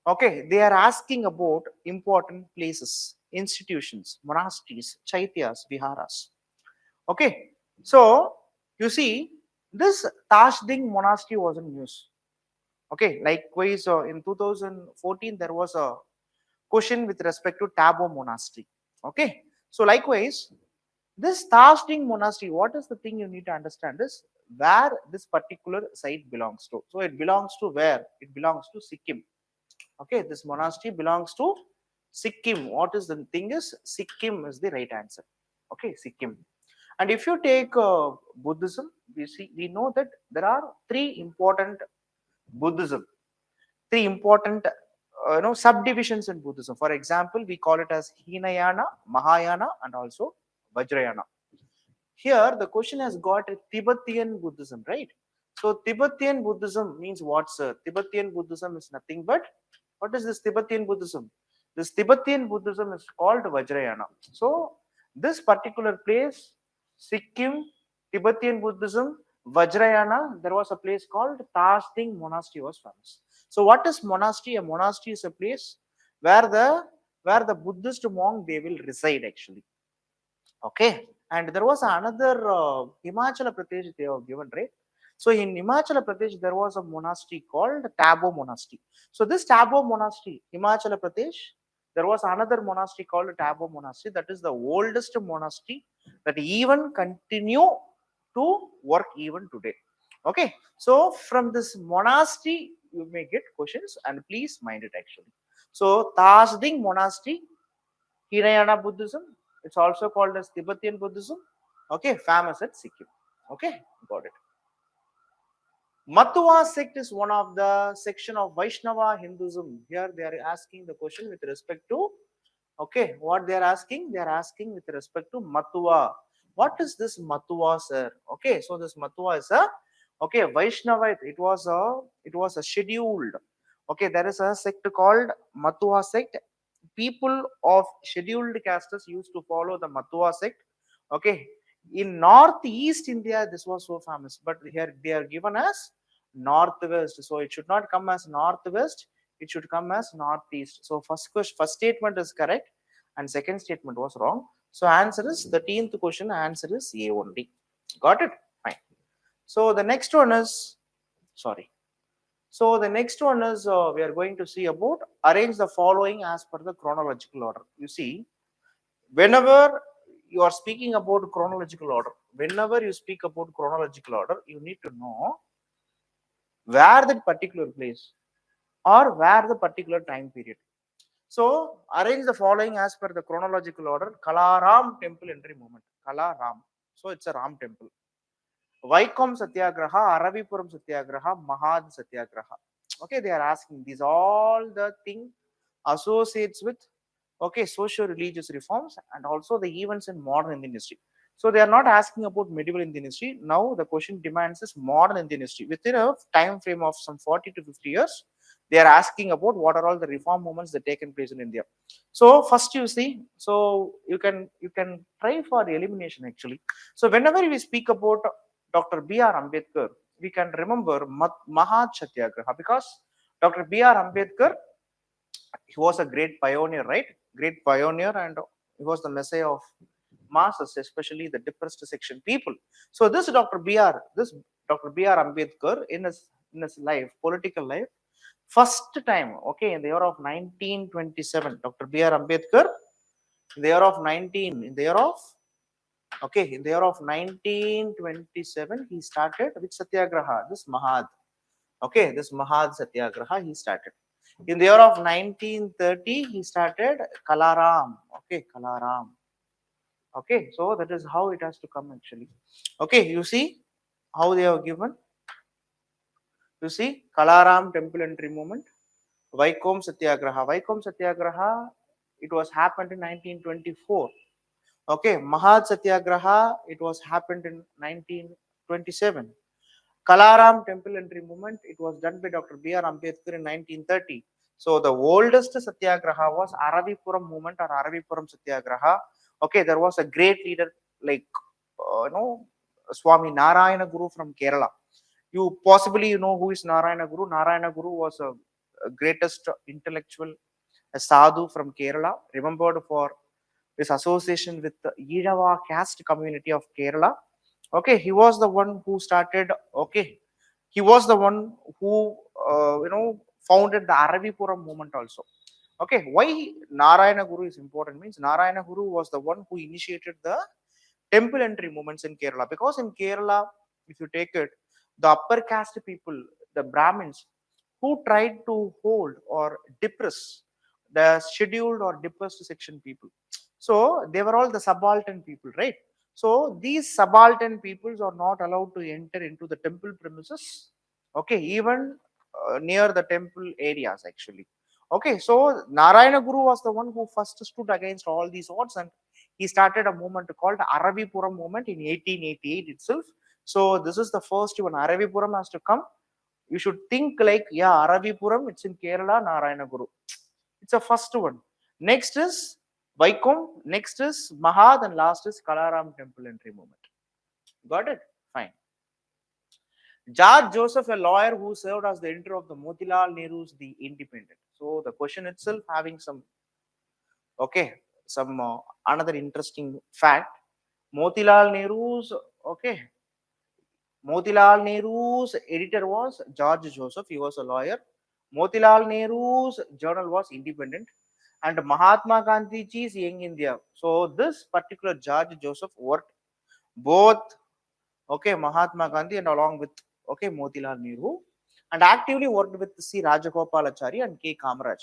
Okay, they are asking about important places, institutions, monasteries, chaityas, viharas. Okay, so you see, this Tashding monastery was in news. Okay, likewise in 2014 there was a question with respect to Tabo monastery. Okay, so likewise this Tashding monastery, what is the thing you need to understand is where this particular site belongs to. So it belongs to where? It belongs to Sikkim. Okay, this monastery belongs to Sikkim. What is the thing is, Sikkim is the right answer. Okay, Sikkim. And if you take Buddhism, we know that there are three important Buddhism, three important subdivisions in Buddhism. For example, we call it as Hinayana, Mahayana, and also Vajrayana. Here, the question has got a Tibetan Buddhism, right? So, Tibetan Buddhism means what, sir? Tibetan Buddhism is nothing but, what is this Tibetan Buddhism? This Tibetan Buddhism is called Vajrayana. So, this particular place, Sikkim, Tibetan Buddhism, Vajrayana, there was a place called Tasding Monastery was famous. So, what is monastery? A monastery is a place where the Buddhist monk they will reside actually. Okay, and there was another Himachal Pradesh they have given, right? So in Himachal Pradesh there was a monastery called Tabo Monastery. So this Tabo Monastery, Himachal Pradesh, there was another monastery called Tabo Monastery. That is the oldest monastery that even continue to work even today. Okay, so from this monastery you may get questions, and please mind it actually. So Tasding Monastery, Hinayana Buddhism. It's also called as Tibetan Buddhism. Okay, famous at Sikkim. Okay, got it. Matwa sect is one of the section of Vaishnava Hinduism. Here they are asking the question with respect to, okay, what they are asking? They are asking with respect to Matwa. What is this Matwa, sir? Okay, so this Matwa is a, okay, Vaishnava. It was a scheduled. Okay, there is a sect called Matwa sect. People of scheduled castes used to follow the Matwa sect. Okay, in northeast India, this was so famous, but here they are given as northwest. So it should not come as northwest, it should come as northeast. So first statement is correct, and second statement was wrong. So answer is 13th question. Answer is A only. Got it? Fine. So the next one is, sorry. So the next one is we are going to see about arrange the following as per the chronological order. You see, whenever you are speaking about chronological order, whenever you speak about chronological order, you need to know where that particular place or where the particular time period. So arrange the following as per the chronological order. Kalaram temple entry movement. Kalaram. So it's a Ram temple. Vaikom Satyagraha, Aravipuram Satyagraha, Mahad Satyagraha. Okay, they are asking these all the thing associates with, okay, socio-religious reforms and also the events in modern Indian history. So they are not asking about medieval Indian history. Now the question demands is modern Indian history. Within a time frame of some 40 to 50 years, they are asking about what are all the reform movements that taken place in India. So first you see, so you can try for elimination actually. So whenever we speak about Dr. B.R. Ambedkar, we can remember Mahad Satyagraha, because Dr. B.R. Ambedkar, he was a great pioneer, right? Great pioneer, and he was the messiah of masses, especially the depressed section people. So this Dr. B.R. Ambedkar in his life, political life, first time, okay, in the year of 1927, Dr. B.R. Ambedkar, in the year of 1927, he started with Satyagraha, this Mahad. Okay, this Mahad Satyagraha he started. In the year of 1930, he started Kalaram. Okay, Kalaram. Okay, so that is how it has to come actually. Okay, you see how they have given. You see, Kalaram temple entry movement, Vaikom Satyagraha. Vaikom Satyagraha, it was happened in 1924. Okay, Mahad Satyagraha, it was happened in 1927. Kalaram temple entry movement, it was done by Dr. B.R. Ambedkar in 1930. So the oldest Satyagraha was Aravipuram movement or Aravipuram Satyagraha. Okay, there was a great leader like Swami Narayana Guru from Kerala. You possibly know who is Narayana Guru. Narayana Guru was a greatest intellectual, a sadhu from Kerala, remembered for his association with the Irava caste community of Kerala. Okay, he was the one who started. Okay, he was the one who founded the Aravipuram movement also. Okay, why Narayana Guru is important means Narayana Guru was the one who initiated the temple entry movements in Kerala, because in Kerala, if you take it, the upper caste people, the Brahmins, who tried to hold or depress the scheduled or depressed section people. So they were all the subaltern people, right? So these subaltern peoples are not allowed to enter into the temple premises. Okay, even near the temple areas actually. Okay, so Narayana Guru was the one who first stood against all these odds, and he started a movement called Aravipuram movement in 1888 itself. So this is the first one. Aravipuram has to come. You should think like, yeah, Aravipuram, it's in Kerala, Narayana Guru. It's a first one. Next is Vaikom, next is Mahad, and last is Kalaram temple entry movement. Got it? Fine. George Joseph, a lawyer who served as the editor of the Motilal Nehru's The Independent. So the question itself having some, okay, some another interesting fact. Motilal Nehru's, okay, Motilal Nehru's editor was George Joseph. He was a lawyer. Motilal Nehru's journal was Independent, and Mahatma Gandhiji's Young India. So this particular George Joseph worked both, okay, Mahatma Gandhi and along with, okay, Motilal Nehru, and actively worked with C. Rajagopalachari and K. Kamaraj.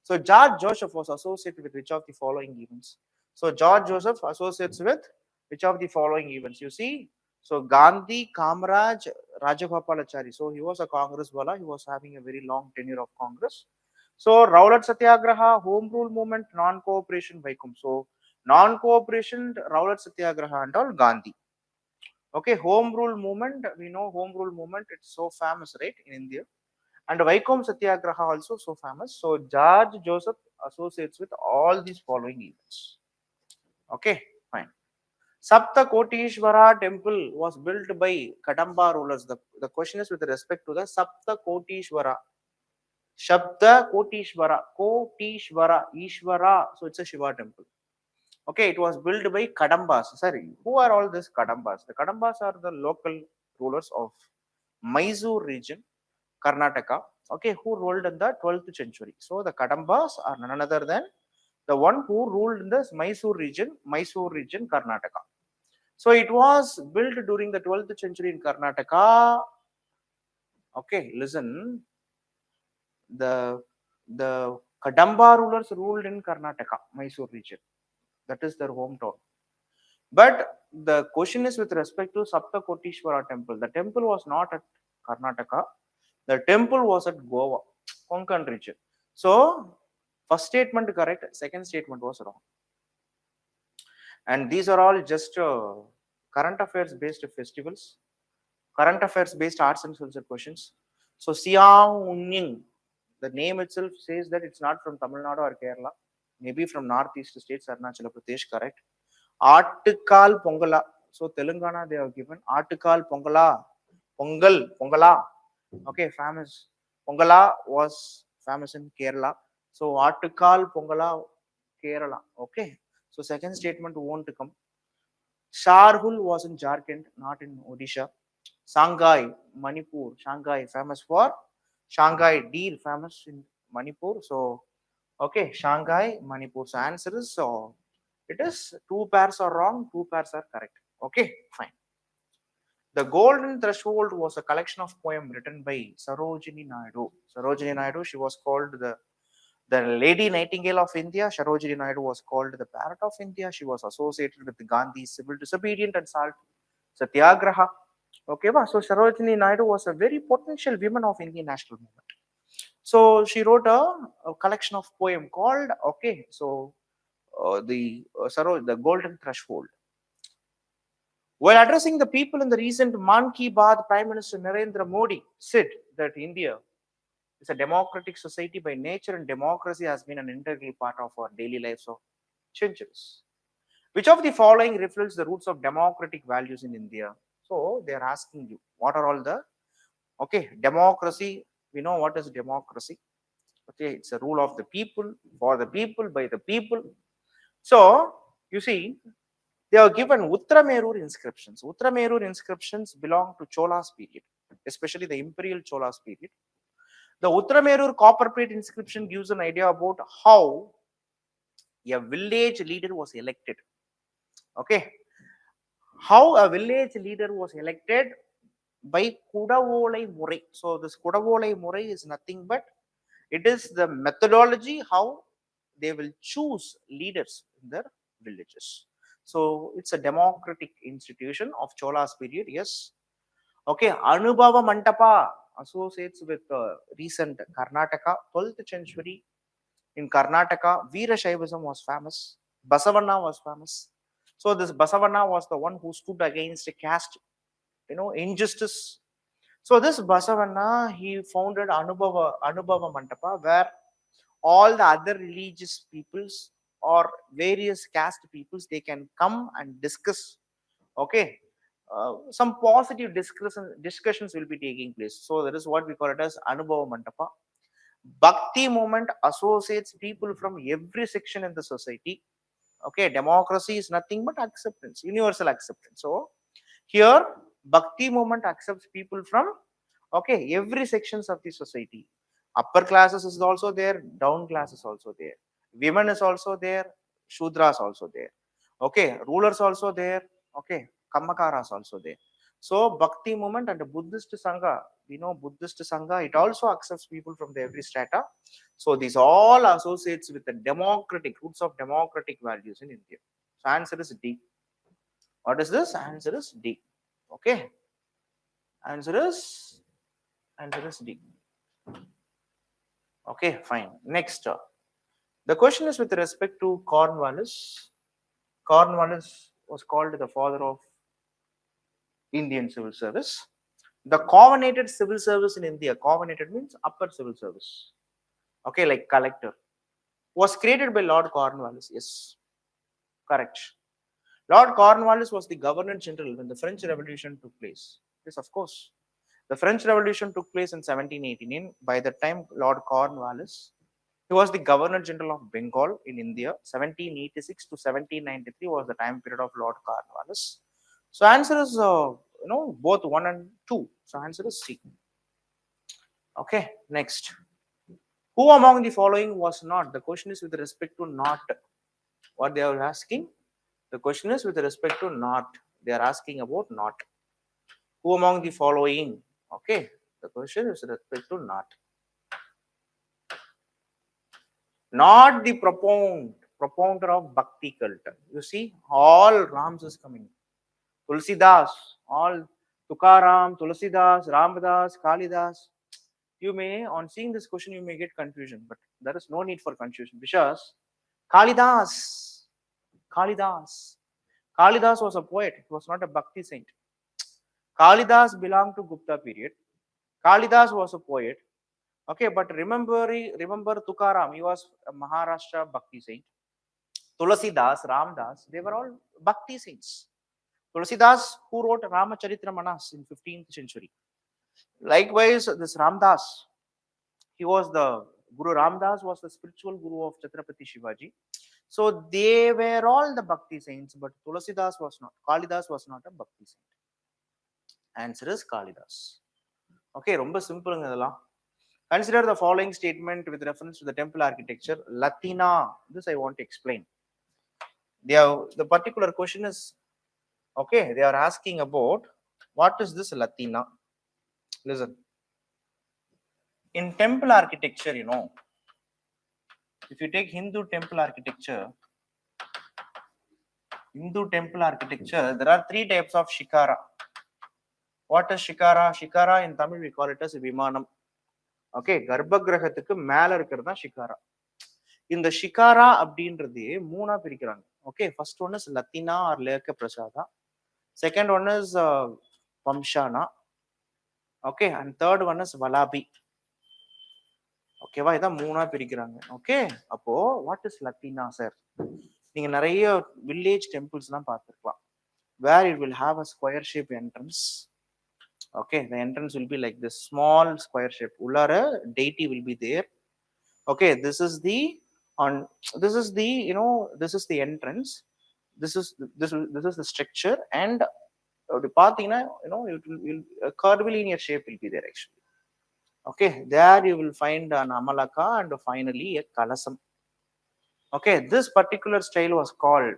So George Joseph was associated with which of the following events? So George Joseph associates with which of the following events? You see, so Gandhi, Kamaraj, Rajagopalachari. So he was a Congress wala. He was having a very long tenure of Congress. So Rowlatt Satyagraha, Home Rule Movement, Non-Cooperation, Vaikom. So non-cooperation, Rowlatt Satyagraha and all Gandhi. Okay, Home Rule Movement. We know Home Rule Movement. It's so famous, right, in India. And Vaikom Satyagraha also so famous. So George Joseph associates with all these following events. Okay, fine. Sapta Kotishvara temple was built by Kadamba rulers. The question is with respect to the Sapta Kotishvara. Shabda Kotishvara. Kotishvara. Ishvara. So it's a Shiva temple. Okay, it was built by Kadambas. Sorry, who are all these Kadambas? The Kadambas are the local rulers of Mysore region, Karnataka. Okay, who ruled in the 12th century. So the Kadambas are none other than the one who ruled in the Mysore region, Karnataka. So it was built during the 12th century in Karnataka. Okay, listen. The Kadamba rulers ruled in Karnataka, Mysore region. That is their hometown. But the question is with respect to Sapta Kotishvara temple. The temple was not at Karnataka. The temple was at Goa, Konkan region. So, first statement correct, second statement was wrong. And these are all just current affairs based festivals, current affairs based arts and culture questions. So, Siang Unning, the name itself says that it's not from Tamil Nadu or Kerala, maybe from northeast states, Arunachal Pradesh, correct. Artikal Pongala. So Telangana they have given Artikal Pongala. Pongala. Okay, famous. Pongala was famous in Kerala. So Artikal Pongala, Kerala. Okay. So second statement won't come. Sharhul was in Jharkhand, not in Odisha. Shanghai, Manipur. Shanghai famous for Shanghai deer, famous in Manipur. So okay, Shanghai, Manipur. So answer is so. It is two pairs are wrong, two pairs are correct. Okay, fine. The Golden Threshold was a collection of poems written by Sarojini Naidu. Sarojini Naidu, she was called the Lady Nightingale of India. Sarojini Naidu was called the Parrot of India. She was associated with Gandhi's civil disobedience and salt satyagraha. Okay, so Sarojini Naidu was a very potential woman of Indian national movement. So she wrote a collection of poem called, okay, so the Golden Threshold. While addressing the people in the recent Man Ki Baat, Prime Minister Narendra Modi said that India is a democratic society by nature, and democracy has been an integral part of our daily lives for centuries. Which of the following reflects the roots of democratic values in India? So they are asking you, what are all the, okay, democracy, we know what is democracy. Okay, it's a rule of the people, for the people, by the people. So, you see, they are given Uttaramerur inscriptions. Uttaramerur inscriptions belong to Cholas period, especially the imperial Cholas period. The Uttaramerur copper plate inscription gives an idea about how a village leader was elected. Okay, how a village leader was elected by Kudavolai Murai. So this Kudavolai Murai is nothing but it is the methodology how they will choose leaders in their villages. So it's a democratic institution of Chola's period. Yes. Okay. Anubhava Mantapa associates with recent Karnataka, 12th century. In Karnataka, Veera Shaivism was famous. Basavanna was famous. So this Basavanna was the one who stood against caste, injustice. So this Basavanna, he founded Anubhava Mantapa, where all the other religious peoples or various caste peoples, they can come and discuss. Okay, some positive discussions will be taking place. So that is what we call it as Anubhava Mantapa. Bhakti movement associates people from every section in the society. Okay, democracy is nothing but acceptance, universal acceptance. So here Bhakti movement accepts people from every sections of the society. Upper classes is also there, down classes also there, women is also there, shudras also there, okay, rulers also there, okay, kammakaras also there. So Bhakti movement and the Buddhist Sangha, Buddhist Sangha, it also accepts people from the every strata. So these all associates with the democratic roots of democratic values in India. So answer is D. What is this? Answer is D. Okay. Answer is D. Okay, fine. Next, the question is with respect to Cornwallis. Cornwallis was called the father of Indian civil service. The covenanted civil service in India, covenanted means upper civil service, okay, like collector, was created by Lord Cornwallis. Yes, correct. Lord Cornwallis was the Governor General when the French Revolution took place. Yes, of course. The French Revolution took place in 1789. By the time Lord Cornwallis, he was the Governor General of Bengal in India. 1786 to 1793 was the time period of Lord Cornwallis. So answer is both 1 and 2. So answer is C. Okay, next. Who among the following was not? The question is with respect to not. What they are asking? The question is with respect to not. They are asking about not. Who among the following? Okay, the question is with respect to not. Not the propounder of Bhakti cult. You see, all Rams is coming. Tulsidas, all Tukaram, Tulsidas, Ramdas, Kalidas. You may, on seeing this question, you may get confusion, but there is no need for confusion because Kalidas was a poet. He was not a Bhakti saint. Kalidas belonged to Gupta period. Kalidas was a poet. Okay, but remember Tukaram, he was a Maharashtra Bhakti saint. Tulsidas, Ramdas, they were all Bhakti saints. Tulsidas, who wrote Ramacharitra Manas in 15th century. Likewise, this Ramdas, he was the Guru Ramdas was the spiritual guru of Chhatrapati Shivaji. So they were all the Bhakti saints, but Tulsidas was not. Kalidas was not a Bhakti saint. Answer is Kalidas. Okay, ரொம்ப சிம்பிளுங்க இதெல்லாம். Consider the following statement with reference to the temple architecture. Latina, this I want to explain. The particular question is, okay, they are asking about what is this Latina. Listen. In temple architecture, if you take Hindu temple architecture, there are 3 types of shikara. What is shikara? Shikara in Tamil we call it as Vimanam. Okay, கர்ப்பகிரகத்துக்கு மேல இருக்கிறது தான் ஷிகாரா. இந்த ஷிகாரா அப்படின்றது 3ஆ பிரிக்கிறாங்க. Okay, first one is Latina or Leka Prasada. Second one is Vamshana. Okay, and third one is Valabi. ஓகேவா, இதான் 3ஆ பிரிக்கிறாங்க. Okay, அப்போ வாட் இஸ் லத்தீனா சார்? நீங்க நிறைய வில்லேஜ் டெம்பிள்ஸ்லாம் பார்த்துருக்கலாம். Where it will have a square shape entrance. Okay, the entrance will be like this small square shape. Ullara deity will be there. Okay, this is the entrance. This is the structure, and the pathina, a curvilinear shape will be there actually. Okay, there you will find an amalaka and finally a kalasam. Okay, this particular style was called,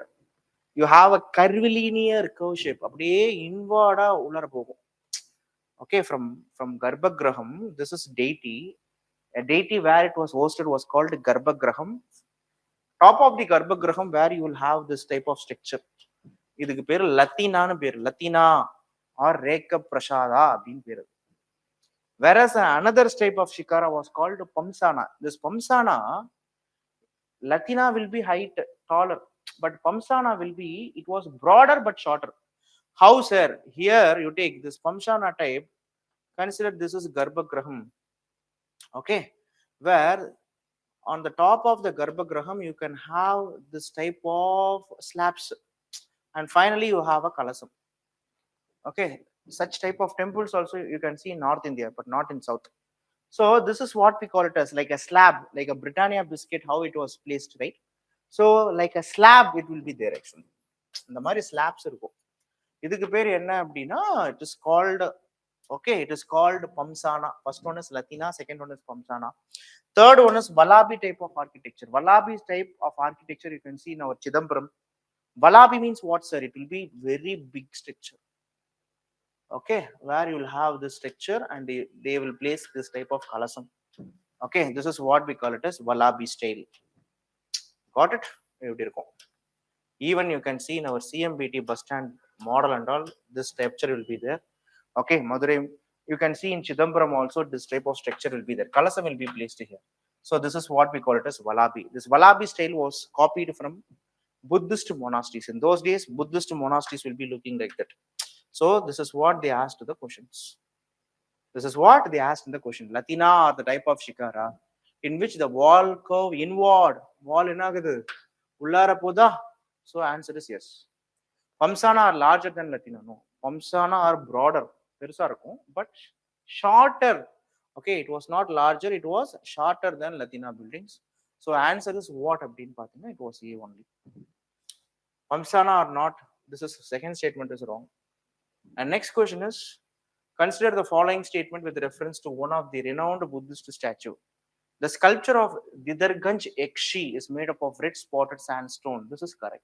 you have a curvilinear curve shape, அப்படியே இன்வார்டா உள்ளர போகும். Okay, from Garbhagraham, this is deity. A deity where it was hosted was called Garbhagraham. Top of the Garbhagraham, where you will have this type of structure. இதுக்கு பேரு லத்தீனான்னு பேரு, லத்தீனா R ரேக்க Prasada அப்படின்னு பேரு. Whereas another type of shikara was called pamsana. This pamsana, latina will be height taller, but pamsana will be, it was broader but shorter. How, sir? Here you take this pamsana type, consider this is garbhagraham, okay, where on the top of the garbhagraham you can have this type of slabs, and finally you have a kalasam. Okay, such type of temples also you can see in North India but not in South. So this is what we call it as like a slab, like a Britannia biscuit, how it was placed, right? So like a slab it will be there actually. இந்த மாதிரி slabs இருக்கும். இதுக்கு பேர் என்ன அப்படின்னா, it is called, okay, it is called pamsana. First one is latina, second one is pamsana, third one is Vallabhi type of architecture. Vallabhi type of architecture you can see in our Chidambaram. Vallabhi means what, sir? It will be very big structure, okay, where you will have this structure and they will place this type of kalasam. Okay, this is what we call it as Vallabhi style. Got it? Even you can see in our CMBT bus stand model and all, this structure will be there. Okay, Madurai, you can see in Chidambaram also this type of structure will be there. Kalasam will be placed here. So this is what we call it as Vallabhi. This Vallabhi style was copied from Buddhist monasteries. In those days, Buddhist monasteries will be looking like that. So this is what they asked the questions. This is what they asked in the question. Latina or the type of shikara in which the wall curve inward. Wall enagudhu ullara poda. So answer is yes. Pamsana are larger than Latina. No, Pamsana are broader, perusa irukum, but shorter. Okay, it was not larger, it was shorter than Latina buildings. So answer is what abdin pathina, it was A only. Pamsana are not. This is second statement is wrong. And next question is, consider the following statement with reference to one of the renowned Buddhist statue. The sculpture of Didarganj Ekshi is made up of red spotted sandstone. This is correct.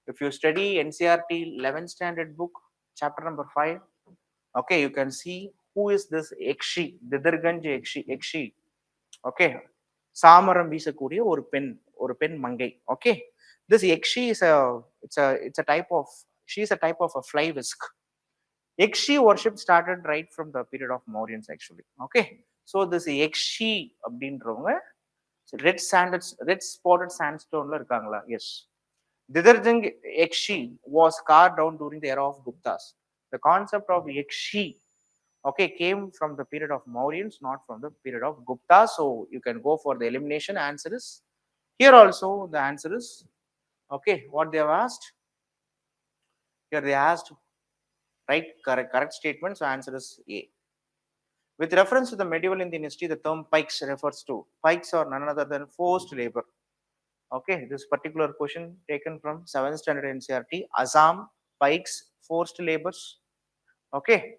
If you study NCRT 11th standard book, chapter number 5, okay, you can see who is this Ekshi, Didarganj Ekshi. Okay, Samaram Visakuriya or pen mangai. Okay, this Ekshi is it's a type of, she is a type of a fly whisk. Ekshi worship started right from the period of Mauryans actually. Okay, so this Ekshi அப்படின்றவங்க red spotted sandstone la irukangala. Yes, Didarjang Ekshi was carved down during the era of Guptas. The concept of Ekshi, okay, came from the period of Mauryans, not from the period of Gupta. So you can go for the elimination. Answer is here also. The answer is okay. What they have asked here, they asked right, correct statement. So answer is A. With reference to the medieval Indian history, the term pikes refers to, pikes are none other than forced labor. Okay, this particular question taken from 7th standard NCRT. Assam pikes, forced labors. Okay,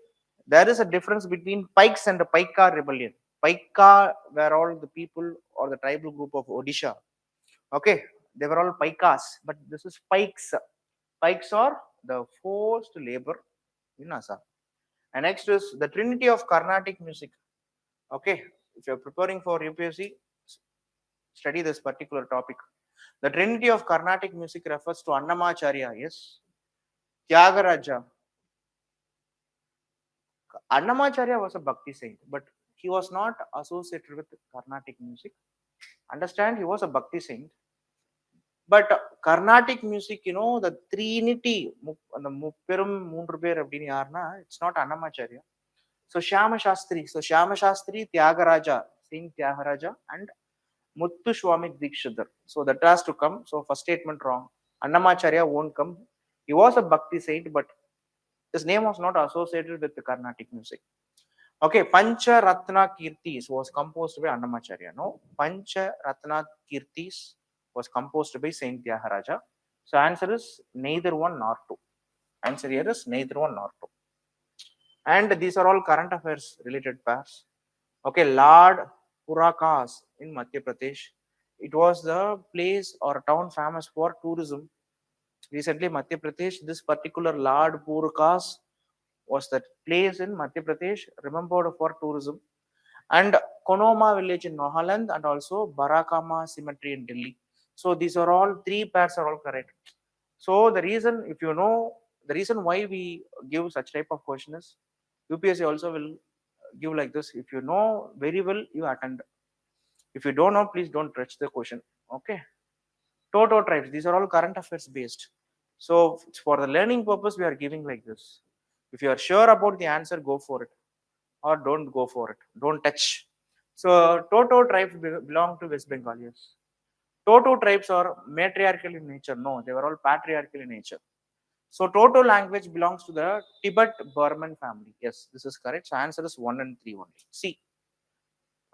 there is a difference between pikes and the Paika rebellion. Paika were all the people or the tribal group of Odisha. Okay, they were all Paikas, but this is pikes. Pikes are the forced labor in Assam. And next is the trinity of Carnatic music. Okay, if you're preparing for UPSC, study this particular topic. The trinity of Carnatic music refers to Annamacharya. Yes, Tyagaraja. Annamacharya was a Bhakti saint, but he was not associated with Carnatic music. Understand, he was a Bhakti saint. But Carnatic music, you know, the trinity, the Mupperum Moonru Per Abdini Arna, it's not Annamacharya. So Shyama Shastri, Tyagaraja, Saint Tyagaraja, and Muttu Swami Dikshidhar. So that has to come. So first statement wrong. Annamacharya won't come. He was a Bhakti saint, but his name was not associated with the Carnatic music. Okay, Pancha Ratna Kirtis was composed by Annamacharya. No, Pancha Ratna Kirtis was composed by Saint Tyagaraja. So answer is neither one nor two. Answer here is neither one nor two. And these are all current affairs related pairs. Okay, Lord Purakas in Madhya Pradesh. It was the place or town famous for tourism. Recently, Madhya Pradesh, this particular Lord Purakas was that place in Madhya Pradesh remembered for tourism. And Konoma village in Nagaland and also Barakama cemetery in Delhi. So these are all three pairs are all correct. So the reason, if you know, the reason why we give such type of question is, UPSC also will give like this. If you know very well, you attend. If you don't know, please don't touch the question. Okay. Toto tribes, these are all current affairs based. So for the learning purpose, we are giving like this. If you are sure about the answer, go for it, or don't go for it. Don't touch. So Toto tribes belong to West Bengal. Yes. Toto tribes are matriarchal in nature. No, they were all patriarchal in nature. So Toto language belongs to the Tibet-Burman family. Yes, this is correct. So answer is 1 and 3 only. C.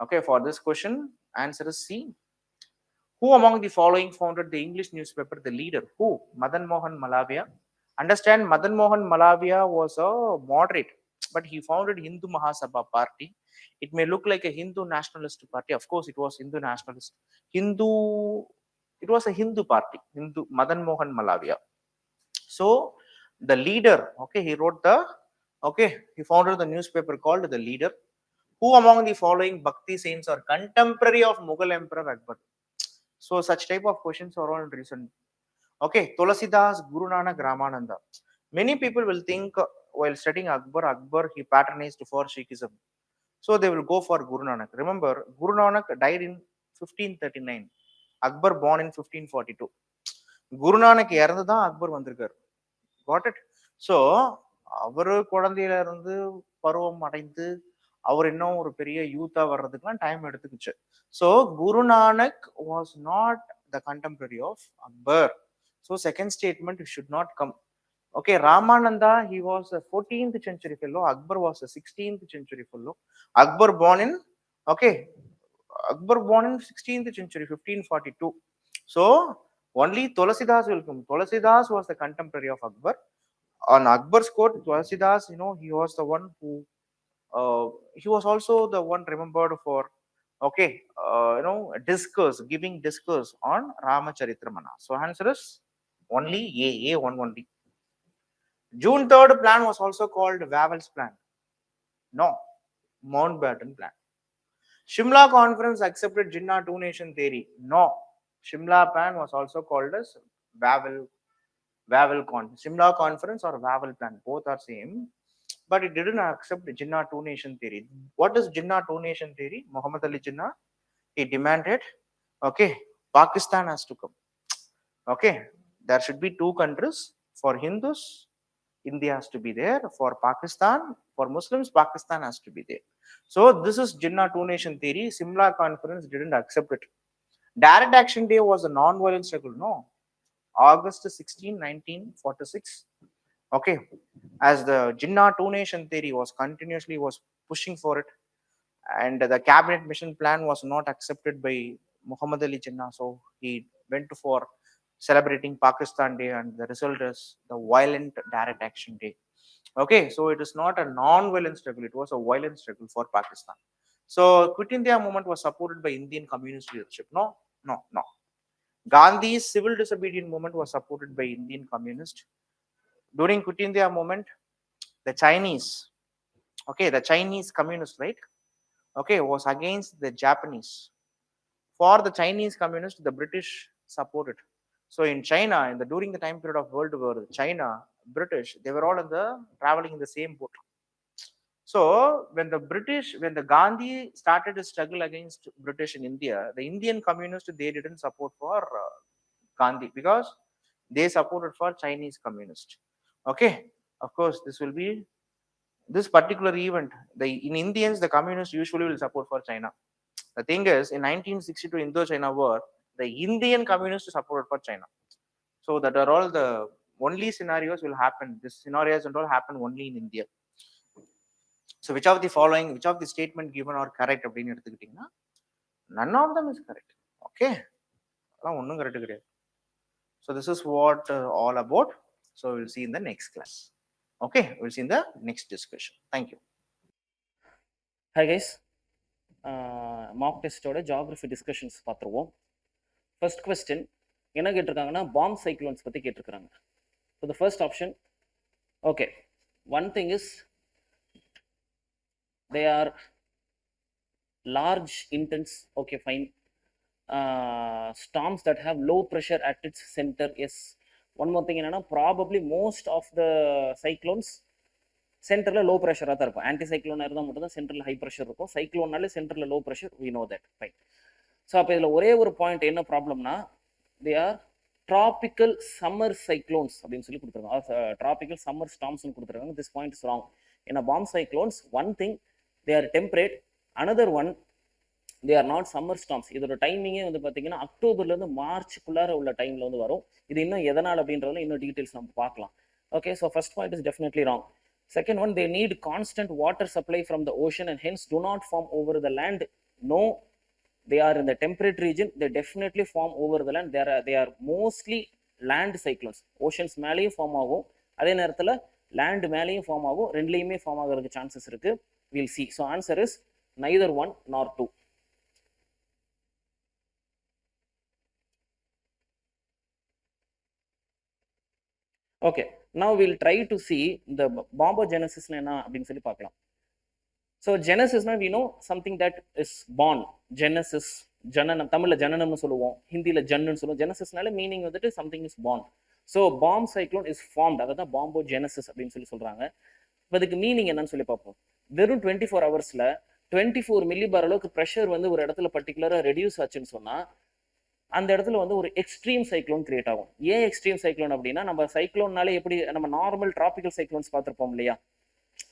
Okay, for this question, answer is C. Who among the following founded the English newspaper The Leader? Who? Madan Mohan Malaviya. Understand, Madan Mohan Malaviya was a moderate, but he founded Hindu Mahasabha party. It may look like a Hindu nationalist party. Of course, it was Hindu nationalist. It was a Hindu party, Hindu Madan Mohan Malaviya. So the Leader, okay, he founded the newspaper called The Leader. Who among the following Bhakti saints are contemporary of Mughal Emperor Akbar? So such type of questions are all recent. Okay, Tulasidas, Guru Nanak, Ramananda. Many people will think while studying Akbar, he patronized for Sikhism. So they will go for Guru Nanak. Remember, Guru Nanak died in 1539. Akbar born in 1542. Guru Nanak இறந்து தான் அக்பர் வந்திருக்கார். Got it? So அவரு குழந்தையில இருந்து பருவம் அடைந்து அவர் இன்னும் ஒரு பெரிய யூத்தா வர்றதுக்குலாம் time எடுத்துக்கிச்சு. So Guru Nanak was not the contemporary of Akbar. So second statement should not come. Okay, Ramananda, he was a 14th century fellow. Akbar was a 16th century fellow. Akbar born in 16th century, 1542. So only Tulasidas will come. Tulasidas was the contemporary of Akbar. On Akbar's court, Tulasidas, he was the one who he was also the one remembered for giving discourse on Ramacharitamana. So answer is only A1 only. June 3rd plan was also called Wavell's plan. No, Mountbatten plan. Shimla conference accepted Jinnah two nation theory. No, Shimla plan was also called as Wavell conference. Shimla conference or Wavell plan, both are same. But it didn't accept Jinnah two nation theory. What is Jinnah two nation theory? Muhammad Ali Jinnah, he demanded, Pakistan has to come. Okay, there should be two countries. For Hindus, India has to be there. For Pakistan, for Muslims, Pakistan has to be there. So this is Jinnah two nation theory. Simla conference didn't accept it. Direct Action Day was a non-violent struggle. No, August 16, 1946. Okay, as the Jinnah two nation theory was pushing for it, and the cabinet mission plan was not accepted by Muhammad Ali Jinnah, so he went for celebrating Pakistan Day, and the result is the violent Direct Action Day. Okay, so it is not a non-violent struggle, it was a violent struggle for Pakistan. So Quit India movement was supported by Indian communist leadership. No. Gandhi's civil disobedience movement was supported by Indian communist. During Quit India movement, the Chinese communist, right? Was against the Japanese. For the Chinese communist, the British supported. So in China, during the time period of World War, China, British, they were all traveling in the same boat. So when the Gandhi started a struggle against British in India, the Indian communists, they didn't support for Gandhi because they supported for Chinese communist. Okay, of course, this particular event, in Indians, the communists usually will support for China. The thing is, in 1962 Indo-China war, the Indian communists supported for China. So that are all the only scenarios will happen. This scenarios and all happen only in India. So which of the statement given are correct? None of them is correct. Okay. So this is what all about. So we'll see in the next class. Okay, we'll see in the next discussion. Thank you. Hi guys, mock test ஓட geography discussions பார்த்துருவோம். First question என்ன கேட்டிருக்காங்கன்னா bomb cyclones பற்றி கேட்டிருக்காங்க. So the first option, okay, one thing is they are large, intense, okay, fine, storms that have low pressure at its center, yes. One more thing என்னன்னா, probably most of the cyclones சென்டரில் low ப்ரெஷராக தான் இருக்கும். Anti சைக்ளோனாக இருந்தால் மட்டும் தான் சென்டரில் high pressure இருக்கும். சைக்ளோனாலே சென்டரில் low pressure, we know that, fine. So அப்போ இதில் ஒரே ஒரு பாயிண்ட் என்ன ப்ராப்ளம்னா, they are tropical summer cyclones அப்படின்னு சொல்லி கொடுத்துருக்காங்க, ட்ராபிக்கல் சம்மர் ஸ்டார்ம்ஸ்னு கொடுத்துருக்காங்க. This point is wrong. ஏன்னா bomb cyclones one thing they are temperate, another one they are not summer storms. இதோட டைமிங்கே வந்து பார்த்தீங்கன்னா அக்டோபர்லேருந்து மார்ச்சுக்குள்ளார உள்ள டைமில் வந்து வரும். இது இன்னும் எதனால் அப்படின்றதுல இன்னும் டீட்டெயில்ஸ் நம்ம பார்க்கலாம். Okay, so first point is definitely wrong. Second one, they need constant water supply from the ocean and hence do not form over the land. No, they are in the temperate region. They definitely form over the land. They are mostly land cyclones. Oceans மேலேயும் form ஆகும், அதே நேரத்தில் land மேலேயும் form ஆகும். ரெண்டுலேயுமே form ஆகிறதுக்கு chances இருக்கு. We'll see. So answer is neither one nor two. Okay, now we'll try to see the bombogenesis என்ன அப்படின்னு சொல்லி பார்க்கலாம். So genesis na we know something that is born. Genesis, ஜனனம், தமிழ்ல ஜனனம்னு சொல்லுவோம், ஹிந்தியில ஜன்னு சொல்லுவோம். ஜெனசிஸ்னால மீனிங் வந்துட்டு something is born. So bomb cyclone is formed, அதான் bombogenesis அப்படின்னு சொல்லி சொல்றாங்க. அதுக்கு மீனிங் என்னன்னு சொல்லி பார்ப்போம். வெறும் 24 ஹவர்ஸ்ல 24 மில்லிபார் அளவுக்கு ப்ரெஷர் வந்து ஒரு இடத்துல பர்டிகுலரா ரெடியூஸ் ஆச்சுன்னு சொன்னா அந்த இடத்துல வந்து ஒரு எக்ஸ்ட்ரீம் சைக்ளோன் கிரியேட் ஆகும். ஏன் எக்ஸ்ட்ரீம் சைக்ளோன் அப்படின்னா, நம்ம சைக்ளோன்னாலே எப்படி நம்ம நார்மல் டிராபிக்கல் சைக்ளோன்ஸ் பார்த்துருப்போம் இல்லையா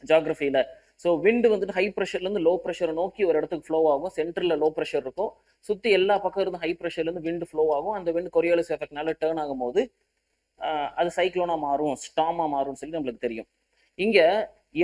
ஜியாகிரபியில. ஸோ விண்டு வந்துட்டு ஹை ப்ரெஷர்லேருந்து லோ ப்ரெஷரை நோக்கி ஒரு இடத்துக்கு ஃப்ளோ ஆகும். சென்டரில் லோ ப்ரெஷர் இருக்கும், சுற்றி எல்லா பக்கம் இருந்து ஹை ப்ரெஷர்லேருந்து விண்டு ஃப்ளோ ஆகும். அந்த விண்டு கொரியாலிஸ் எஃபெக்ட்னால டேர்ன் ஆகும்போது அது சைக்ளோனாக மாறும், ஸ்டாமாக மாறும்னு சொல்லி நம்மளுக்கு தெரியும். இங்கே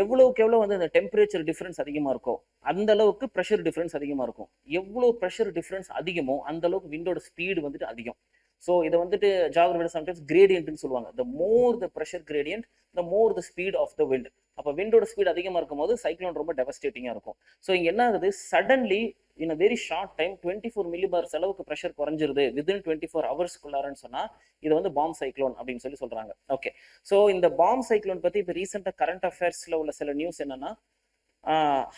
எவ்வளவுக்கு எவ்வளோ வந்து அந்த டெம்பரேச்சர் டிஃபரன்ஸ் அதிகமாக இருக்கும் அந்த அளவுக்கு ப்ரெஷர் டிஃபரன்ஸ் அதிகமாக இருக்கும். எவ்வளோ ப்ரெஷர் டிஃபரன்ஸ் அதிகமோ அந்த அளவுக்கு விண்டோட ஸ்பீடு வந்துட்டு அதிகம். ஸோ இதை வந்துட்டு ஜியாகிரபியில் சம்டைம்ஸ் கிரேடியன்ட்னு சொல்லுவாங்க. The more the pressure gradient, the more the speed of the wind. அப்போ விண்டோட ஸ்பீட் அதிகமாக இருக்கும் போது சைக்ளோன் ரொம்ப டெவஸ்டேட்டிங்காக இருக்கும். ஸோ இங்கே என்ன ஆகுது, suddenly in a very short time 24 மில்லிபார்ஸ் அளவுக்கு ப்ரெஷர் குறைஞ்சிருது வித்தின் 24 ஹவர்ஸ்க்குள்ளாரன்னு சொன்னால் இது வந்து பாம் சைக்ளோன் அப்படின்னு சொல்லி சொல்கிறாங்க. ஓகே, ஸோ இந்த பாம் சைக்ளோன் பற்றி இப்போ ரீசெண்டாக கரண்ட் அஃபேர்ஸில் உள்ள சில நியூஸ் என்னன்னா,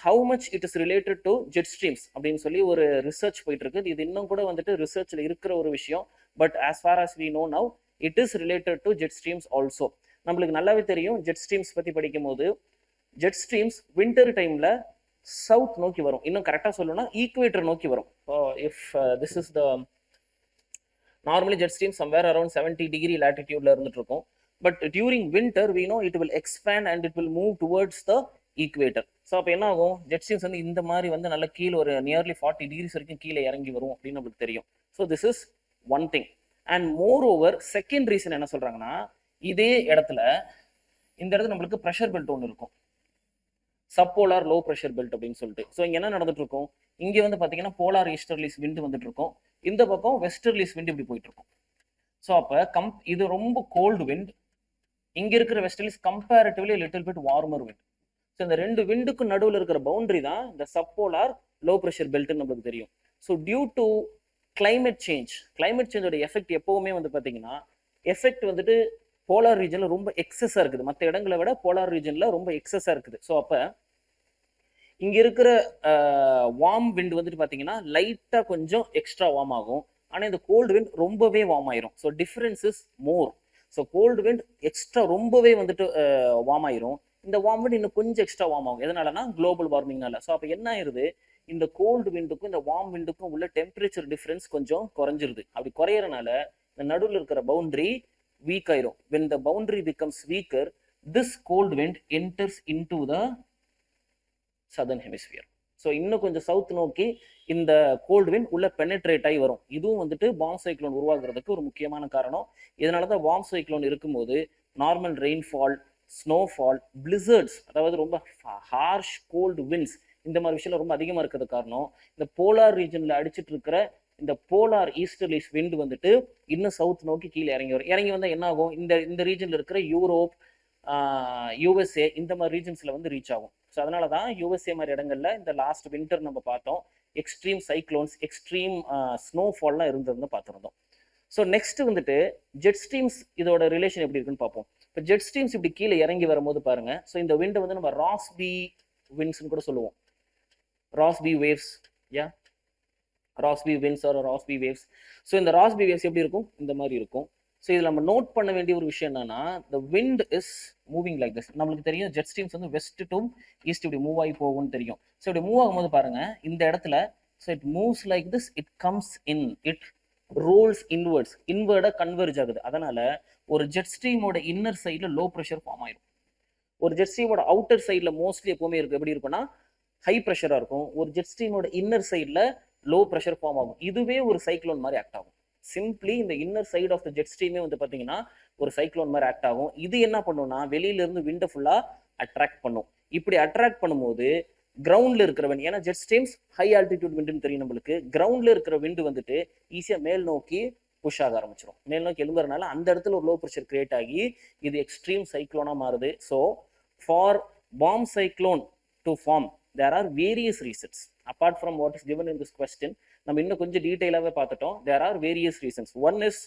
how much it is related to jet streams அப்படின்னு சொல்லி ஒரு ரிசர்ச் போயிட்டு இருக்கு. இது இன்னும் கூட வந்துட்டு ரிசர்ச்ல இருக்கிற ஒரு விஷயம். But as far as we know now it is related to jet streams also. நம்மளுக்கு நல்லாவே தெரியும் ஜெட் ஸ்ட்ரீம்ஸ் பத்தி படிக்கும் போது, ஜெட் ஸ்ட்ரீம்ஸ் வின்டர் டைம்ல சவுத் நோக்கி வரும். இன்னும் கரெக்டாக சொல்லணும்னா ஈக்குவேட்டர் நோக்கி வரும். If this is the normally jet stream somewhere around 70 degree லேட்டிடியூட்ல இருந்துட்டு இருக்கும். But during winter we know it will expand and it will move towards the equator. So அப்போ என்ன ஆகும், ஜெட் ஸ்ட்ரீம்ஸ் வந்து இந்த மாதிரி வந்து நல்ல கீழே ஒரு நியர்லி 40 டிகிரிஸ் வரைக்கும் கீழே இறங்கி வரும் அப்படின்னு நம்மளுக்கு தெரியும். So this is one thing. And more over second reason என்ன சொல்றாங்கன்னா, இதே இடத்துல இந்த இடத்துல நம்மளுக்கு ப்ரெஷர் பெல்ட் ஒன்று இருக்கும், சப்போலார் லோ ப்ரெஷர் பெல்ட் அப்படின்னு சொல்லிட்டு. ஸோ இங்கே என்ன நடந்துட்டு இருக்கும், இங்கே வந்து பார்த்தீங்கன்னா போலார் ஈஸ்டர்லிஸ் விண்டு வந்துட்டு இருக்கும், இந்த பக்கம் வெஸ்டர்லிஸ் விண்டு இப்படி போயிட்டு இருக்கும். ஸோ அப்போ இது ரொம்ப கோல்டு விண்ட், இங்கே இருக்கிற westerlies comparatively little bit warmer wind. So இந்த ரெண்டு விண்டுக்கு நடுவில் இருக்கிற பவுண்டரி தான் இந்த சப்போலார் லோ ப்ரெஷர் பெல்ட்னு நம்மளுக்கு தெரியும். ஸோ டியூ டு கிளைமேட் சேஞ்சோட எஃபெக்ட் எப்பவுமே வந்து பார்த்தீங்கன்னா எஃபெக்ட் வந்துட்டு போலார் ரீஜன்ல ரொம்ப எக்ஸஸாக இருக்குது, மற்ற இடங்களை விட போலார் ரீஜன்ல ரொம்ப எக்ஸஸாக இருக்குது. ஸோ அப்போ இங்கே இருக்கிற வார்ம் விண்ட் வந்துட்டு பார்த்தீங்கன்னா லைட்டாக கொஞ்சம் எக்ஸ்ட்ரா வார்ம் ஆகும், ஆனால் இந்த கோல்டு விண்ட் ரொம்பவே வார்ம் ஆயிரும். So difference is more. So cold wind extra ரொம்பவே வந்துட்டு வார்ம் ஆயிரும், இந்த வார்ம் விண்ட் இன்னும் கொஞ்சம் எக்ஸ்ட்ரா வார்ம் ஆகும். எதனாலனா குளோபல் வார்மிங்னால. ஸோ அப்போ என்ன ஆயிருது, இந்த கோல்டு விண்டுக்கும் இந்த வார்ம் விண்டுக்கும் உள்ள டெம்பரேச்சர் டிஃபரன்ஸ் கொஞ்சம் குறைஞ்சிருது. அப்படி குறையறனால இந்த நடுவில் இருக்கிற பவுண்டரி வீக் ஆயிரும். when the boundary becomes weaker, this cold wind enters into the southern hemisphere. So இன்னும் கொஞ்சம் சவுத் நோக்கி இந்த கோல்டு விண்ட் உள்ள பெனட்ரேட் ஆகி வரும். இதுவும் வந்துட்டு வார்ம் சைக்ளோன் உருவாக்குறதுக்கு ஒரு முக்கியமான காரணம். இதனால தான் வார்ம் சைக்ளோன் இருக்கும்போது நார்மல் ரெயின்ஃபால், ஸ்னோஃபால், பிளிசர்ட்ஸ், அதாவது ரொம்ப ஹார்ஷ் கோல்டு விண்ட்ஸ், இந்த மாதிரி விஷயம் ரொம்ப அதிகமாக இருக்கிறது காரணம் இந்த போலார் ரீஜனில் அடிச்சுட்டு இருக்கிற இந்த போலார் ஈஸ்டர்லிஸ் விண்ட் வந்துட்டு இன்னும் சவுத் நோக்கி கீழே இறங்கி வரும். இறங்கி வந்தால் என்ன ஆகும், இந்த ரீஜனில் இருக்கிற யூரோப், யூஎஸ்ஏ இந்த மாதிரி ரீஜன்ஸில் வந்து ரீச் ஆகும். ஸோ அதனால தான் யூஎஸ்ஏ மாதிரி இடங்கள்ல இந்த லாஸ்ட் வின்டர் நம்ம பார்த்தோம் எக்ஸ்ட்ரீம் சைக்ளோன்ஸ், எக்ஸ்ட்ரீம் ஸ்னோஃபால்லாம் இருந்ததுன்னு பார்த்துருந்தோம். ஸோ நெக்ஸ்ட் வந்துட்டு ஜெட் ஸ்ட்ரீம்ஸ் இதோட ரிலேஷன் எப்படி இருக்குன்னு பார்ப்போம். இப்போ ஜெட் ஸ்ட்ரீம்ஸ் இப்படி கீழே இறங்கி வரும்போது பாருங்க, ஸோ இந்த விண்டை வந்து நம்ம ராஸ்பி விண்ட்ஸ்ன்னு கூட சொல்லுவோம், Rossby waves, yeah Rossby winds or Rossby waves. So இந்த ராஸ்பி வேவ்ஸ் எப்படி இருக்கும், இந்த மாதிரி இருக்கும். ஸோ இதில் நம்ம நோட் பண்ண வேண்டிய ஒரு விஷயம் என்னன்னா, the wind is moving like this. நம்மளுக்கு தெரியும் ஜெட் ஸ்ட்ரீம்ஸ் வந்து வெஸ்ட் டு ஈஸ்ட் இப்படி மூவ் ஆகி போகும்னு தெரியும். ஸோ இப்படி மூவ் ஆகும்போது பாருங்க இந்த இடத்துல, so it moves like this, it comes in, it rolls inwards, இன்வர்டா கன்வெர்ஜ் ஆகுது. அதனால ஒரு ஜெட் ஸ்ட்ரீமோட இன்னர் சைடில் லோ ப்ரெஷர் ஃபார்ம் ஆயிடும். ஒரு ஜெட் ஸ்ட்ரீமோட அவுட்டர் சைடில் மோஸ்ட்லி எப்பவுமே இருக்கு எப்படி இருக்குன்னா ஹை ப்ரெஷராக இருக்கும். ஒரு ஜெட் ஸ்ட்ரீமோட இன்னர் சைடில் லோ ப்ரெஷர் ஃபார்ம் ஆகும். இதுவே ஒரு சைக்ளோன் மாதிரி ஆக்ட் ஆகும். சிம்பிளி இந்த inner side of the jet ஸ்ட்ரீமே வந்து பார்த்தீங்கன்னா ஒரு சைக்ளோன் மாதிரி ஆக்ட் ஆகும். இது என்ன பண்ணும்னா வெளியில இருந்து விண்டை ஃபுல்லாக அட்ராக்ட் பண்ணும். இப்படி அட்ராக்ட் பண்ணும்போது கிரவுண்ட்ல இருக்கிற விண்ட், ஏன்னா ஜெட் ஸ்ட்ரீம்ஸ் ஹை ஆல்டிடியூட் விண்டுன்னு தெரியும் நம்மளுக்கு, கிரவுண்ட்ல இருக்கிற விண்டு வந்துட்டு ஈஸியாக மேல் நோக்கி புஷ் ஆக ஆரம்பிச்சிடும். மேல் நோக்கி எழும்புறதுனால அந்த இடத்துல ஒரு லோ ப்ரெஷர் கிரியேட் ஆகி இது எக்ஸ்ட்ரீம் சைக்ளோனா மாறுது. So for bomb cyclone to form there are various reasons apart from what is given in this question. நம்ம இன்னும் கொஞ்சம் டீடைலாவே பார்த்துட்டோம். there are various reasons. One is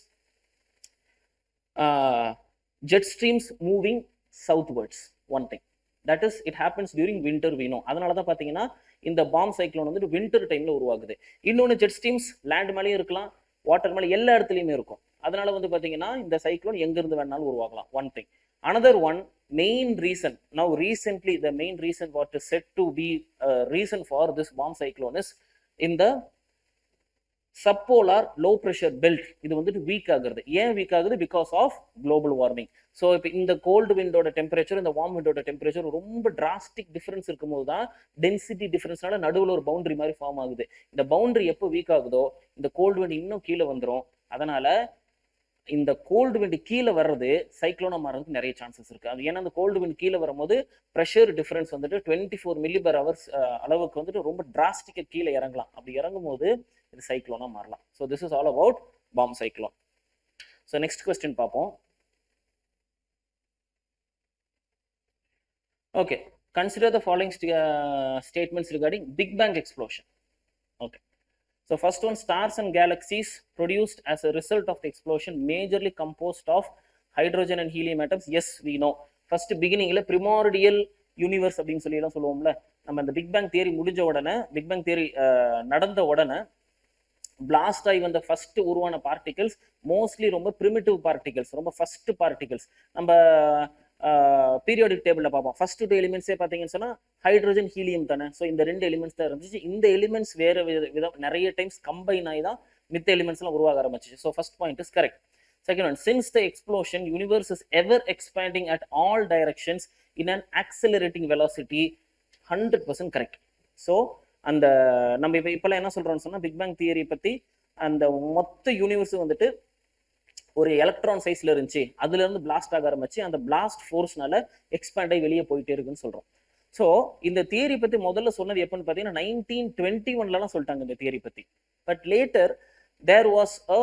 jet streams moving southwards. One thing that is it happens during winter, we know. அதனால தான் பார்த்தீங்கன்னா இந்த bomb cyclone வந்துட்டு winter டைம்ல உருவாகுது. இன்னொன்று ஜெட் ஸ்ட்ரீம்ஸ் லேண்ட் மேலேயும் இருக்கலாம், வாட்டர் மேலே, எல்லா இடத்துலையுமே இருக்கும். அதனால வந்து பார்த்தீங்கன்னா இந்த சைக்ளோன் எங்கிருந்து வேணாலும் உருவாகலாம். One thing. Another one, main reason, now recently the main reason what is said to be a reason for this bomb cyclone is in the subpolar low pressure belt. இது வந்துட்டு வீக் ஆகுறது. ஏன் weak ஆகுது? Because of global warming. So இப்போ இந்த cold விண்டோட temperature, இந்த warm விண்டோட டெம்பரேச்சர் ரொம்ப டிராஸ்டிக் டிஃபரன்ஸ் இருக்கும்போது தான் டென்சிட்டி டிஃபரன்ஸ்னால நடுவில் ஒரு பவுண்டரி மாதிரி ஃபார்ம் ஆகுது. இந்த பவுண்டரி எப்போ வீக் ஆகுதோ இந்த கோல்டு விண்ட் இன்னும் கீழே வந்துடும். அதனால இந்த கோல்டு விண்ட் கீழே வர்றது சைக்ளோனா மாறதுக்கு நிறைய சான்சஸ் இருக்கு. அது ஏன்னா அந்த கோல்டு விண்ட் கீழே வரும்போது ப்ரெஷர் டிஃபரன்ஸ் வந்துட்டு 24 மில்லி/ஹவர்ஸ் அளவுக்கு வந்துட்டு ரொம்ப டிராஸ்டிக்கா கீழே இறங்கலாம். அப்படி இறங்கும் போது இது சைக்ளோனா மாறலாம். So this is all about bomb cyclone. So next question பார்ப்போம். Okay, consider the following statements regarding big bang explosion. Okay, so first one, stars and galaxies produced as a result of the explosion majorly composed of hydrogen and helium atoms. Yes, we know. First beginning la primordial universe அப்படினு சொல்லி எல்லாம் சொல்லுவோம்ல, நம்ம இந்த big bang theory முடிஞ்ச உடனே, big bang theory நடந்த உடனே பிளாஸ்ட் ஆகி வந்த ஃபர்ஸ்ட் உருவான பார்ட்டிகல்ஸ் மோஸ்ட்லி ரொம்ப பிரிமிட்டிவ் பார்ட்டிகல்ஸ், ரொம்ப ஃபர்ஸ்ட் பார்ட்டிகல்ஸ். நம்ம பீரியாடிக் டேபிளில் பார்ப்போம். ஃபர்ஸ்ட் 2 எலிமெண்ட்ஸே பார்த்தீங்கன்னு சொன்னால் ஹைட்ரோஜன் ஹீலியம் தானே. ஸோ இந்த 2 எலிமெண்ட்ஸ் தான் இருந்துச்சு. இந்த எலிமெண்ட்ஸ் வேறு விதம் நிறைய டைம்ஸ் கம்பைன் ஆகி தான் மித்த எலிமெண்ட்ஸ்லாம் உருவாக ஆரம்பிச்சிச்சு. So first point is correct. Second one, since the explosion, universe is ever expanding at all directions in an accelerating velocity. 100% correct. So அந்த நம்ம இப்பெல்லாம் என்ன சொல்றோம்னு சொன்னா, பிக் பேங் தியரி பத்தி அந்த மொத்த யூனிவர்ஸ் வந்துட்டு ஒரு எலக்ட்ரான் சைஸ்ல இருந்துச்சு, அதுல இருந்து பிளாஸ்ட் ஆக ஆரம்பிச்சு அந்த பிளாஸ்ட் ஃபோர்ஸ்னால எக்ஸ்பேண்ட் ஆகி வெளியே போயிட்டே இருக்குன்னு சொல்றோம். ஸோ இந்த தியரி பத்தி முதல்ல சொன்னது எப்பன்னு பார்த்தீங்கன்னா 1921 சொல்லிட்டாங்க இந்த தியரி பத்தி. But later there was a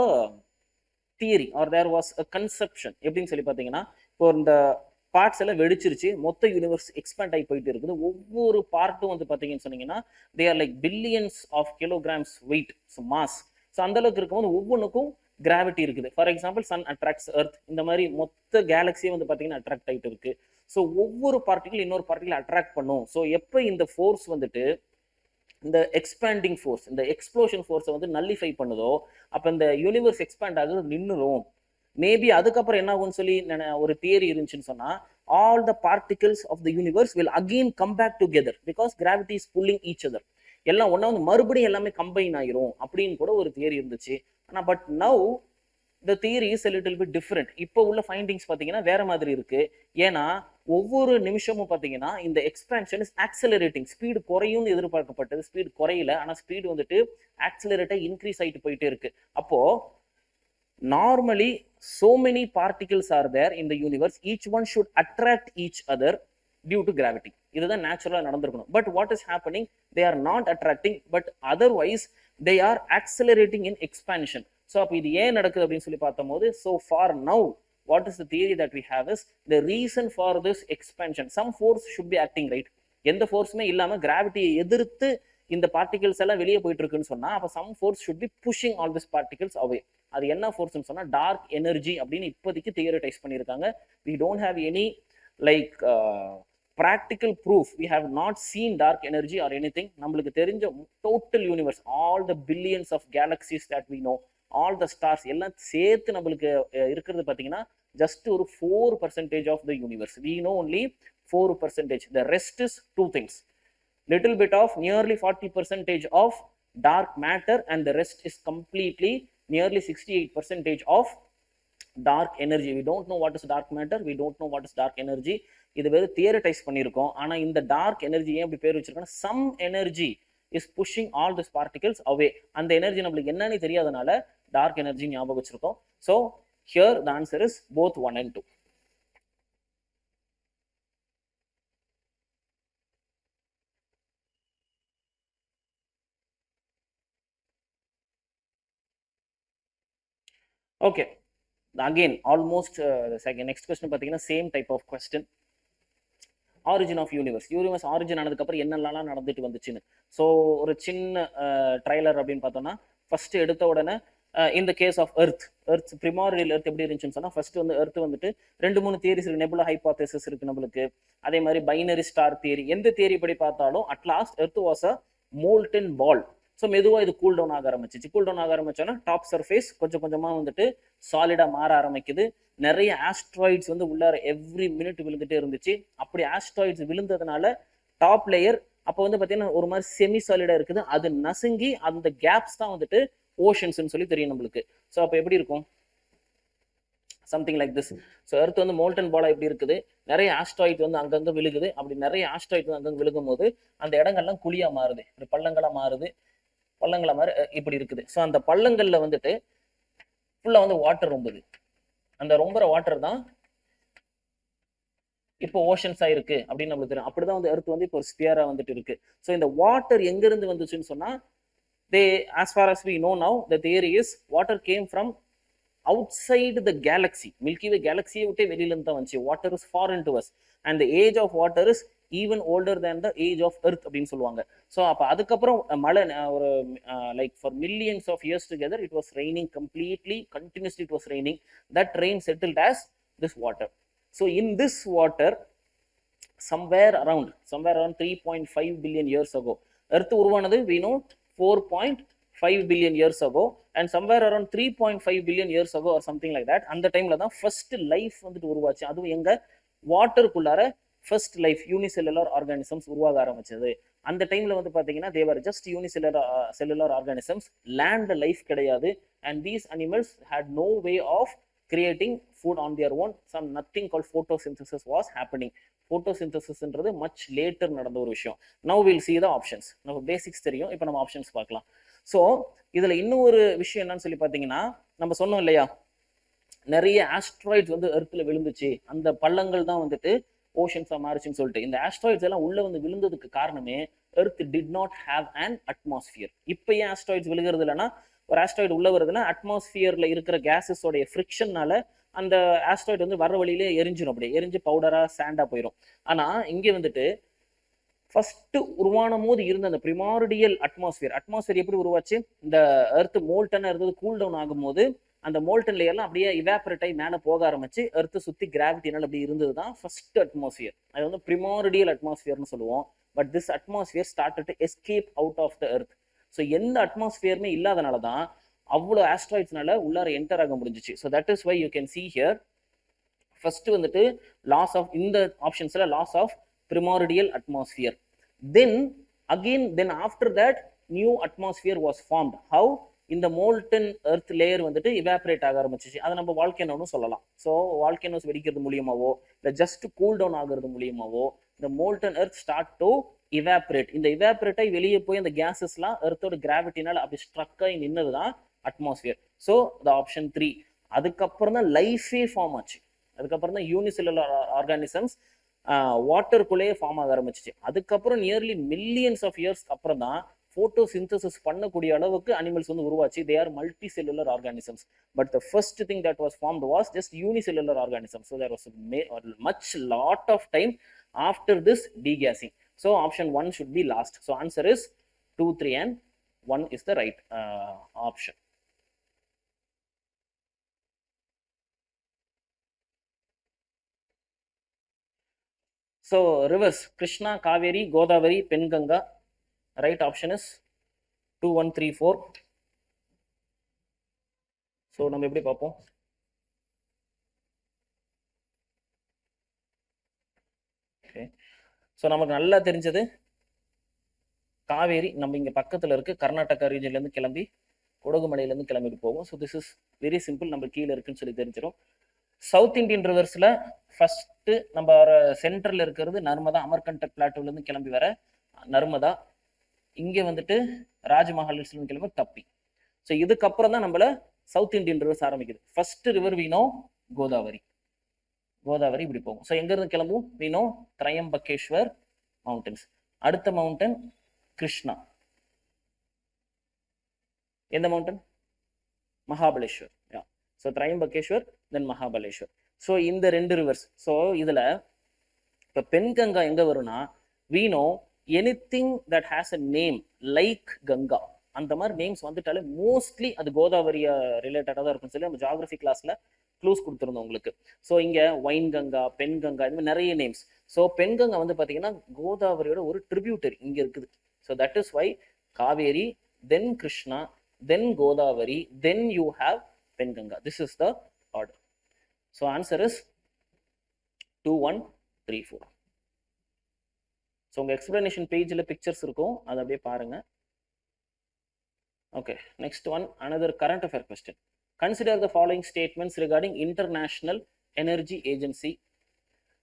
theory or there was a conception. எப்படின்னு சொல்லி பார்த்தீங்கன்னா, இப்போ இந்த பார்ட்ஸ் எல்லாம் வெடிச்சிருச்சு, மொத்த யூனிவர்ஸ் எக்ஸ்பேண்ட் ஆகி போயிட்டு இருக்குது. ஒவ்வொரு பார்ட்டும் வந்து பார்த்தீங்கன்னு சொன்னீங்கன்னா they are like billions of kilograms weight, so mass. So அந்த அளவுக்கு இருக்கும்போது ஒவ்வொன்றுக்கும் கிராவிட்டி இருக்குது. For example sun attracts earth, இந்த மாதிரி மொத்த கேலக்சியே வந்து பார்த்தீங்கன்னா அட்ராக்ட் ஆகிட்டு இருக்கு. ஸோ ஒவ்வொரு பார்ட்டிகள் இன்னொரு பார்ட்டிகள் அட்ராக்ட் பண்ணும். ஸோ எப்போ இந்த ஃபோர்ஸ் வந்துட்டு இந்த எக்ஸ்பேண்டிங் ஃபோர்ஸ், இந்த எக்ஸ்ப்ளோஷன் ஃபோர்ஸை வந்து நல்லிஃபை பண்ணுதோ, அப்போ இந்த யூனிவர்ஸ் எக்ஸ்பேண்ட் ஆகுது நின்றுடும். மேபி அதுக்கப்புறம் என்ன ஆகும்னு சொல்லி ஒரு தியரி இருந்துச்சுன்னு சொன்னா, all the particles of the universe will again come back together because gravity is pulling each other. எல்லாம் ஒன்னா வந்து மறுபடியும் எல்லாமே கம்பைன் ஆயிரும் அப்படின்னு கூட ஒரு தியரி இருந்துச்சு. ஆனா but now the theory is a little bit different. இப்போ உள்ள ஃபைண்டிங்ஸ் பார்த்தீங்கன்னா வேற மாதிரி இருக்கு. ஏன்னா ஒவ்வொரு நிமிஷமும் பார்த்தீங்கன்னா இந்த எக்ஸ்பேன்ஷன் இஸ் ஆக்சலரேட்டிங். ஸ்பீடு குறையும்னு எதிர்பார்க்கப்பட்டது, ஸ்பீடு குறையல, ஆனால் ஸ்பீடு வந்துட்டு ஆக்சலரேட்டா இன்க்ரீஸ் ஆகிட்டு போயிட்டே இருக்கு. அப்போ normally so many particles are there in the universe, each one should attract each other due to gravity. இதுதான் நேச்சுரலா நடந்திருக்கணும். But what is happening, they are not attracting but otherwise they are accelerating in expansion. so அப்ப இது ஏன் நடக்குது அப்படின்னு சொல்லி பார்த்தோம்போது, so far now what is the theory that we have is the reason for this expansion, some force should be acting, right? எந்த ஃபோர்ஸுமே இல்லாம கிராவிட்டியை எதிர்த்து இந்த பார்ட்டிகல்ஸ் எல்லாம் வெளியே போயிட்டு இருக்குன்னு சொன்னா, அப்ப some force should be pushing all this particles away. அது என்ன ஃபோர்ஸ்னு சொன்னா டார்க் எனர்ஜி அப்படின்னு இப்போதைக்கு தியரிடைஸ் பண்ணியிருக்காங்க. we don't have any like practical proof, we have not seen dark energy or anything. நம்மளுக்கு தெரிஞ்ச total universe, all the billions of galaxies that we know, all the stars எல்லாம் சேர்த்து நம்மளுக்கு இருக்கிறது பார்த்தீங்கன்னா ஜஸ்ட் ஒரு 4% of the universe. we know only 4%. the rest is two things, little bit of nearly 40% of dark matter and the rest is completely nearly 68% of dark energy. we don't know what is dark matter, we don't know what is dark energy. இது வேறு தியரடைஸ் பண்ணியிருக்கோம். ஆனால் இந்த dark energy ஏன் அப்படி பேர் வச்சிருக்கோம்னா some energy is pushing all this particles away. அந்த எனர்ஜி நம்மளுக்கு என்னன்னு தெரியாதனால டார்க் எனர்ஜி ஞாபகம் வச்சிருக்கோம். So here the answer is both 1 and 2. Okay, again almost the second next question பார்த்தீங்கன்னா same type of question. Origin of universe origin ஆனதுக்கப்புறம் என்னெல்லாம் நடந்துட்டு வந்துச்சுன்னு. ஸோ ஒரு சின்ன ட்ரைலர் அப்படின்னு பார்த்தோம்னா ஃபர்ஸ்ட் எடுத்த உடனே இந்த கேஸ் ஆஃப் எர்த் ப்ரிமாரியல் எர்த் எப்படி இருந்துச்சுன்னு சொன்னால் ஃபர்ஸ்ட் வந்து எர்த் வந்துட்டு 2-3 தியரிஸ் இருக்கு. நெபுலா ஹைபோதேசிஸ் இருக்கு நம்மளுக்கு. அதே மாதிரி பைனரி ஸ்டார் தியரி, எந்த தியரி படி பார்த்தாலும் at last earth was a molten ball. So மெதுவாக இது கூல் டவுன் ஆக ஆரம்பிச்சிச்சு. கூல் டவுன் ஆக ஆரம்பிச்சோன்னா டாப் சர்ஃபேஸ் கொஞ்சம் கொஞ்சமாக வந்துட்டு சாலிடாக மாற ஆரம்பிக்குது. நிறைய ஆஸ்ட்ராய்ட்ஸ் வந்து உள்ளார எவ்ரி மினிட் விழுந்துட்டே இருந்துச்சு. அப்படி ஆஸ்ட்ராய்ட்ஸ் விழுந்ததுனால டாப் லேயர் அப்போ வந்து பார்த்தீங்கன்னா ஒரு மாதிரி செமி சாலிடாக இருக்குது. அது நசுங்கி அந்த கேப்ஸ் தான் வந்துட்டு ஓஷன்ஸ்ன்னு சொல்லி தெரியும் நம்மளுக்கு. ஸோ அப்போ எப்படி இருக்கும்? Something like this. So earth வந்து மோல்டன் பாலா எப்படி இருக்குது, நிறைய ஆஸ்ட்ராய்ட் வந்து அங்கங்கே விழுகுது. அப்படி நிறைய ஆஸ்ட்ராய்ட் வந்து அங்கங்கே விழுகும் போது அந்த இடங்கள்லாம் குழியா மாறுது, இப்படி பள்ளங்களா மாறுது, பள்ளங்களா மாதிரி இப்படி இருக்குது. ஸோ அந்த பள்ளங்கள்ல வந்துட்டு ஃபுல்லா வந்து வாட்டர் ரொம்புது. அந்த ரொம்புற வாட்டர் தான் இப்போ ஓஷன்ஸா இருக்கு அப்படின்னு நம்மளுக்கு தெரியும். அப்படிதான் வந்து எர்த் வந்து இப்போ ஒரு ஸ்பியரா வந்துட்டு இருக்கு. ஸோ இந்த வாட்டர் எங்க இருந்து வந்துச்சுன்னு சொன்னா as far as we know now, the theory is water came from outside the galaxy. Milky Way galaxy விட்டே வெளியில இருந்து தான் வந்துச்சு. water is foreign to us and the age of water is even older than the age of earth அப்படின்னு சொல்லுவாங்க. So அப்போ அதுக்கப்புறம் மழை ஒரு like for millions of years together it was raining completely continuously. It was raining. That rain settled as this water. So in this water somewhere around 3.5 billion years ago earth உருவானது we know 4.5 billion years ago and somewhere around 3.5 billion years ago or something like that. அந்த டைம்ல தான் first life வந்துட்டு உருவாச்சு. அதுவும் எங்க வாட்டருக்குள்ளார first life unicellular organisms உருவாக ஆரம்பிச்சது. அந்த டைம்ல வந்து பாத்தீங்கன்னா there were just unicellular organisms. Land life கிடையாது. And these animals had no way of creating food on their own. Some nothing called photosynthesis was happening. ஃபோட்டோசிந்தசிஸ்ன்றது மச் லேட்டர் நடந்த ஒரு விஷயம். Now will see the options. நம்ம basics தெரியும், இப்போ நம்ம options பார்க்கலாம். ஸோ இதுல இன்னும் ஒரு விஷயம் என்னன்னு சொல்லி பார்த்தீங்கன்னா, நம்ம சொன்னோம் இல்லையா, நிறைய ஆஸ்ட்ராய்ட்ஸ் வந்து எர்த்ல விழுந்துச்சு, அந்த பள்ளங்கள் தான் வந்துட்டு ஓஷன்ஸா மாறுச்சுன்னு சொல்லிட்டு. இந்த ஆஸ்ட்ராய்ட்ஸ் எல்லாம் உள்ள வந்து விழுந்ததுக்கு காரணமே earth did not have an atmosphere. இப்போ ஏன் ஆஸ்ட்ராய்ட்ஸ் விழுகிறது இல்லைன்னா, ஒரு ஆஸ்ட்ராய்டு உள்ள வருதுன்னா அட்மாஸ்பியர்ல இருக்கிற கேஸஸோடைய ஃப்ரிக்ஷன்னால அந்த ஆஸ்ட்ராய்டு வந்து வர வழியிலே எரிஞ்சிடும். அப்படியே எரிஞ்சு பவுடரா சாண்டா போயிடும். ஆனா இங்கே வந்துட்டு ஃபர்ஸ்ட் உருவான போது இருந்த அந்த பிரிமார்டியல் அட்மாஸ்பியர் எப்படி உருவாச்சு? இந்த எர்த் மோல்டனா இருந்தது கூல் டவுன் ஆகும் போது அந்த மோல்டன் லேயர்லாம் அப்படியே இவாபரேட் ஆகி மேலே போக ஆரம்பிச்சு எர்த்து சுத்தி கிராவிட்டினால அப்படி இருந்தது தான் ஃபர்ஸ்ட் அட்மாஸ்பியர். அது வந்து பிரிமார்டியல் அட்மாஸ்பியர்னு சொல்லுவோம். But this atmosphere started to escape out of the earth. So எந்த அட்மாஸ்பியருமே இல்லாதனால தான் அவ்வளோ ஆஸ்ட்ராய்ட்ஸ்னால உள்ளார என்டர் ஆக முடிஞ்சிச்சு. So that is why you can see here first வந்துட்டு லாஸ் ஆஃப் இந்த ஆப்ஷன்ஸ்ல loss of primordial atmosphere. Then after that new atmosphere was formed. How? இந்த மோல்டன் எர்த் லேயர் வந்துட்டு இவாபரேட் ஆக ஆரம்பிச்சிச்சு. அதை நம்ம வால்கேனோன்னு சொல்லலாம். ஸோ வால்கேனோஸ் வெடிக்கிறது மூலியமாவோ இல்லை ஜஸ்ட் கூல் டவுன் ஆகிறது மூலியமாவோ இந்த molten earth start to evaporate. இந்த இவாபரேட் ஆகி வெளியே போய் அந்த கேசஸ்லாம் எர்த்தோட கிராவிட்டினால அப்படி ஸ்ட்ரக் ஆகி நின்னது தான் அட்மாஸ்பியர். So the option 3. அதுக்கப்புறம் தான் லைஃபே ஃபார்ம் ஆச்சு. அதுக்கப்புறம் தான் யூனிசெல்லுலர் ஆர்கானிசம்ஸ் வாட்டருக்குள்ளேயே ஃபார்ம் ஆக ஆரம்பிச்சிச்சு. அதுக்கப்புறம் நியர்லி மில்லியன்ஸ் ஆஃப் இயர்ஸ்க்கு அப்புறம் தான் photosynthesis பண்ணக்கூடிய அளவுக்கு அனிமல்ஸ் வந்து உருவாச்சு. they are multicellular organisms, but the first thing that was formed was just unicellular organisms. So there was much lot of time after this degassing. So option 1 should be last. So answer is 2, 3 and 1 is the right option. So rivers Krishna, Kaveri, Godavari, Penganga. Right option is 2, 1, 3, 4. So நம்ம எப்படி பார்ப்போம்? Okay, so நமக்கு நல்லா தெரிஞ்சது காவேரி நம்ம இங்கே பக்கத்தில் இருக்கு, கர்நாடகா ரீஜன்லேருந்து கிளம்பி கொடகுமலையிலேருந்து கிளம்பிட்டு போகும். So this is very simple, நம்ம கீழே இருக்குன்னு சொல்லி தெரிஞ்சிடும். சவுத் இந்தியன் ரிவர்ஸில் ஃபஸ்ட்டு நம்ம சென்ட்ரல் இருக்கிறது நர்மதா, அமர்கண்டக் பிளாட்டூலேருந்து கிளம்பி வர நர்மதா. இங்கே வந்துட்டு ராஜ்மஹால் ஹில்ஸ்லேருந்து கிளம்பி தப்பி. ஸோ இதுக்கப்புறம் தான் நம்மள சவுத் இந்தியன் ரிவர்ஸ் ஆரம்பிக்குது. First river we know Godavari. Godavari இப்படி போகும். ஸோ எங்கேருந்து கிளம்பும்? We know Trimbakeshwar mountains. அடுத்த மவுண்டன் கிருஷ்ணா. எந்த mountain? Mahabaleshwar. So Trimbakeshwar then Mahabaleshwar. So இந்த ரெண்டு ரிவர்ஸ். ஸோ இதில் இப்போ பெண்கங்கா எங்கே வரும்னா, we know anything that has a name like Ganga, அந்த மாதிரி நேம்ஸ் வந்துட்டாலே மோஸ்ட்லி அது கோதாவரியா ரிலேட்டடாக தான் இருக்கும்னு சொல்லி நம்ம ஜியாகிரபி கிளாஸ்ல க்ளூஸ் கொடுத்துருந்தோம் உங்களுக்கு. ஸோ இங்கே வைன் கங்கா, பெண் கங்கா, இந்த மாதிரி நிறைய நேம்ஸ். ஸோ பெண் கங்கா வந்து பார்த்தீங்கன்னா கோதாவரியோட ஒரு ட்ரிபியூட்டரி இங்கே இருக்குது. So that is why Kaveri, then Krishna, then Godavari, then you have Penganga. This is the order. So answer is 2, 1, 3, 4. So உங்க explanation pageல pictures இருக்கும், அதை அப்படியே பாருங்க. Okay, next one, another current affair question. Consider the following statements regarding International Energy Agency.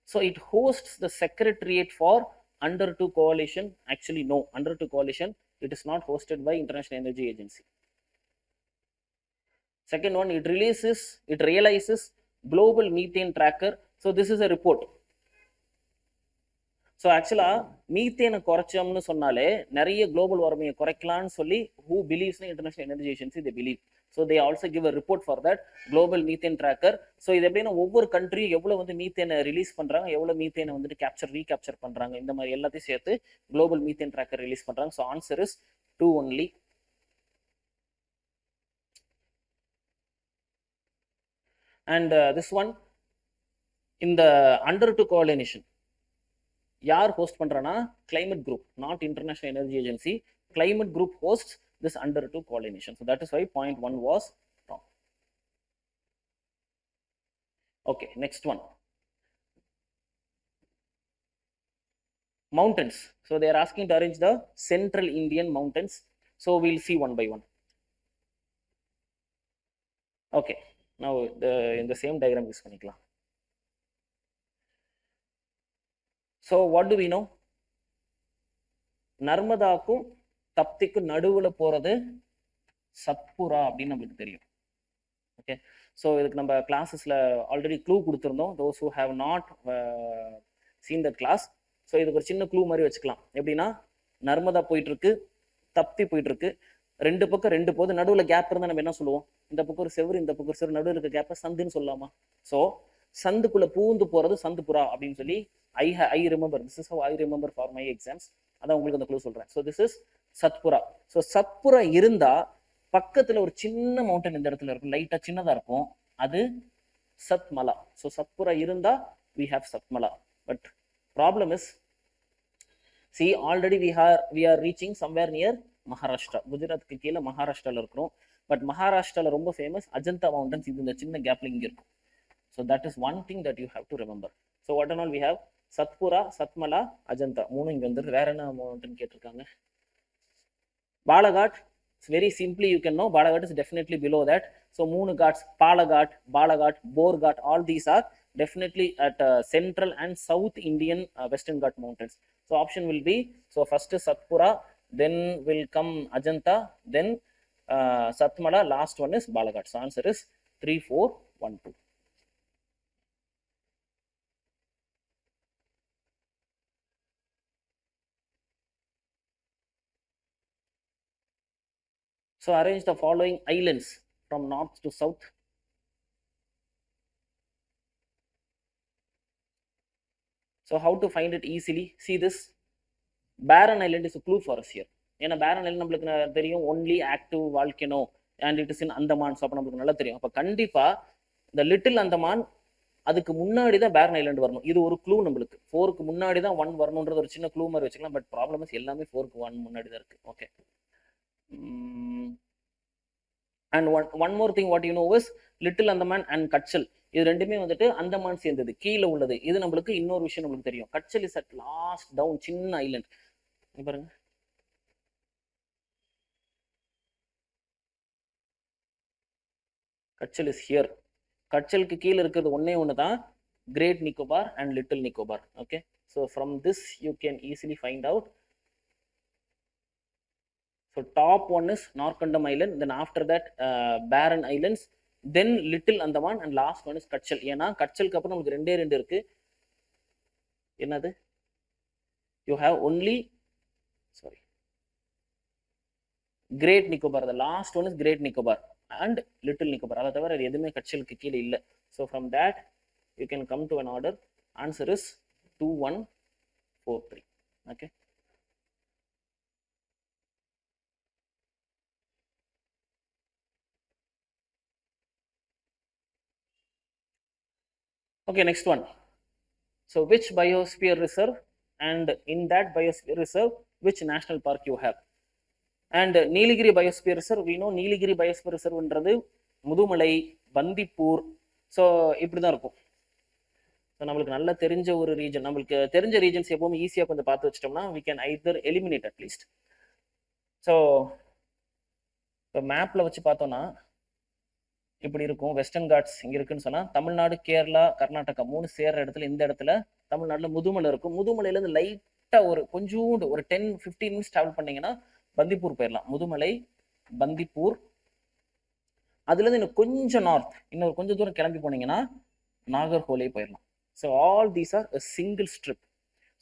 So it hosts the Secretariat for Under 2 Coalition. Actually no, Under 2 Coalition it is not hosted by International Energy Agency. Second one, it realizes global methane tracker. So this is a report. So actually methane குறைச்சோம்னு சொன்னாலே நிறைய global warming குறைக்கலாம்னு சொல்லி who believes in International Energy Agency, they believe. So they also give a report for that global methane tracker. So இது எப்படின்னா ஒவ்வொரு கண்ட்ரியும் எவ்வளவு வந்து மீத்தேனை release பண்றாங்க, எவ்வளவு மீத்தேனை வந்துட்டு ரீகேப்சர் பண்றாங்க, இந்த மாதிரி எல்லாத்தையும் சேர்த்து குளோபல் மீத்தேன் ட்ராக்கர் ரிலீஸ் பண்றாங்க. So answer is 2 only. And this one, in the Under 2 Coalition, யார் ஹோஸ்ட் பண்றானா? Climate Group, not International Energy Agency. Climate Group hosts this Under 2 Coalition. So that is why point 1 was wrong. Okay, next one. Mountains. So they are asking to arrange the Central Indian mountains. So we'll see one by one. Okay. Now in the same diagram use பண்ணிக்கலாம். So what do we know? நர்மதாக்கும் தப்திக்கும் நடுவுல போறது சத்புரா அப்படின்னு நம்மளுக்கு தெரியும். Okay, so இதுக்கு நம்ம கிளாஸஸ்ல already clue கொடுத்துருந்தோம். those who have not seen that class, so இதுக்கு ஒரு சின்ன க்ளூ மாதிரி வச்சுக்கலாம். எப்படின்னா நர்மதா போயிட்டு இருக்கு, தப்தி போயிட்டு இருக்கு, ரெண்டு பக்கம் ரெண்டு போது, நடுவில் கேப் இருந்தால் நம்ம என்ன சொல்லுவோம்? இந்த பக்கம் ஒரு செவரு, இந்த பக்கம் ஒரு செவரு, நடுவில் இருக்க கேப்பை சந்துன்னு சொல்லலாமா? ஸோ சந்துக்குள்ள பூந்து போறது சந்துபுரா அப்படின்னு சொல்லி I remember. This is how I remember for my exams. அதான் உங்களுக்கு அந்த க்ளூ சொல்றேன். So this is Satpura. So Satpura இருந்தா பக்கத்துல ஒரு சின்ன மவுண்டன் இந்த இடத்துல இருக்கும், லைட்டா சின்னதா இருக்கும், அது சத்மலா. ஸோ சத்புரா இருந்தா we have Satmala. But problem is, see already we are reaching somewhere near Maharashtra. குஜராத்துக்கு கீழே மகாராஷ்டிரால இருக்கிறோம். பட் மகாராஷ்டிரால ரொம்ப ஃபேமஸ் அஜந்தா மவுண்டன்ஸ். இது இந்த சின்ன கேப்ல இங்க இருக்கும். So that is one thing that you have to remember. So what and all we have? Satpura, Satmala, Ajanta, மூணு இங்க வந்து. வேற என்ன மவுண்டன் கேட்டிருக்காங்க? Palakkad. Very simply you can know Balaghat is definitely below that. So மூணு ghats, Palaghat, Balaghat, Borghat, all these are definitely at central and south Indian western Ghat mountains. So option will be, so first is Satpura, then will come Ajanta, then Satmala, last one is Balaghat. So answer is 3, 4, 1, 2. So arrange the following islands from north to south. So how to find it easily? See this, barren island is a clue for us here. ஏன்னா barren island நம்மளுக்கு தெரியும், only active volcano and it is in Andaman. So அப்போ நம்மளுக்கு நல்லா தெரியும். அப்போ கண்டிப்பா இந்த லிட்டில் அந்தமான் அதுக்கு முன்னாடி தான் barren island வரணும். இது ஒரு க்ளூ நம்மளுக்கு. 4க்கு முன்னாடி தான் 1 வரணுன்றது ஒரு சின்ன க்ளூ மாதிரி வச்சுக்கலாம். பட் ப்ராப்ளம் எல்லாமே 4க்கு 1 முன்னாடி தான் இருக்கு. Okay, And one more thing what you know is little Andaman and Kachal, இது ரெண்டுமே வந்துட்டு அந்தமான் சேர்ந்தது கீழே உள்ளது. இது நம்மளுக்கு இன்னொரு விஷயம் நம்மளுக்கு தெரியும், Kachchal is at last down, சின்ன ஐலண்ட் பாருங்க. Kachchal is here. கச்சலுக்கு கீழே இருக்கிறது ஒன்னே ஒன்று தான் great Nicobar and little Nicobar. Okay, so from this you can easily find out. So top one is Norkandam Island, then after that Barren Islands, then Little Andaman, and last one is Kachal. ஏன்னா கச்சலுக்கு அப்புறம் நமக்கு ரெண்டே ரெண்டு இருக்கு. என்னது? You have only, sorry, Great Nicobar. The last one is Great Nicobar and Little Nicobar. அதை தவிர எதுவுமே கச்சலுக்கு கீழே இல்லை. So from that you can come to an order. Answer is 2143. Okay. Okay, next one. So which biosphere reserve, and in that biosphere reserve which national park you have? And Nilgiri biosphere reserve, we know Nilgiri biosphere reserve என்றது Mudumalai, Bandipur. So இப்படி தான் இருக்கும். So நம்மளுக்கு நல்லா தெரிஞ்ச ஒரு region, நம்மளுக்கு தெரிஞ்ச ரீஜன்ஸ் எப்பவுமே ஈஸியாக கொஞ்சம் பார்த்து வச்சிட்டோம்னா we can either eliminate at least. So இப்போ மேப்பில் வச்சு பார்த்தோம்னா இப்படி இருக்கும். வெஸ்டர்ன் காட்ஸ் இங்கே இருக்குன்னு சொன்னால் தமிழ்நாடு, கேரளா, கர்நாடகா மூணு சேர்ற இடத்துல இந்த இடத்துல தமிழ்நாட்டில் முதுமலை இருக்கும். முதுமலையிலேருந்து லைட்டாக ஒரு கொஞ்சோண்டு ஒரு 10-15 மினிட்ஸ் ட்ராவல் பண்ணிங்கன்னா பந்திப்பூர் போயிடலாம். முதுமலை, பந்திப்பூர், அதுலேருந்து இன்னும் கொஞ்சம் நார்த் இன்னொரு கொஞ்சம் தூரம் கிளம்பி போனீங்கன்னா நாகர்கோலே போயிடலாம். So all these R a single strip.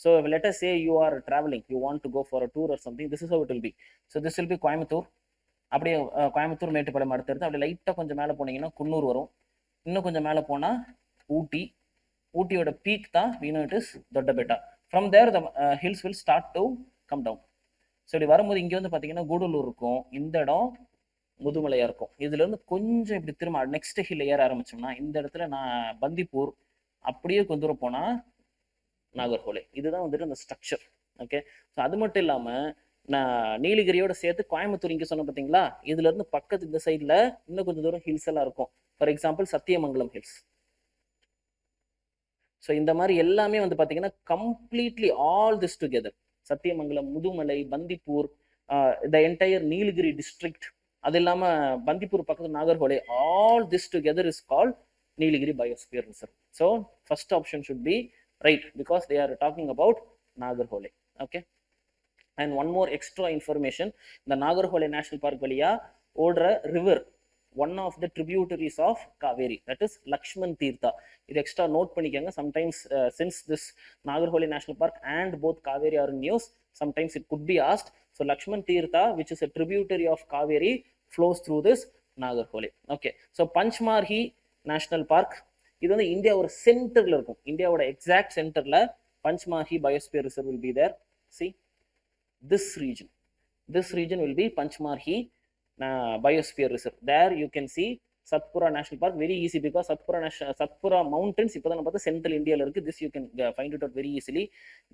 So let us say you are traveling, you want to go for a tour or something, this is how it will be. So this will be Coimbatore. அப்படியே கோயம்புத்தூர், மேட்டுப்பாளையம் அடுத்தடுத்து அப்படியே லைட்டாக கொஞ்சம் மேலே போனீங்கன்னா குன்னூர் வரும். இன்னும் கொஞ்சம் மேலே போனால் ஊட்டி. ஊட்டியோட பீக் தான் we know it is Doddabetta. From there the hills will start to come down. So இப்படி வரும்போது இங்கே வந்து பார்த்தீங்கன்னா கூடலூர் இருக்கும், இந்த இடம் முதுமலையாக இருக்கும். இதுலேருந்து கொஞ்சம் இப்படி திரும்ப நெக்ஸ்ட் ஹில் ஏற ஆரம்பிச்சோம்னா இந்த இடத்துல நான் பந்திப்பூர், அப்படியே கொஞ்சம் தூரம் போனால் நாகர்கோலே. இதுதான் வந்துட்டு அந்த ஸ்ட்ரக்சர். ஓகே, ஸோ அது மட்டும் இல்லாமல் நான் நீலகிரியோட சேர்த்து கோயம்புத்தூர் இங்கே சொன்ன பார்த்தீங்களா, இதுல இருந்து பக்கத்து இந்த சைடில் இன்னும் கொஞ்சம் தூரம் ஹில்ஸ் எல்லாம் இருக்கும். For example Sathyamangalam hills. So இந்த மாதிரி எல்லாமே வந்து பார்த்தீங்கன்னா completely all this together, Sathyamangalam, Mudumalai, Bandipur, the entire Nilgiri district, அது இல்லாமல் பந்திப்பூர் பக்கத்து Nagarhole, all this together is called Nilgiri biosphere reserve. So first option should be right because they are talking about Nagarhole. Okay, and one more extra information, the Nagarhole National Park valiya ஓடுற river, one of the tributaries of Kaveri, that is Lakshman Tirtha. இது extra note பண்ணிக்கங்க. Sometimes since this Nagarhole National Park and both Kaveri are in news, sometimes it could be asked. So Lakshman Tirtha, which is a tributary of Kaveri, flows through this Nagarhole. Okay, so Panchmarhi National Park, இது வந்து India ஒரு சென்டர்ல இருக்கும். இந்தியாவோட exact சென்டர்ல Panchmarhi Biosphere Reserve will be there. See this region will be Panchmarhi Biosphere Reserve. There you can see Satpura National Park, very easy because Satpura mountains இப்போ தான் பார்த்தா சென்ட்ரல் இந்தியாவில் இருக்கு. This you can find it out very easily.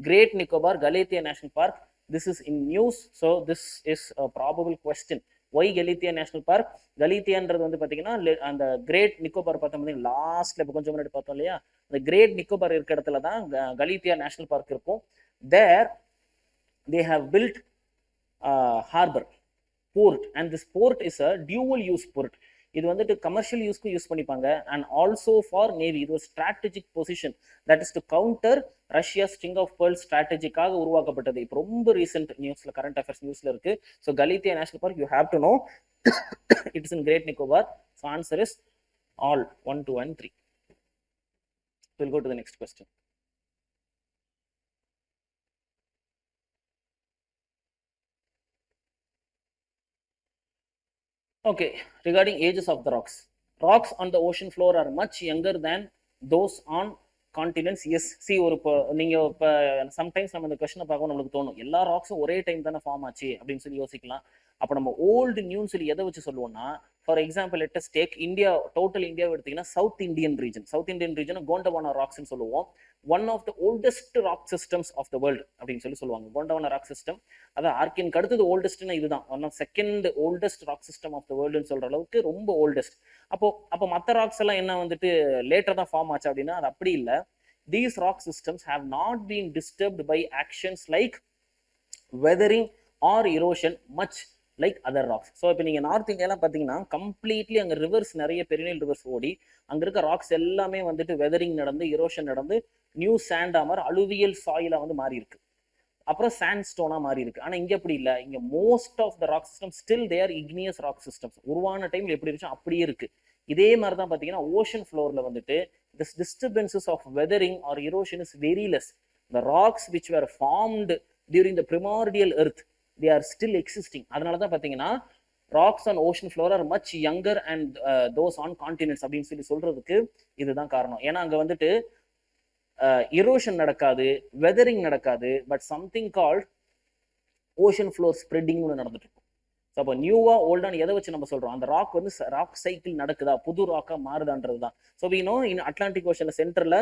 Great Nicobar Galathea National Park, this is in news, so this is a probable question. Why Galathea National Park? Galatheaன்றது வந்து பார்த்தீங்கன்னா அந்த great Nicobar பார்த்தோம் லாஸ்ட்ல இப்போ கொஞ்சம் முன்னாடி பார்த்தோம் இல்லையா, அந்த கிரேட் நிக்கோபார் இருக்கிற இடத்துல தான் Galathea National Park இருக்கும். There they have built harbor, port, and this port is a dual use port. இது வந்துட்டு கமர்ஷியல் யூஸ்க்கு யூஸ் பண்ணிப்பாங்க and also for navy. இது ஒரு strategic position, that is to counter Russia string of pearl ஸ்ட்ராட்டஜிக்காக உருவாக்கப்பட்டது. இப்போ ரொம்ப ரீசெண்ட் நியூஸ்ல, கரண்ட் அஃபேர்ஸ் நியூஸ்ல இருக்கு. ஸோ Galathea National Park you have to know it is in Great Nicobar. So answer is all 1, 2 and 3. We'll go to the next question. Okay, regarding ages of the rocks. Rocks on the ocean floor are much younger than those on continents. Yes, see ஒரு இப்போ நீங்கள் இப்போ sometimes நம்ம இந்த கொஸ்டினை பார்க்க நம்மளுக்கு தோணும் எல்லா ராக்ஸும் ஒரே டைம் தானே ஃபார்ம் ஆச்சு அப்படின்னு சொல்லி யோசிக்கலாம். அப்போ நம்ம ஓல்டு நியூன்னு சொல்லி எதை வச்சு சொல்லுவோம்னா for example let us take India, total இந்தியாவை எடுத்தீங்கன்னா சவுத் இந்தியன் ரீஜன் கோண்டவானா ராக்ஸ்னு சொல்லுவோம். One of the oldest rock systems of the world அப்படின்னு சொல்லுவாங்க கோண்டவானா ராக் சிஸ்டம். அதான் ஆர்கினுக்கு அடுத்தது ஓல்டஸ்ட்னா இதுதான், one of second oldest rock system of the வேர்ல்டுன்னு சொல்ற அளவுக்கு ரொம்ப ஓல்டஸ்ட். அப்போ மற்ற ராக்ஸ் எல்லாம் என்ன வந்துட்டு லேட்டர் தான் ஃபார்ம் ஆச்சு அப்படின்னா அது அப்படி இல்லை. These rock systems have not been disturbed by actions like weathering or erosion much like other rocks. So இப்போ நீங்கள் நார்த் இந்தியாலாம் பார்த்தீங்கன்னா கம்ப்ளீட்லி அங்கே ரிவர்ஸ், நிறைய பெரினியல் ரிவர்ஸ் ஓடி அங்கே இருக்க ராக்ஸ் எல்லாமே வந்துட்டு வெதரிங் நடந்து, இரோஷன் நடந்து, நியூ சாண்டாமர் அலுவியல் சாயிலாக வந்து மாறி இருக்கு, அப்புறம் சாண்ட் ஸ்டோனாக மாறி இருக்கு. ஆனால் இங்கே அப்படி இல்லை. இங்கே most of the rock system still there igneous rock systems. உருவான டைம்ல எப்படி இருந்துச்சோ அப்படியே இருக்கு. இதே மாதிரி தான் பார்த்தீங்கன்னா ஓஷன் ஃப்ளோரில் வந்துட்டு this disturbances of weathering or erosion is very less. The rocks which were formed during the primordial earth, they are still existing. அதனால தான் பார்த்தீங்கன்னா rocks on ocean floor are much younger and those on continents அப்படின்னு சொல்றதுக்கு இதுதான் காரணம். ஏன்னா அங்கே வந்துட்டு erosion நடக்காது, weathering நடக்காது, but something called ocean floor spreading நடந்துட்டு இருக்கும். ஸோ அப்போ நியூவாக ஓல்டான எதை வச்சு நம்ம சொல்கிறோம், அந்த ராக் வந்து ராக் சைக்கிள் நடக்குதா, புது ராக்காக மாறுதான்றது தான். ஸோ வீணோ இன் அட்லாண்டிக் ஓஷனில் சென்டரில்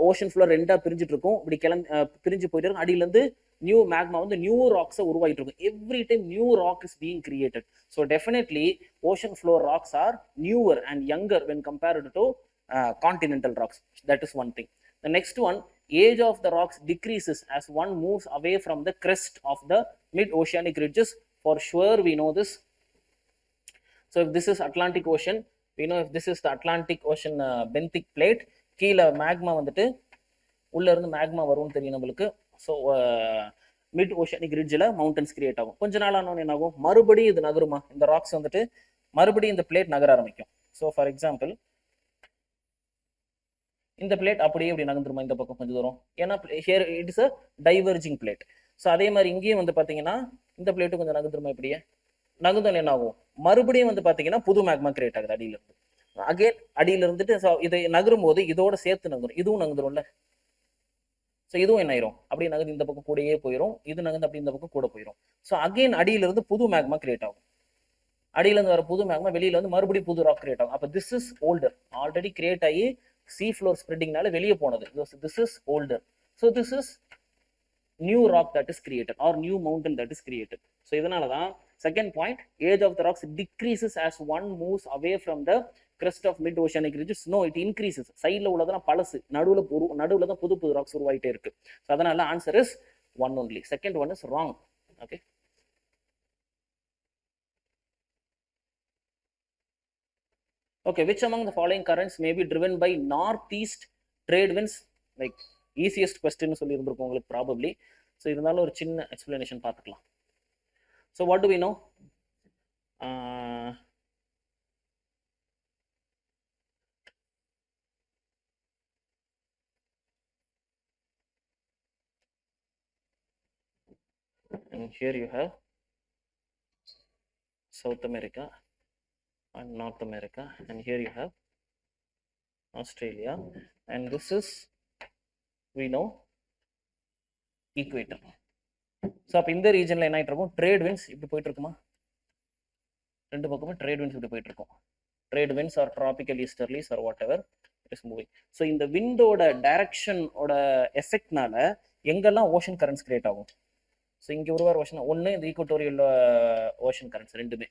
ஓஷன் ஃப்ளோர் ரெண்டாக பிரிஞ்சுட்டு இருக்கும், இப்படி பிரிஞ்சு போயிட்டு இருக்கும். அடியிலேருந்து நியூ மேக்மா வந்து நியூ ராக்ஸை உருவாகிட்டு இருக்கும். Every time new rock is being created. So definitely ocean floor rocks R newer and younger when compared to continental rocks. That is one thing. The next one, age of the rocks decreases as one moves away from the crest of the mid-oceanic ridges. For sure, we know this. So if this is Atlantic Ocean, we know if this is the Atlantic Ocean benthic plate, கீழே magma வந்துட்டு உள்ள இருந்து magma வரும்னு தெரியும் நம்மளுக்கு. So mid oceanic ரிட்ஜில் mountains create ஆகும். கொஞ்ச நாள் ஆனோன்னு என்ன ஆகும், மறுபடியும் இது நகருமா, இந்த ராக்ஸ் வந்துட்டு மறுபடியும் இந்த பிளேட் நகர ஆரம்பிக்கும். ஸோ ஃபார் எக்ஸாம்பிள் இந்த பிளேட் அப்படியே இப்படி நகர்ந்துருமா இந்த பக்கம் கொஞ்சம் தூரம், ஏன்னா here it is a diverging plate. So அதே மாதிரி இங்கேயும் வந்து பார்த்தீங்கன்னா இந்த பிளேட்டு கொஞ்சம் நகர்ந்துருமா, இப்படியே நகர்ந்தோன்னு என்ன ஆகும், மறுபடியும் வந்து பார்த்தீங்கன்னா புது மேக்மா கிரியேட் ஆகுது அடியிலிருந்து. அகேன் அடியில இருந்துட்டு இதை நகரும் போது இதோட சேர்த்து நகரும், இதுவும் நகர்ந்துரும்ல. ஸோ இதுவும் என்ன ஆயிரும், அப்படியே நகர்ந்து இந்த பக்கம் கூடயே போயிடும், இது நகர்ந்து அப்படி இந்த பக்கம் கூட போயிடும். ஸோ அகெயின் அடியிலிருந்து புது மேக்மா கிரியேட் ஆகும், அடியிலிருந்து வர புது மேக்மா வெளியில வந்து மறுபடியும் புது ராக் கிரியேட் ஆகும். அப்போ this is older, already create ஆகி sea floor spreadingனால வெளியே போனது. This is older. So this is new rock that is created or new mountain that is created. So இதனால தான் second point, age of the rocks decreases as one moves away from the crest of mid oceanic ridges. No, it increases. சைடுல உள்ளதெல்லாம் பழசு, நடுவுல தான் புது புது rocks உருவாயிட்டே இருக்கு. So அதனால answer is one only. Second one is wrong. Okay. Okay, which among the following currents may be driven by northeast trade winds? Like easiest question சொல்லி இருந்திருக்கும் உங்களுக்கு probably. So இருந்தாலும் ஒரு சின்ன explanation பார்த்துக்கலாம். So what do we know? And here you have South America and North America, and here you have Australia, and this is, we know, equator. So அப்போ இந்த ரீஜன்ல என்ன ஆயிட்டு இருக்கும், ட்ரேட் விண்ட்ஸ் இப்படி போயிட்டு இருக்குமா, ரெண்டு பக்கமும் ட்ரேட் விண்ட்ஸ் இப்படி போயிட்டு இருக்கும். Trade winds or tropical easterlies or whatever it is moving. So இந்த விண்டோட டைரக்ஷனோட எஃபெக்ட்னால எங்கெல்லாம் ஓஷன் கரண்ட்ஸ் கிரியேட் ஆகும். ஸோ இங்கே உருவார ஓஷன் ஒன்று இந்த ஈக்குவட்டோரியல் ஓஷன் கரண்ட்ஸ் ரெண்டுமே,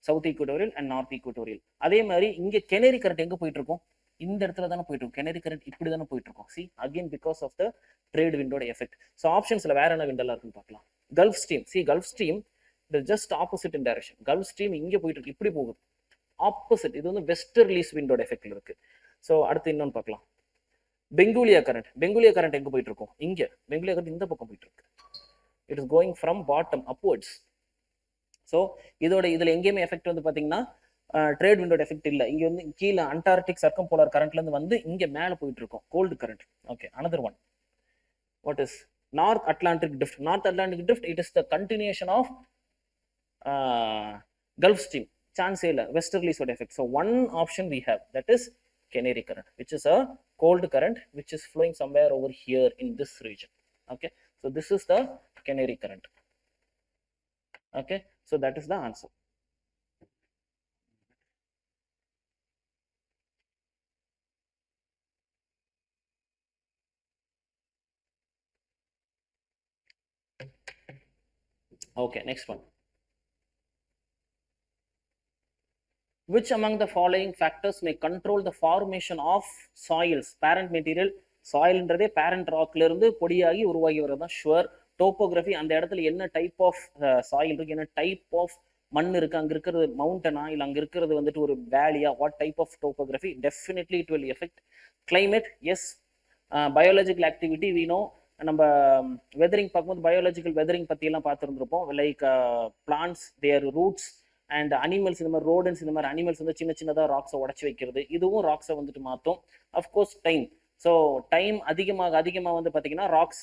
south equatorial and north equatorial. அதே மாதிரி இங்கே கெனரி கரண்ட் எங்கே போயிட்டு இருக்கும், இந்த இடத்துல தானே போயிட்டு இருக்கும். கெனரி கரண்ட் இப்படி தானே போயிட்டு இருக்கும். See again because of the trade விண்டோட எஃபெக்ட். ஸோ ஆப்ஷன்ஸ்ல வேற என்ன விண்டெல்லாம் இருக்குன்னு பார்க்கலாம். Gulf stream, see gulf stream இது just opposite in direction. Gulf stream இங்கே போயிட்டு இருக்கு, இப்படி போகுது ஆப்போசிட். இது வந்து வெஸ்டர்லீஸ் விண்டோட எஃபெக்ட்ல இருக்கு. ஸோ அடுத்து இன்னொன்று பார்க்கலாம். பெங்குலியா கரண்ட், பெங்குலியா கரண்ட் எங்கே போயிட்டு இருக்கும், இங்கே. பெங்குலியா கரண்ட் இந்த பக்கம் போயிட்டு இருக்கு. It is going from bottom upwards. So இதில் எங்கேயுமே எஃபெக்ட் வந்து பார்த்தீங்கன்னா ட்ரேட் விண்டோட எஃபெக்ட் இல்லை. இங்கே வந்து கீழே அண்டார்டிக் சர்க்கம் போலார் கரண்ட்லேருந்து வந்து இங்கே மேலே போயிட்டு இருக்கும், cold current. Okay, another one, what is north Atlantic drift. North Atlantic drift it is the continuation of gulf stream. சான்ஸே இல்லை, வெஸ்டர்லிஸோட effect. So one option we have, that is Canary current, which is a cold current which is flowing somewhere over here in this region. Okay, so this is the Canary current. Okay, so that is the answer. Okay, next one. Which among the following factors may control the formation of soils? Parent material, soilன்றதே parent rockல இருந்து பொடியாகி உருவாகி வரதான் sure. Topography, அந்த இடத்துல என்ன type of soil இருக்கு, என்ன type of மண் இருக்கு, அங்க இருக்கிறது மவுண்டனா இல்ல அங்க இருக்கிறது வந்துட்டு ஒரு வேலியா, what type of topography, definitely it will effect climate. Yes. Biological activity we know, நம்ம வெதரிங் பார்க்கும்போது பயாலஜிக்கல் வெதரிங் பத்தி எல்லாம் பார்த்துருந்துருப்போம். Like plants, their roots and animals, இந்த மாதிரி ரோடன்ஸ், இந்த மாதிரி அனிமல்ஸ் வந்து சின்ன சின்னதாக ராக்ஸை உடச்சி வைக்கிறது, இதுவும் ராக்ஸை வந்துட்டு மாற்றும். Of course time. ஸோ டைம் அதிகமாக வந்து பார்த்தீங்கன்னா ராக்ஸ்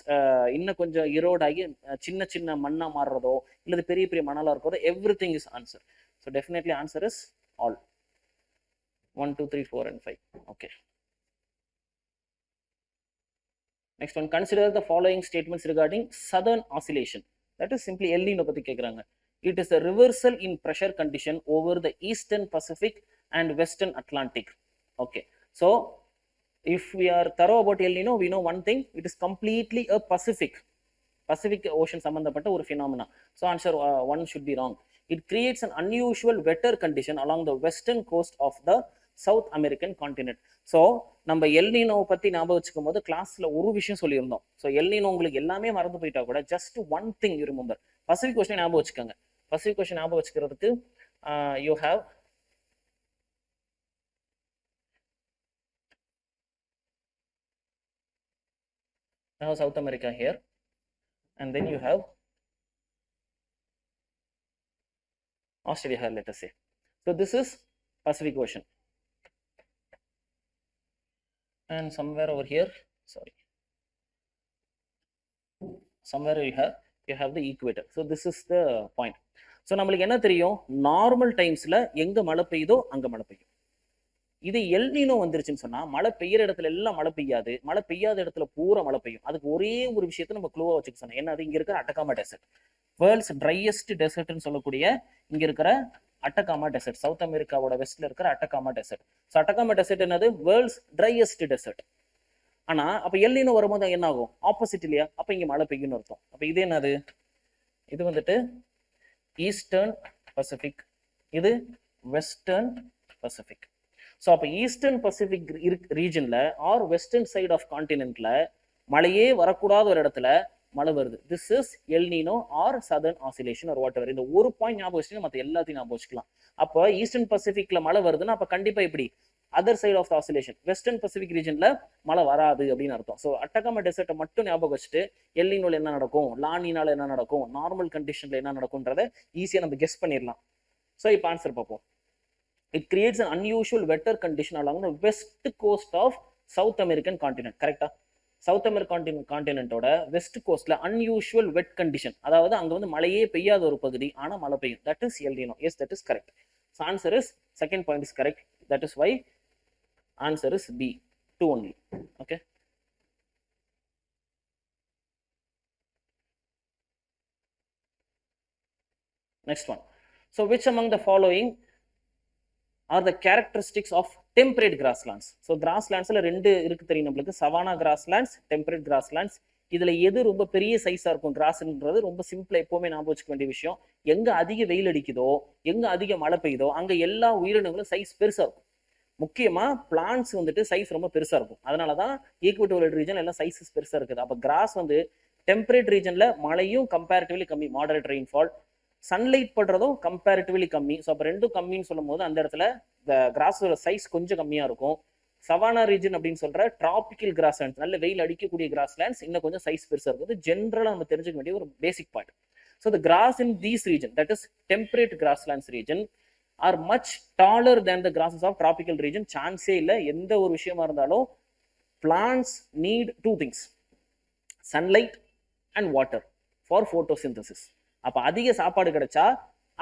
இன்னும் கொஞ்சம் இரோட் ஆகி சின்ன சின்ன மண்ணாக மாறுறதோ இல்லை பெரிய பெரிய மணலாக இருக்கிறதோ, every thing is answer. So definitely answer is all. 1, 2, 3, 4 and 5. Okay. Next one, consider the following statements regarding southern oscillation. That is simply El Nino பத்தி கேக்குறாங்க. It is a reversal in pressure condition over the eastern Pacific and western Atlantic. Okay, so if we are thorough about El Nino, we know one thing, it is completely a Pacific ocean சம்பந்தப்பட்ட ஒரு phenomena. So answer 1 should be wrong. It creates an unusual wetter condition along the western coast of the South American continent. So நம்ம L Niño பற்றி ஞாபகம் வச்சுக்கும் போது கிளாஸில் ஒரு விஷயம் சொல்லியிருந்தோம். ஸோ எல் நீனோ உங்களுக்கு எல்லாமே மறந்து போயிட்டா கூட just one thing you remember, Pacific ocean ஞாபகம் வச்சுக்கோங்க. பசிபிக் ஓஷன் ஞாபகம் வச்சுக்கிறதுக்கு you have South America here, and then you have Australia here, let us say. So this is Pacific Ocean. And somewhere over here, sorry, somewhere you have the equator. So this is the point. So நம்மளுக்கு என்ன தெரியும், normal டைம்ஸ்ல எங்க மழை பெய்யுதோ அங்க மழை பெய்யும். இது எல் நீனோ வந்துருச்சுன்னு சொன்னா மழை பெய்யற இடத்துல எல்லாம் மழை பெய்யாது, மழை பெய்யாத இடத்துல பூரா மழை பெய்யும். அதுக்கு ஒரே ஒரு விஷயத்த நம்ம க்ளூவா வச்சுக்க சொன்னோம். என்ன, அது இங்க இருக்கிற அட்டகாமா டெசர்ட், வேர்ல்ட்ஸ் ட்ரையஸ்ட் டெசர்ட்னு சொல்லக்கூடிய இங்க இருக்கிற அட்டகாமா டெசர்ட், சவுத் அமெரிக்காவோட வெஸ்ட்ல இருக்கிற Atacama desert. So Atacama desert என்னது, வேர்ல்ட்ஸ் ட்ரையஸ்ட் டெசர்ட். ஆனா அப்ப எல் நீனோ வரும்போது என்ன ஆகும், ஆப்போசிட் இல்லையா, அப்ப இங்க மழை பெய்யும்னு அர்த்தம். அப்ப இது என்னது, இது வந்துட்டு ஈஸ்டர்ன் பசிபிக், இது வெஸ்டர்ன் பசிபிக். ஸோ அப்போ ஈஸ்டர்ன் பசிபிக் ரீஜன்ல ஆர் வெஸ்டர்ன் சைட் ஆஃப் கான்டினென்ட்ல மழையே வரக்கூடாத ஒரு இடத்துல மழை வருது. This is El Nino or southern oscillation or whatever. இந்த ஒரு பாயிண்ட் ஞாபகம் வச்சுட்டு மற்ற எல்லாத்தையும் ஞாபகம் வச்சுக்கலாம். அப்போ ஈஸ்டர்ன் பசிபிக்ல மழை வருதுன்னா அப்போ கண்டிப்பா இப்படி other side of the oscillation western pacific ரீஜன்ல மழை வராது அப்படின்னு அர்த்தம். ஸோ அட்டகாமா டெசர்ட்டை மட்டும் ஞாபகம் வச்சுட்டு எல் நீனோல என்ன நடக்கும், லானினால என்ன நடக்கும், நார்மல் கண்டிஷன்ல என்ன நடக்கும்ன்றத ஈஸியா நம்ம கெஸ் பண்ணிடலாம். ஸோ இப்போ ஆன்சர் பார்ப்போம். It creates an unusual wetter condition along the west coast of South American continent. கரெக்டா, சவுத் அமெரிக்கன் கான்டினென்ட்டோட வெஸ்ட் கோஸ்ட்ல அன்யூஷுவல் வெட் கண்டிஷன், அதாவது அங்க வந்து மழையே பெய்யாத ஒரு பகுதி ஆனா மழை பெய்யும். That is El Niño. Yes, that is correct. So answer is second point is correct. That is why answer is B, 2 only. Okay. Next one. So which among the following are the characteristics of temperate grasslands? So grasslandsல ரெண்டு இருக்கு தெரியும் நம்மளுக்கு, savannah grasslands, temperate grasslands. இதுல எது ரொம்ப பெரிய சைஸா இருக்கும், கிராஸ்ன்றது ரொம்ப சிம்பிளா எப்பவுமே ஞாபகம் வச்சுக்க வேண்டிய விஷயம். எங்க அதிக வெயில் அடிக்குதோ, எங்க அதிக மழை பெய்யுதோ அங்க எல்லா உயிரினங்களும் சைஸ் பெருசா இருக்கும். முக்கியமா பிளான்ட்ஸ் வந்துட்டு சைஸ் ரொம்ப பெருசா இருக்கும். அதனாலதான் ஈக்குவட்டோரியல் ரீஜன் எல்லாம் சைஸஸ் பெருசா இருக்குது. அப்ப கிராஸ் வந்து டெம்பரேட் ரீஜன்ல மழையும் கம்பேரிட்டிவ்லி கம்மி, மாடரேட் ரெயின்ஃபால், சன்லைட் படுறதும் கம்பேரிட்டிவ்லி கம்மி. ஸோ அப்போ ரெண்டும் கம்மின்னு சொல்லும் போது அந்த இடத்துல இந்த கிராஸோட சைஸ் கொஞ்சம் கம்மியா இருக்கும். சவானா ரீஜன் அப்படின்னு சொல்ற டிராபிக்கல் கிராஸ்லேண்ட்ஸ், நல்ல வெயில் அடிக்கக்கூடிய கிராஸ்லேண்ட்ஸ் இன்னும் கொஞ்சம் சைஸ் பெருசா இருக்குது. ஜென்ரலா நம்ம தெரிஞ்சுக்க வேண்டிய ஒரு basic point. So the grass in these region, that is temperate grasslands region, are much taller than the grasses of tropical region. சான்ஸே இல்லை. எந்த ஒரு விஷயமா இருந்தாலும் plants need 2 things, sunlight and water for photosynthesis. அப்போ அதிக சாப்பாடு கிடைச்சா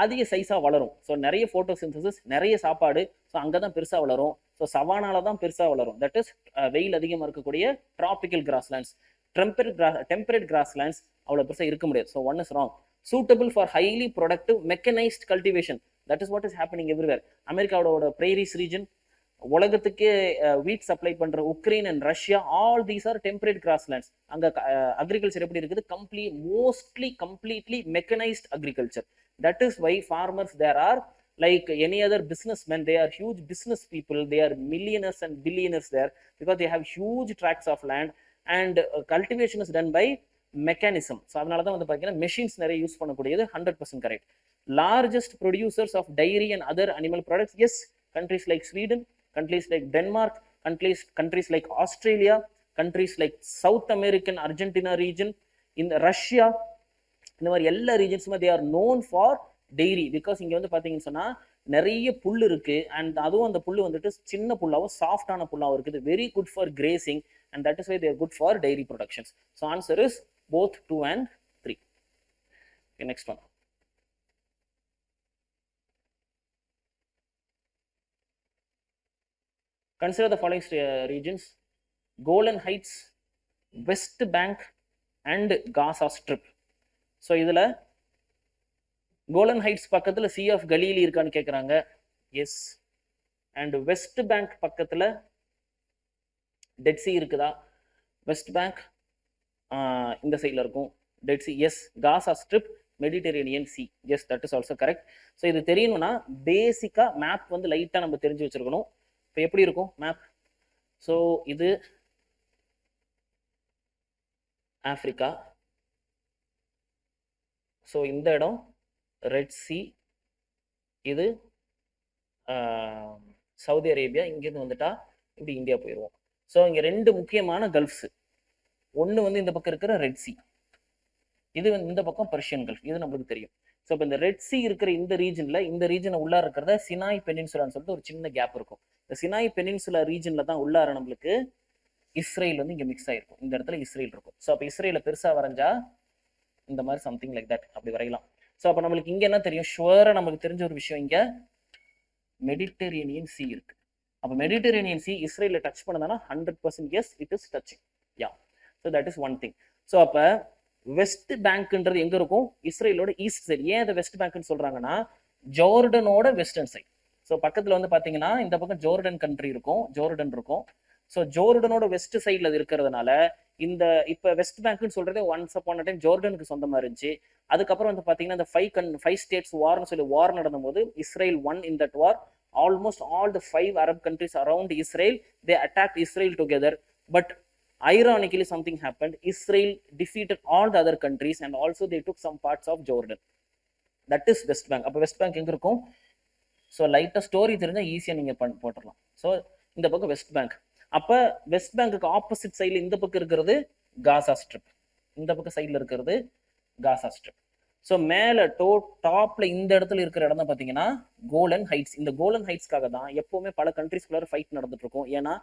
அதிக சைஸா வளரும். ஸோ நிறைய போட்டோசிந்தசிஸ், நிறைய சாப்பாடு, ஸோ அங்கதான் பெருசா வளரும். ஸோ சவானால தான் பெருசா வளரும். தட் இஸ் வெயில் அதிகமா இருக்கக்கூடிய டிராபிக்கல் கிராஸ்லேண்ட்ஸ். டெம்பரேட் கிராஸ்லேண்ட்ஸ் அவ்வளவு பெருசா இருக்க முடியாது. So 1 is wrong. Suitable for highly productive mechanized cultivation. That is what is happening everywhere. அமெரிக்காவோட பிரேரிஸ் ரீஜன், உலகத்துக்கே வீட் சப்ளை பண்ற Ukraine and Russia, all these are temperate grasslands. அங்க அக்ரிகல்ச்சர் எப்படி இருக்குது? Mostly completely mechanised agriculture. That is why farmers there are like any other businessmen, they are huge business people, they are millionaires and billionaires there because they have huge tracts of land and cultivation is done by mechanism. So அதனால தான் வந்து பார்த்தீங்கன்னா machines நிறைய use பண்ணக்கூடியது 100% correct. Largest producers of dairy and other animal products, yes, countries like Sweden, countries like Denmark, countries like Australia, countries like South American Argentina region, in Russia, இந்த மாதிரி எல்லா ரீஜன்ஸுமே they are known for dairy because இங்க வந்து பாத்தீங்கன்னு சொன்னா நிறைய புல் இருக்கு and அதுவும் அந்த புல் வந்துட்டு சின்ன புல்லாவும் சாஃப்டான புல்லாவும் இருக்குது, very good for grazing and that is why they are good for dairy productions. So answer is both 2 and 3. Okay, next one. Consider the following regions: Golan Heights, West Bank and Gaza Strip. So இதுல Golan Heights பக்கத்துல Sea of Galilee இருக்கான்னு கேட்குறாங்க, yes. And West Bank பக்கத்துல Dead Sea இருக்குதா? West Bank இந்த சைடில் இருக்கும், Dead Sea, yes. Gaza Strip, Mediterranean Sea, yes, that is also correct. So இது தெரியணும்னா பேசிக்காக மேப் வந்து லைட்டாக நம்ம தெரிஞ்சு வச்சிருக்கணும். இப்போ எப்படி இருக்கும் மேப்? ஸோ இது ஆப்பிரிக்கா, ஸோ இந்த இடம் ரெட் சி, இது சவுதி அரேபியா, இங்கேருந்து வந்துட்டா இப்படி இந்தியா போயிடுவோம். ஸோ இங்கே ரெண்டு முக்கியமான கல்ஃப்ஸ், ஒன்று வந்து இந்த பக்கம் இருக்கிற ரெட் சி, இது வந்து இந்த பக்கம் பர்ஷியன் கல்ஃப், இது நம்மளுக்கு தெரியும். ஸோ இப்போ இந்த ரெட் சி இருக்கிற இந்த ரீஜனை உள்ளார இருக்கிறத சினாய் பெனின்சுலான்னு சொல்லிட்டு ஒரு சின்ன கேப் இருக்கும். இந்த சினாய் பெனின்சுலா ரீஜனில் தான் உள்ளார நம்மளுக்கு இஸ்ரேல் வந்து இங்கே மிக்ஸ் ஆகிருக்கும், இந்த இடத்துல இஸ்ரேல் இருக்கும். ஸோ அப்போ இஸ்ரேலை பெருசாக வரைஞ்சா இந்த மாதிரி சம்திங் லைக் தட் அப்படி வரையலாம். ஸோ அப்போ நம்மளுக்கு இங்கே என்ன தெரியும்? ஷுவராக நமக்கு தெரிஞ்ச ஒரு விஷயம், இங்கே மெடிட்டரேனியன் சி இருக்கு. அப்போ மெடிட்டரேனியன் சி இஸ்ரேல டச் பண்ணதானா 100% yes, it is touching, yeah. So that is one thing. So அப்போ வெஸ்ட் பேங்க்ன்றது எங்க இருக்கும்? இஸ்ரேலோட ஈஸ்ட் சைடு. ஏன் அதை வெஸ்ட் பேங்க்னு சொல்றாங்கன்னா ஜோர்டனோட வெஸ்டர்ன் சைடு. ஸோ பக்கத்தில் வந்து பார்த்தீங்கன்னா இந்த பக்கம் ஜோர்டன் கண்ட்ரி இருக்கும், ஜோர்டன் இருக்கும். ஸோ ஜோர்டனோட வெஸ்ட் சைடில் அது இருக்கிறதுனால இந்த இப்போ வெஸ்ட் பேங்க்னு சொல்றதே ஒன்ஸ் அப்பான் அ டைம் ஜோர்டனுக்கு சொந்தமாக இருந்துச்சு. அதுக்கப்புறம் வந்து பார்த்தீங்கன்னா இந்த 5 ஸ்டேட்ஸ் வார்னு சொல்லி வார் நடந்தபோது Israel one in that war. Almost all the 5 Arab countries around Israel, they attacked Israel together. But ironically, something happened. Israel defeated all the other countries and also they took some parts of Jordan. That is West Bank. அப்போ west bank எங்கே இருக்கும்? So லைட்டாக story தெரிஞ்சால் ஈஸியாக நீங்கள் போட்டுடலாம். So இந்த பக்கம் வெஸ்ட் பேங்க். அப்போ வெஸ்ட் பேங்குக்கு ஆப்போசிட் சைடில் இந்த பக்கம் இருக்கிறது காசா ஸ்ட்ரிப், இந்த பக்கம் சைடில் இருக்கிறது காசா ஸ்ட்ரிப். ஸோ மேலே டாப்ல இந்த இடத்துல இருக்கிற இடம் தான் பார்த்தீங்கன்னா கோலன் ஹைட்ஸ். இந்த கோலன் ஹைட்ஸ்க்காக தான் எப்போவுமே பல கண்ட்ரிஸ்குள்ளார ஃபைட் நடந்துட்டு இருக்கும். ஏன்னா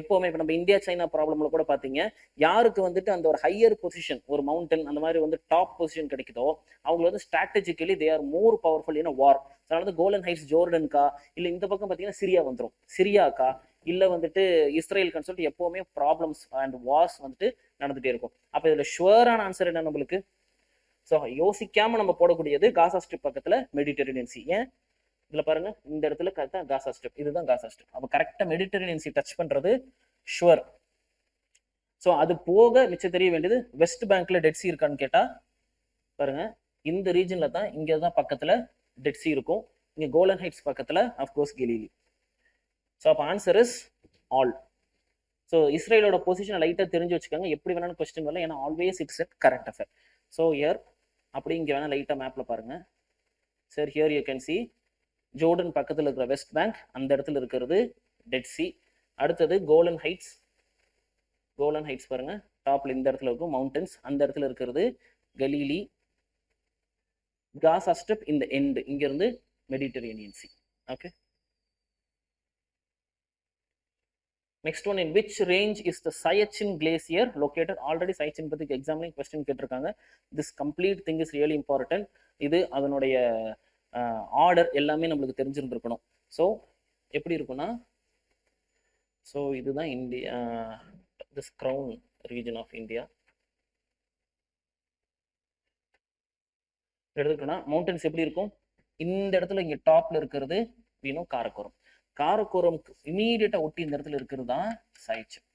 எப்போவுமே இப்போ நம்ம இந்தியா சைனா ப்ராப்ளம்ல கூட பார்த்தீங்க, யாருக்கு வந்துட்டு அந்த ஒரு ஹையர் பொசிஷன், ஒரு மவுண்டன் அந்த மாதிரி வந்து டாப் பொசிஷன் கிடைக்குதோ அவங்க வந்து strategically they are more powerful in war. அதனால வந்து கோலன் ஹைட்ஸ் ஜோர்டனுக்கா, இல்லை இந்த பக்கம் பார்த்தீங்கன்னா சிரியா வந்துடும், சிரியாக்கா, இல்லை வந்துட்டு இஸ்ரேலுக்குன்னு சொல்லிட்டு எப்போவுமே ப்ராப்ளம்ஸ் அண்ட் வார்ஸ் வந்துட்டு நடந்துகிட்டே இருக்கும். அப்போ இதில் ஷுவரான ஆன்சர் என்ன நம்மளுக்கு? ஸோ யோசிக்காம நம்ம போடக்கூடியது காசா ஸ்ட்ரிப் பக்கத்துல மெடிட்டரேனியன் சி. ஏன் இதுல பாருங்க, இந்த இடத்துல கரெக்டா காசா ஸ்ட்ரிப், இதுதான் காசா ஸ்ட்ரிப். அப்போ கரெக்டா மெடிட்டரேனியன் சி டச் பண்றது ஷுவர். ஸோ அது போக மிச்சம் தெரிய வேண்டியது வெஸ்ட் பேங்க்ல டெட் சி இருக்கான்னு கேட்டா பாருங்க, இந்த ரீஜன்ல தான், இங்க தான் பக்கத்துல டெட் சி இருக்கும். இங்க கோலன் ஹைட்ஸ் பக்கத்துல அஃப்கோர்ஸ் கெலிலி. ஸோ அப்போ ஆன்சர் இஸ் ஆல். ஸோ இஸ்ரேலோட பொசிஷனை லைட்டாக தெரிஞ்சு வச்சுக்கோங்க, எப்படி வேணாலும் கொஸ்டின் வரல, ஏன்னா always it's current affair. So here அப்படி இங்கே வேணால் லைட்டாக மேப்பில் பாருங்க sir. Here you can C Jordan பக்கத்தில் இருக்கிற வெஸ்ட் பேங்க், அந்த இடத்துல இருக்கிறது டெட் சி. அடுத்தது கோலன் ஹைட்ஸ், கோலன் ஹைட்ஸ் பாருங்க, டாப்ல இந்த இடத்துல இருக்கும் மவுண்டன்ஸ், அந்த இடத்துல இருக்கிறது கலீலி. காசா ஸ்ட்ரிப் இந்த எண்டு, இங்கிருந்து Mediterranean C. Okay. Next one, in which range is the Cyclone glacier located? Already Cyclone பத்தி examining question கேட்டிருக்காங்க. This complete thing is really important. இது அதனுடைய ஆர்டர் எல்லாமே நம்மளுக்கு தெரிஞ்சிருந்திருக்கணும். ஸோ எப்படி இருக்குன்னா, ஸோ இதுதான் India, this crown region of India எடுத்துக்கிட்டோம்னா மவுண்டன்ஸ் எப்படி இருக்கும்? இந்த இடத்துல இங்கே டாப்ல இருக்கிறது வீணும் காரக்கோரம். காரக்கோரம் இமீடியட்டா ஒட்டி இந்த இடத்துல இருக்கிறது தான் Siachen.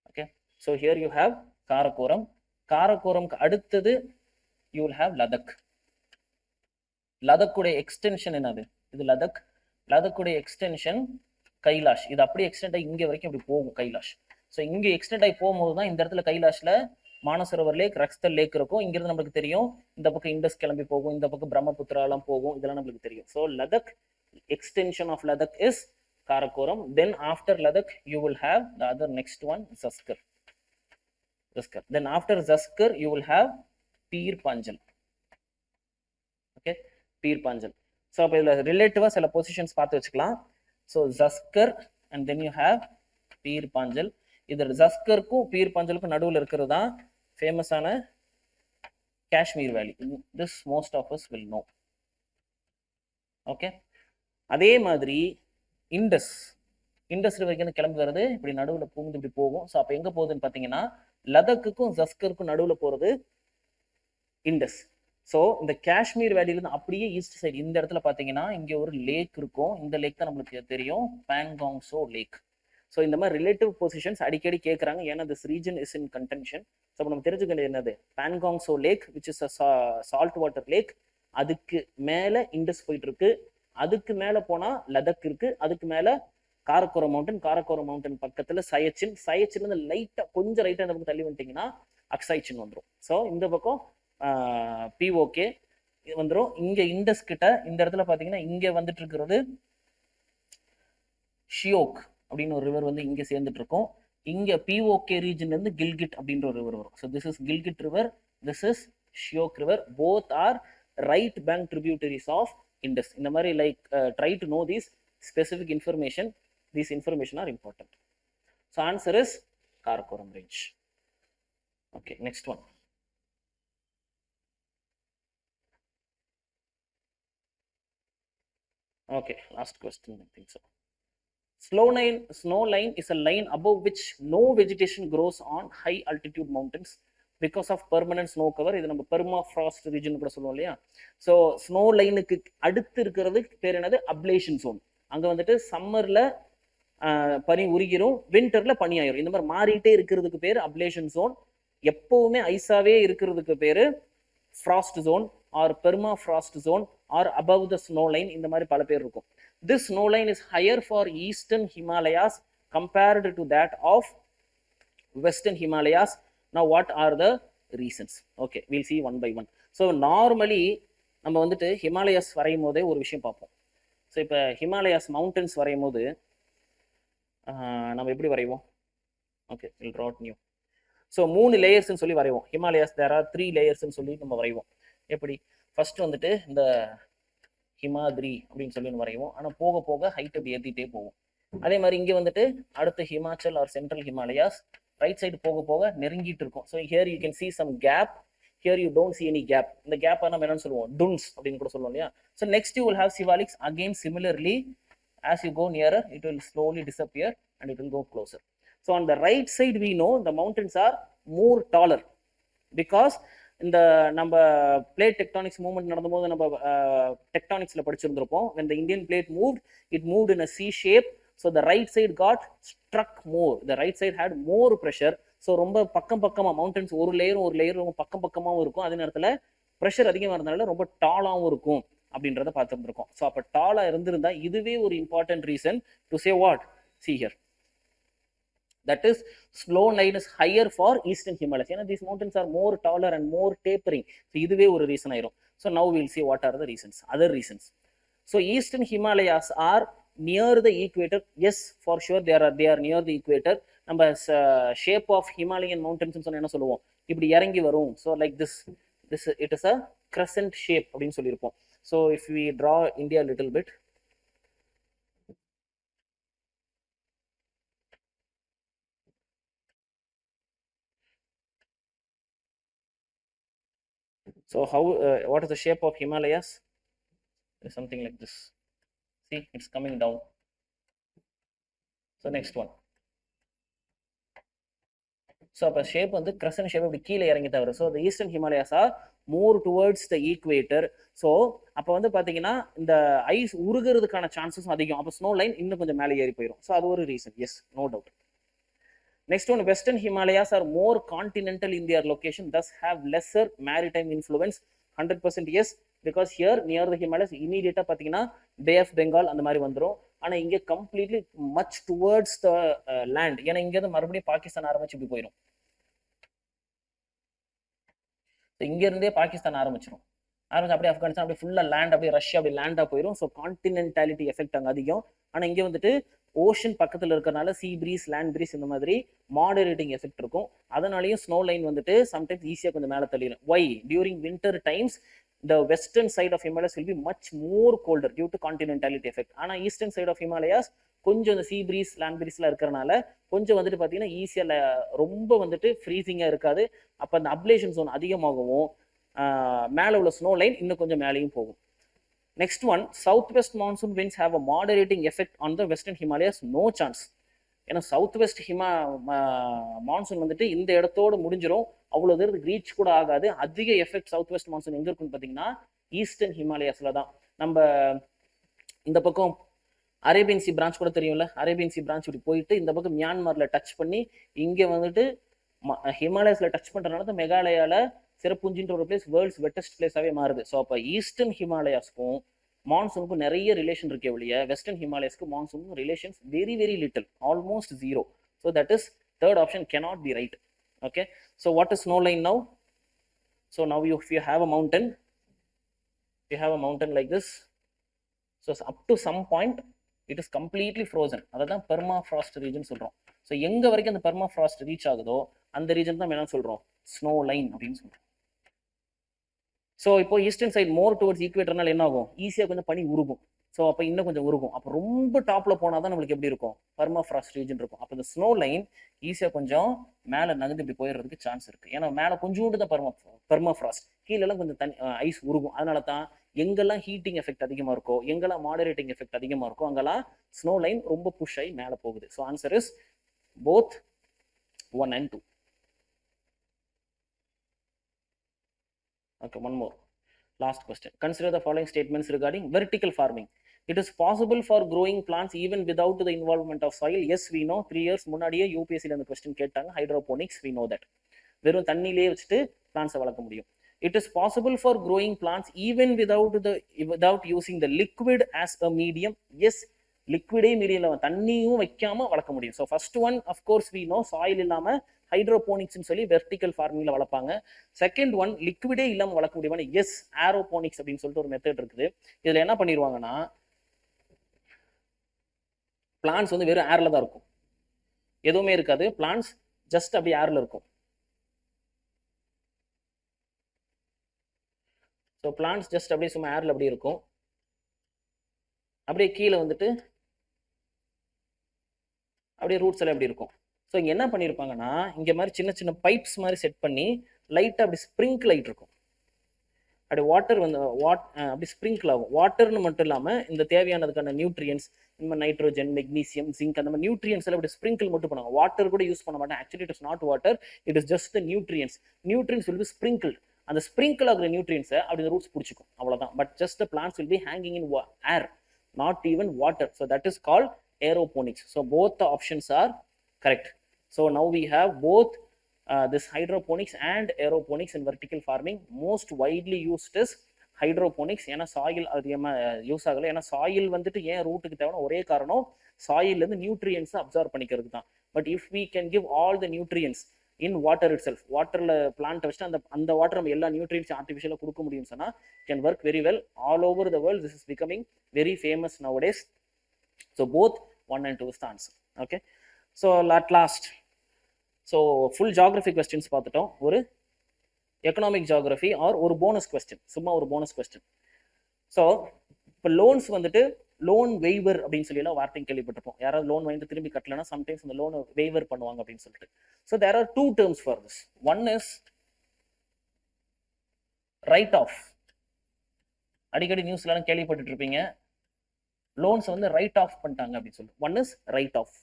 Okay, so here you have Karakoram. காரக்கோரம்க்கு அடுத்தது யூ வில் ஹேவ் லதக். லதக்குடைய எக்ஸ்டென்ஷன் என்னது? இது லதக். லதக்குடைய எக்ஸ்டென்ஷன் கைலாஷ். இது அப்படியே எக்ஸ்டெண்ட் ஆகி இங்கே வரைக்கும் அப்படி போகும் கைலாஷ். ஸோ இங்கே எக்ஸ்டெண்ட் ஆகி போகும்போது தான் இந்த இடத்துல கைலாஷ்ல மானசரோவர் லேக், ரக்ஸ்தல் லேக் இருக்கும். இங்கிருந்து நம்மளுக்கு தெரியும் இந்த பக்கம் இண்டஸ் கிளம்பி போகும், இந்த பக்கம் பிரம்மபுத்திராலாம் போகும், இதெல்லாம் நம்மளுக்கு தெரியும். So Ladakh, extension of Ladakh is Karakoram. Then after Ladakh you will have the other next one, Zaskar. Then after Zaskar you will have Pir Panjal. Okay, Pir Panjal. So அப்ப இதுல ரிலேட்டிவா சில பொசிஷன்ஸ் பார்த்து வச்சுக்கலாம். So Zaskar and then you have Pir Panjal. இது ஜஸ்கருக்கும் beer பஞ்சலுக்கும் நடுவில் இருக்கிறது தான் ஃபேமஸான Kashmir valley. This most of us will know. Okay, அதே மாதிரி இண்டஸ் ரிவருக்கு கிளம்பி வருது, இப்படி நடுவில் பூந்து இப்படி போகும். ஸோ அப்போ எங்கே போகுதுன்னு பார்த்தீங்கன்னா லதக்குக்கும் ஜஸ்கருக்கும் நடுவில் போகிறது இண்டஸ். ஸோ இந்த காஷ்மீர் வேலியிலேருந்து அப்படியே ஈஸ்ட் சைடு இந்த இடத்துல பார்த்தீங்கன்னா இங்கே ஒரு லேக் இருக்கும். இந்த லேக் தான் நம்மளுக்கு தெரியும், பேங்காங்ஸோ லேக். ஸோ இந்த மாதிரி ரிலேட்டிவ் பொசிஷன்ஸ் அடிக்கடி கேட்குறாங்க, ஏன்னா this region is in contention. So நம்ம தெரிஞ்சுக்க என்னது, Pangong Tso lakh which is a salt water lakh, அதுக்கு மேலே இண்டஸ் போயிட்டு இருக்கு, அதுக்கு மேலே போனால் லதக் இருக்கு, அதுக்கு மேலே காரக்கோரம் மவுண்டன் பக்கத்தில் சயச்சின் லைட்டாக கொஞ்சம் ரைட்டாக இந்த பக்கம் தள்ளி வந்துட்டிங்கன்னா அக்ஸைச்சின் வந்துடும். ஸோ இந்த பக்கம் பிஓகே வந்துடும். இங்கே இண்டஸ் கிட்ட இந்த இடத்துல பார்த்தீங்கன்னா இங்கே வந்துட்டு இருக்கிறது ஷியோக் அப்படின்னு ஒரு ரிவர் வந்து இங்கே சேர்ந்துட்டு இருக்கும். இங்கே பிஓகே ரீஜன்ல இருந்து கில்கிட் அப்படின்ற ஒரு ரிவர் வரும். So this is Gilgit river, this is Shyok river. Both are right bank tributaries of Indus. இந்த மாதிரி like try to know these specific information. These information are important. So answer is Karakoram range. Okay, next one. Okay, last question, I think so. Snow line is a line above which no vegetation grows on high altitude mountains because of permanent snow cover. இது நம்ம permafrost region கூட சொல்லுவோம் இல்லையா. So snow லைனுக்கு அடுத்து இருக்கிறது பேர் என்னது, அப்லேஷன் ஜோன். அங்கே வந்துட்டு சம்மர்ல பனி உருகிரும், வின்டர்ல பனி ஆயிரும். இந்த மாதிரி மாறிட்டே இருக்கிறதுக்கு பேர் அப்லேஷன் ஜோன். எப்பவுமே ஐஸாவே இருக்கிறதுக்கு பேரு frost zone or permafrost zone or above the snow line. இந்த மாதிரி பல பேர் இருக்கும். This snow line is higher for eastern Himalayas compared to that of western Himalayas. Now what are the reasons? Okay, we'll see one by one. So normally நம்ம வந்துட்டு Himalayas வரையும் போதே ஒரு விஷயம் பார்ப்போம். ஸோ இப்போ ஹிமாலயாஸ் மவுண்டன்ஸ் வரையும் போது நம்ம எப்படி வரைவோம்? Okay, will draw new. So 3 லேயர்ஸ்ன்னு சொல்லி வரைவோம். ஹிமாலயாஸ் தேர் ஆர் 3 லேயர்ஸ்ன்னு சொல்லி நம்ம வரைவோம். எப்படி? ஃபர்ஸ்ட் வந்துட்டு இந்த ஹிமாத்ரி அப்படின்னு சொல்லி வரைவோம். ஆனால் போக போக ஹைட் அப்படி ஏற்றிட்டே போவோம். அதே மாதிரி இங்கே வந்துட்டு அடுத்த Himachal R central Himalayas right side போக போக நெருங்கிட்டு இருக்கும். So here you can see some gap, here you don't see any gap. இந்த கேப் நம்ம என்னன்னு சொல்லுவோம், duns அப்படின்னு கூட சொல்லுவோம் இல்லையா. So next you will have Sivaliks. Again similarly as you go nearer it will slowly disappear and it will go closer. So on the right side we know the mountains are more taller because இந்த நம்ம plate tectonics movement நடந்தபோது நம்ம டெக்டானிக்ஸ்ல படிச்சிருந்திருப்போம். when the Indian plate moved, it moved in a C shape. So the right side got struck more. The right side had more pressure. So ரொம்ப பக்கமா mountains ஒரு layer ரொம்ப பக்கமாகவும் இருக்கும். அதே நேரத்தில் ப்ரெஷர் அதிகமாக இருந்தனால ரொம்ப டாலாகவும் இருக்கும் அப்படின்றத பார்த்துருந்துருக்கோம். ஸோ அப்போ டாலாக இருந்திருந்தா இதுவே ஒரு important reason to say what, see here. That is, slow line is higher for eastern Himalayas. You know, these mountains are more taller and more tapering. So இதுவே ஒரு ரீசன் ஆயிரும். So now we'll see what are the reasons, other reasons. So eastern Himalayas are near the equator. Yes, for sure they are near the equator. நம்ம shape of Himalayan mountains சொன்னா என்ன சொல்லுவோம், இப்படி இறங்கி வரும். So like this it is a crescent shape அப்படின்னு சொல்லியிருப்போம். So if we draw India little bit, so how what is the shape of Himalayas? It's something like this. See, it's coming down. So next one. So அப்போ shape வந்து crescent shape இப்படி கீழே இறங்கிட்டு வரும். So the eastern Himalayas are more towards the equator. So அப்போ வந்து பார்த்தீங்கன்னா இந்த ஐஸ் உருகிறதுக்கான சான்சஸும் அதிகம். அப்போ ஸ்னோ லைன் இன்னும் கொஞ்சம் மேலே ஏறி போயிடும். ஸோ அது ஒரு reason. Yes, no doubt. Next one, Western Himalayas are more continental in their location, thus have lesser maritime influence. 100% yes, because here near the Himalayas immediate பார்த்தீங்கன்னா Bay of Bengal அந்த மாதிரி வந்துடும். ஆனால் இங்கே completely much towards the land. ஏன்னா இங்கேருந்து மறுபடியும் பாகிஸ்தான் ஆரம்பிச்சு இப்படி போயிடும். இங்கேருந்தே பாகிஸ்தான் ஆரம்பிச்சிடும். அப்படியே ஆப்கானிஸ்தான் அப்படியே ஃபுல்லாக லேண்ட், அப்படியே ரஷ்யா அப்படி லேண்டாக போயிடும். ஸோ கான்டினென்டாலிட்டி எஃபெக்ட் அங்கே அதிகம். ஆனால் இங்கே வந்துட்டு ஓஷன் பக்கத்தில் இருக்கிறனால சீ பிரீஸ், லேண்ட் பிரீஸ் இந்த மாதிரி மாடரேட்டிங் எஃபெக்ட் இருக்கும். அதனாலையும் ஸ்னோ லைன் வந்துட்டு சம்டைம்ஸ் ஈஸியாக கொஞ்சம் மேலே தள்ளிடும். Why? During winter times the western side of Himalayas will be much more colder due to continentality effect. ஆனால் ஈஸ்டர்ன் சைட் ஆஃப் ஹிமாலயாஸ் கொஞ்சம் இந்த சீ பிரீஸ், லேண்ட் பிரீஸ்லாம் இருக்கிறனால கொஞ்சம் வந்துட்டு பார்த்தீங்கன்னா ஈஸியாக ரொம்ப வந்துட்டு ஃப்ரீசிங்காக இருக்காது. அப்போ அந்த அப்லேஷன் ஜோன் அதிகமாகவும் மேலே உள்ள ஸ்னோ லைன் இன்னும் கொஞ்சம் மேலேயும் போகும். Next one, south west monsoon winds have a moderating effect on the western Himalayas. No chance. ஏன்னா சவுத் வெஸ்ட் மான்சூன் வந்துட்டு இந்த இடத்தோடு முடிஞ்சிடும். அவ்வளோ தூரத்துக்கு ரீச் கூட ஆகாது. அதிக எஃபெக்ட் சவுத் வெஸ்ட் மான்சூன் எங்கே இருக்குன்னு பார்த்தீங்கன்னா ஈஸ்டர்ன் ஹிமாலயாஸில் தான். நம்ம இந்த பக்கம் அரேபியன் சி பிரான்ச் கூட தெரியும்ல, அரேபியன் சி பிரான்ச் இப்படி போயிட்டு இந்த பக்கம் மியான்மரில் டச் பண்ணி இங்கே வந்துட்டு ஹிமாலயாஸில் டச் பண்ணுறதுனால தான் மெகாலயாவில் சிறப்புஞ்சின்ற ஒரு பிளேஸ் வேர்ல்ட்ஸ் வெட்டஸ்ட் பிளேஸாகவே மாறுது. ஸோ அப்போ ஈஸ்டர்ன் ஹிமாலயாஸ்க்கும் மான்சூனுக்கும் நிறைய ரிலேஷன் இருக்கே ஒழிய வெஸ்டர்ன் ஹிமாலயாஸ்க்கு மான்சூனுக்கும் relations very very little, almost zero. So that is third option cannot be right. Okay, so what is snow line now? So now if you have a mountain, like this, so up to some point it is completely frozen. அதான் permafrost region சொல்றோம். So எங்க வரைக்கும் அந்த permafrost reach ஆகுதோ அந்த region தான் என்ன சொல்றோம், ஸ்னோ லைன் அப்படின்னு சொல்றோம். ஸோ இப்போ ஈஸ்டர்ன் சைட் மோர் டுவர்ட்ஸ் ஈக்குவேட்டர்னால என்ன ஆகும், ஈஸியாக கொஞ்சம் பனி உருகும். ஸோ அப்போ இன்னும் கொஞ்சம் உருகும். அப்போ ரொம்ப டாப்ல போனால் தான் நம்மளுக்கு எப்படி இருக்கும், பர்மாஃப்ராஸ்ட் ரீஜன் இருக்கும். அப்போ இந்த ஸ்னோ லைன் ஈஸியாக கொஞ்சம் மேலே நகர்ந்து இப்படி போயிடுறதுக்கு சான்ஸ் இருக்கு. ஏன்னா மேலே கொஞ்சோண்டு தான் பர்மாஃப்ராஸ்ட், கீழெல்லாம் கொஞ்சம் தனி ஐஸ் உருகும். அதனால தான் எங்கெல்லாம் ஹீட்டிங் எஃபெக்ட் அதிகமாக இருக்கோ, எங்கெல்லாம் மாடரேட்டிங் எஃபெக்ட் அதிகமாக இருக்கோ அங்கெல்லாம் ஸ்னோ லைன் ரொம்ப புஷ் ஆகி மேலே போகுது. So answer is both 1 and 2. Okay, one more. Last question. Consider the following statements regarding vertical farming. It is possible for growing plants even without the involvement of soil. Yes, we know. 3 years முன்னாடியே யூபிஎஸ்சியில் அந்த question கேட்டாங்க. Hydroponics, we know that. வெறும் தண்ணியிலே வச்சுட்டு பிளான்ஸை வளர்க்க முடியும். It is possible for growing plants even without using the liquid as a medium. Yes, லிக்விடே medium, தண்ணியும் வைக்காம வளர்க்க முடியும். So first one of course we know, soil இல்லாமல் ஹைட்ரோபோனிக்ஸ்னு சொல்லி வெர்டிக்கல் ஃபார்மிங்ல வளர்ப்பாங்க. செகண்ட் ஒன், லிக்விடே இல்லாமல் வளர்க்க முடியுமா, எஸ், ஏரோபோனிக்ஸ் அப்படின்னு சொல்லிட்டு ஒரு மெத்தட் இருக்குது. இதில் என்ன பண்ணிடுவாங்கன்னா பிளான்ஸ் வந்து வெறும் ஏர்ல தான் இருக்கும், எதுவுமே இருக்காது. பிளான்ஸ் ஜஸ்ட் அப்படி ஏர்ல இருக்கும். ஸோ பிளான்ஸ் ஜஸ்ட் அப்படியே சும்மா ஏர்ல அப்படி இருக்கும். அப்படியே கீழே வந்துட்டு அப்படியே ரூட்ஸ் எல்லாம் எப்படி இருக்கும். ஸோ இங்கே என்ன பண்ணியிருப்பாங்கன்னா இங்கே மாதிரி சின்ன சின்ன பைப்ஸ் மாதிரி செட் பண்ணி லைட்டாக அப்படி ஸ்ப்ரிங்க் லைட் இருக்கும். அப்படி வாட்டர் வந்து அப்படி ஸ்ப்ரிங்கிள் ஆகும். வாட்டர்னு மட்டும் இல்லாமல் இந்த தேவையானதுக்கான நியூட்ரியன்ஸ், இந்த மாதிரி நைட்ரோஜன், மெக்னீசியம், ஜிங்க், அந்த மாதிரி நியூட்ரியன்ஸ் எல்லாம் அப்படி ஸ்ப்ரிங்கிள் மட்டும் பண்ணுவாங்க. வாட்டர் கூட யூஸ் பண்ண மாட்டாங்க. Actually it is not water, it is just the nutrients. Nutrients will be sprinkle. அந்த ஸ்ப்ரிங்கிள் ஆகிற நியூட்ரியன்ஸை அப்படி ரூட்ஸ் பிடிச்சிக்கும், அவ்வளோதான். But just the plants will be hanging in air, not even water. So that is called aeroponics. So both the options are correct. So now we have both this hydroponics and aeroponics in vertical farming. Most widely used is hydroponics. ஏன்னா soil அதிகமாக use ஆகலை. ஏன்னா soil வந்துட்டு ஏன் ரூட்டுக்கு தேவைன்னா ஒரே காரணம், சாயில்லேருந்து நியூட்ரியன்ஸை observe பண்ணிக்கிறது தான். But if we can give all the nutrients in water itself, வாட்டரில் பிளான்ட் வச்சுட்டு அந்த வாட்டர் நம்ம எல்லா நியூட்ரியன்ஸும் ஆர்டிஃபிஷியலாக கொடுக்க முடியும்னு சொன்னால் can work very well all over the world. This is becoming very famous nowadays. So both 1 and 2 is the answer. Okay, so at last, so full geography questions பார்த்துட்டோம். ஒரு எக்கனாமிக் ஜியோகிராஃபி ஆர் ஒரு bonus question, சும்மா ஒரு bonus question. So இப்போ loans வந்துட்டு loan waiver அப்படின்னு சொல்லி எல்லாம் வார்த்தையும் கேள்விப்பட்டிருப்போம். யாராவது லோன் வாங்கிட்டு திரும்பி கட்டலைன்னா சம்டைம்ஸ் அந்த லோனை வெய்வர் பண்ணுவாங்க அப்படின்னு சொல்லிட்டு. So there are 2 terms for this. One is write off. அடிக்கடி நியூஸ்லாம் கேள்விப்பட்டு இருப்பீங்க, லோன்ஸ் வந்து ரைட் ஆஃப் பண்ணிட்டாங்க அப்படின்னு சொல்லிட்டு. One is write off.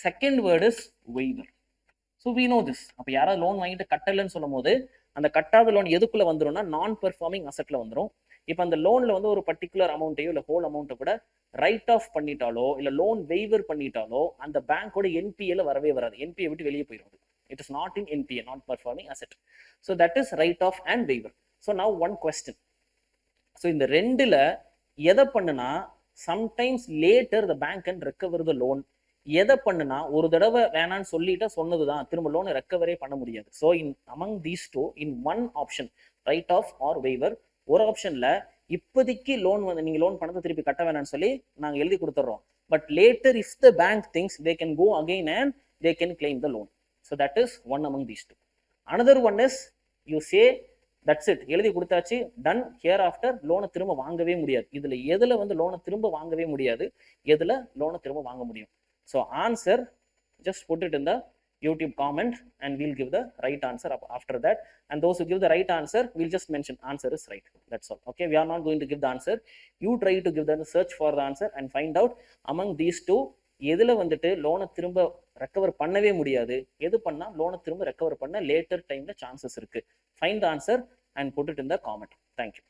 Second word is waiver. So we know this. அப்போ யாராவது லோன் வாங்கிட்டு கட்டலைன்னு சொல்லும் போது அந்த கட்டாத லோன் எதுக்குள்ள வந்துரும்னா நான் பெர்ஃபார்மிங் அசெட்ல வந்துடும். இப்போ அந்த லோன்ல வந்து ஒரு பர்டிகுலர் அமௌண்ட்டையோ இல்லை ஹோல் அமௌண்ட்டை கூட ரைட் ஆஃப் பண்ணிட்டாலோ இல்லை லோன் வெய்வர் பண்ணிட்டாலோ அந்த பேங்கோட என்பிஏல வரவே வராது, என்பிஏ விட்டு வெளியே போயிடும். It is not in NPA, not performing asset. So that is write off and waiver. So now one question. So இந்த ரெண்டுல எதை பண்ணுனா sometimes later the bank can recover the loan. எதை பண்ணுனா ஒரு தடவை வேணான்னு சொல்லிட்டு சொன்னதுதான் திரும்ப லோன் ரெக்கவரே பண்ண முடியாது. So among these two, in one option write off or waiver, ஒரு ஆப்ஷன்ல இப்போதைக்கு லோன் வந்து நீங்க லோன் பணத்தை திருப்பி கட்ட வேணாம்னு சொல்லி நாங்க எழுதி கொடுத்துறோம். But later if the bank thinks they can go again and they can claim the loan. So that is one among these two. Another one is you say that's it, எழுதி கொடுத்தாச்சு, done, hereafter லோனை திரும்ப வாங்கவே முடியாது. இதுல எதுல வந்து லோனை திரும்ப வாங்கவே முடியாது, எதுல லோனை திரும்ப வாங்க முடியும்? So answer, just put it in the YouTube comment and we'll give the right answer after that. And those who give the right answer, we'll just mention answer is right. That's all. Okay, we are not going to give the answer. You try to give the search for the answer and find out among these two எதுல வந்துட்டு லோனை திரும்ப recover பண்ணவே முடியாது, எது பண்ணா லோனை திரும்ப ரெக்கவர் பண்ண லேட்டர் டைம்ல சான்சஸ் இருக்கு. Find the answer and put it in the comment. Thank you.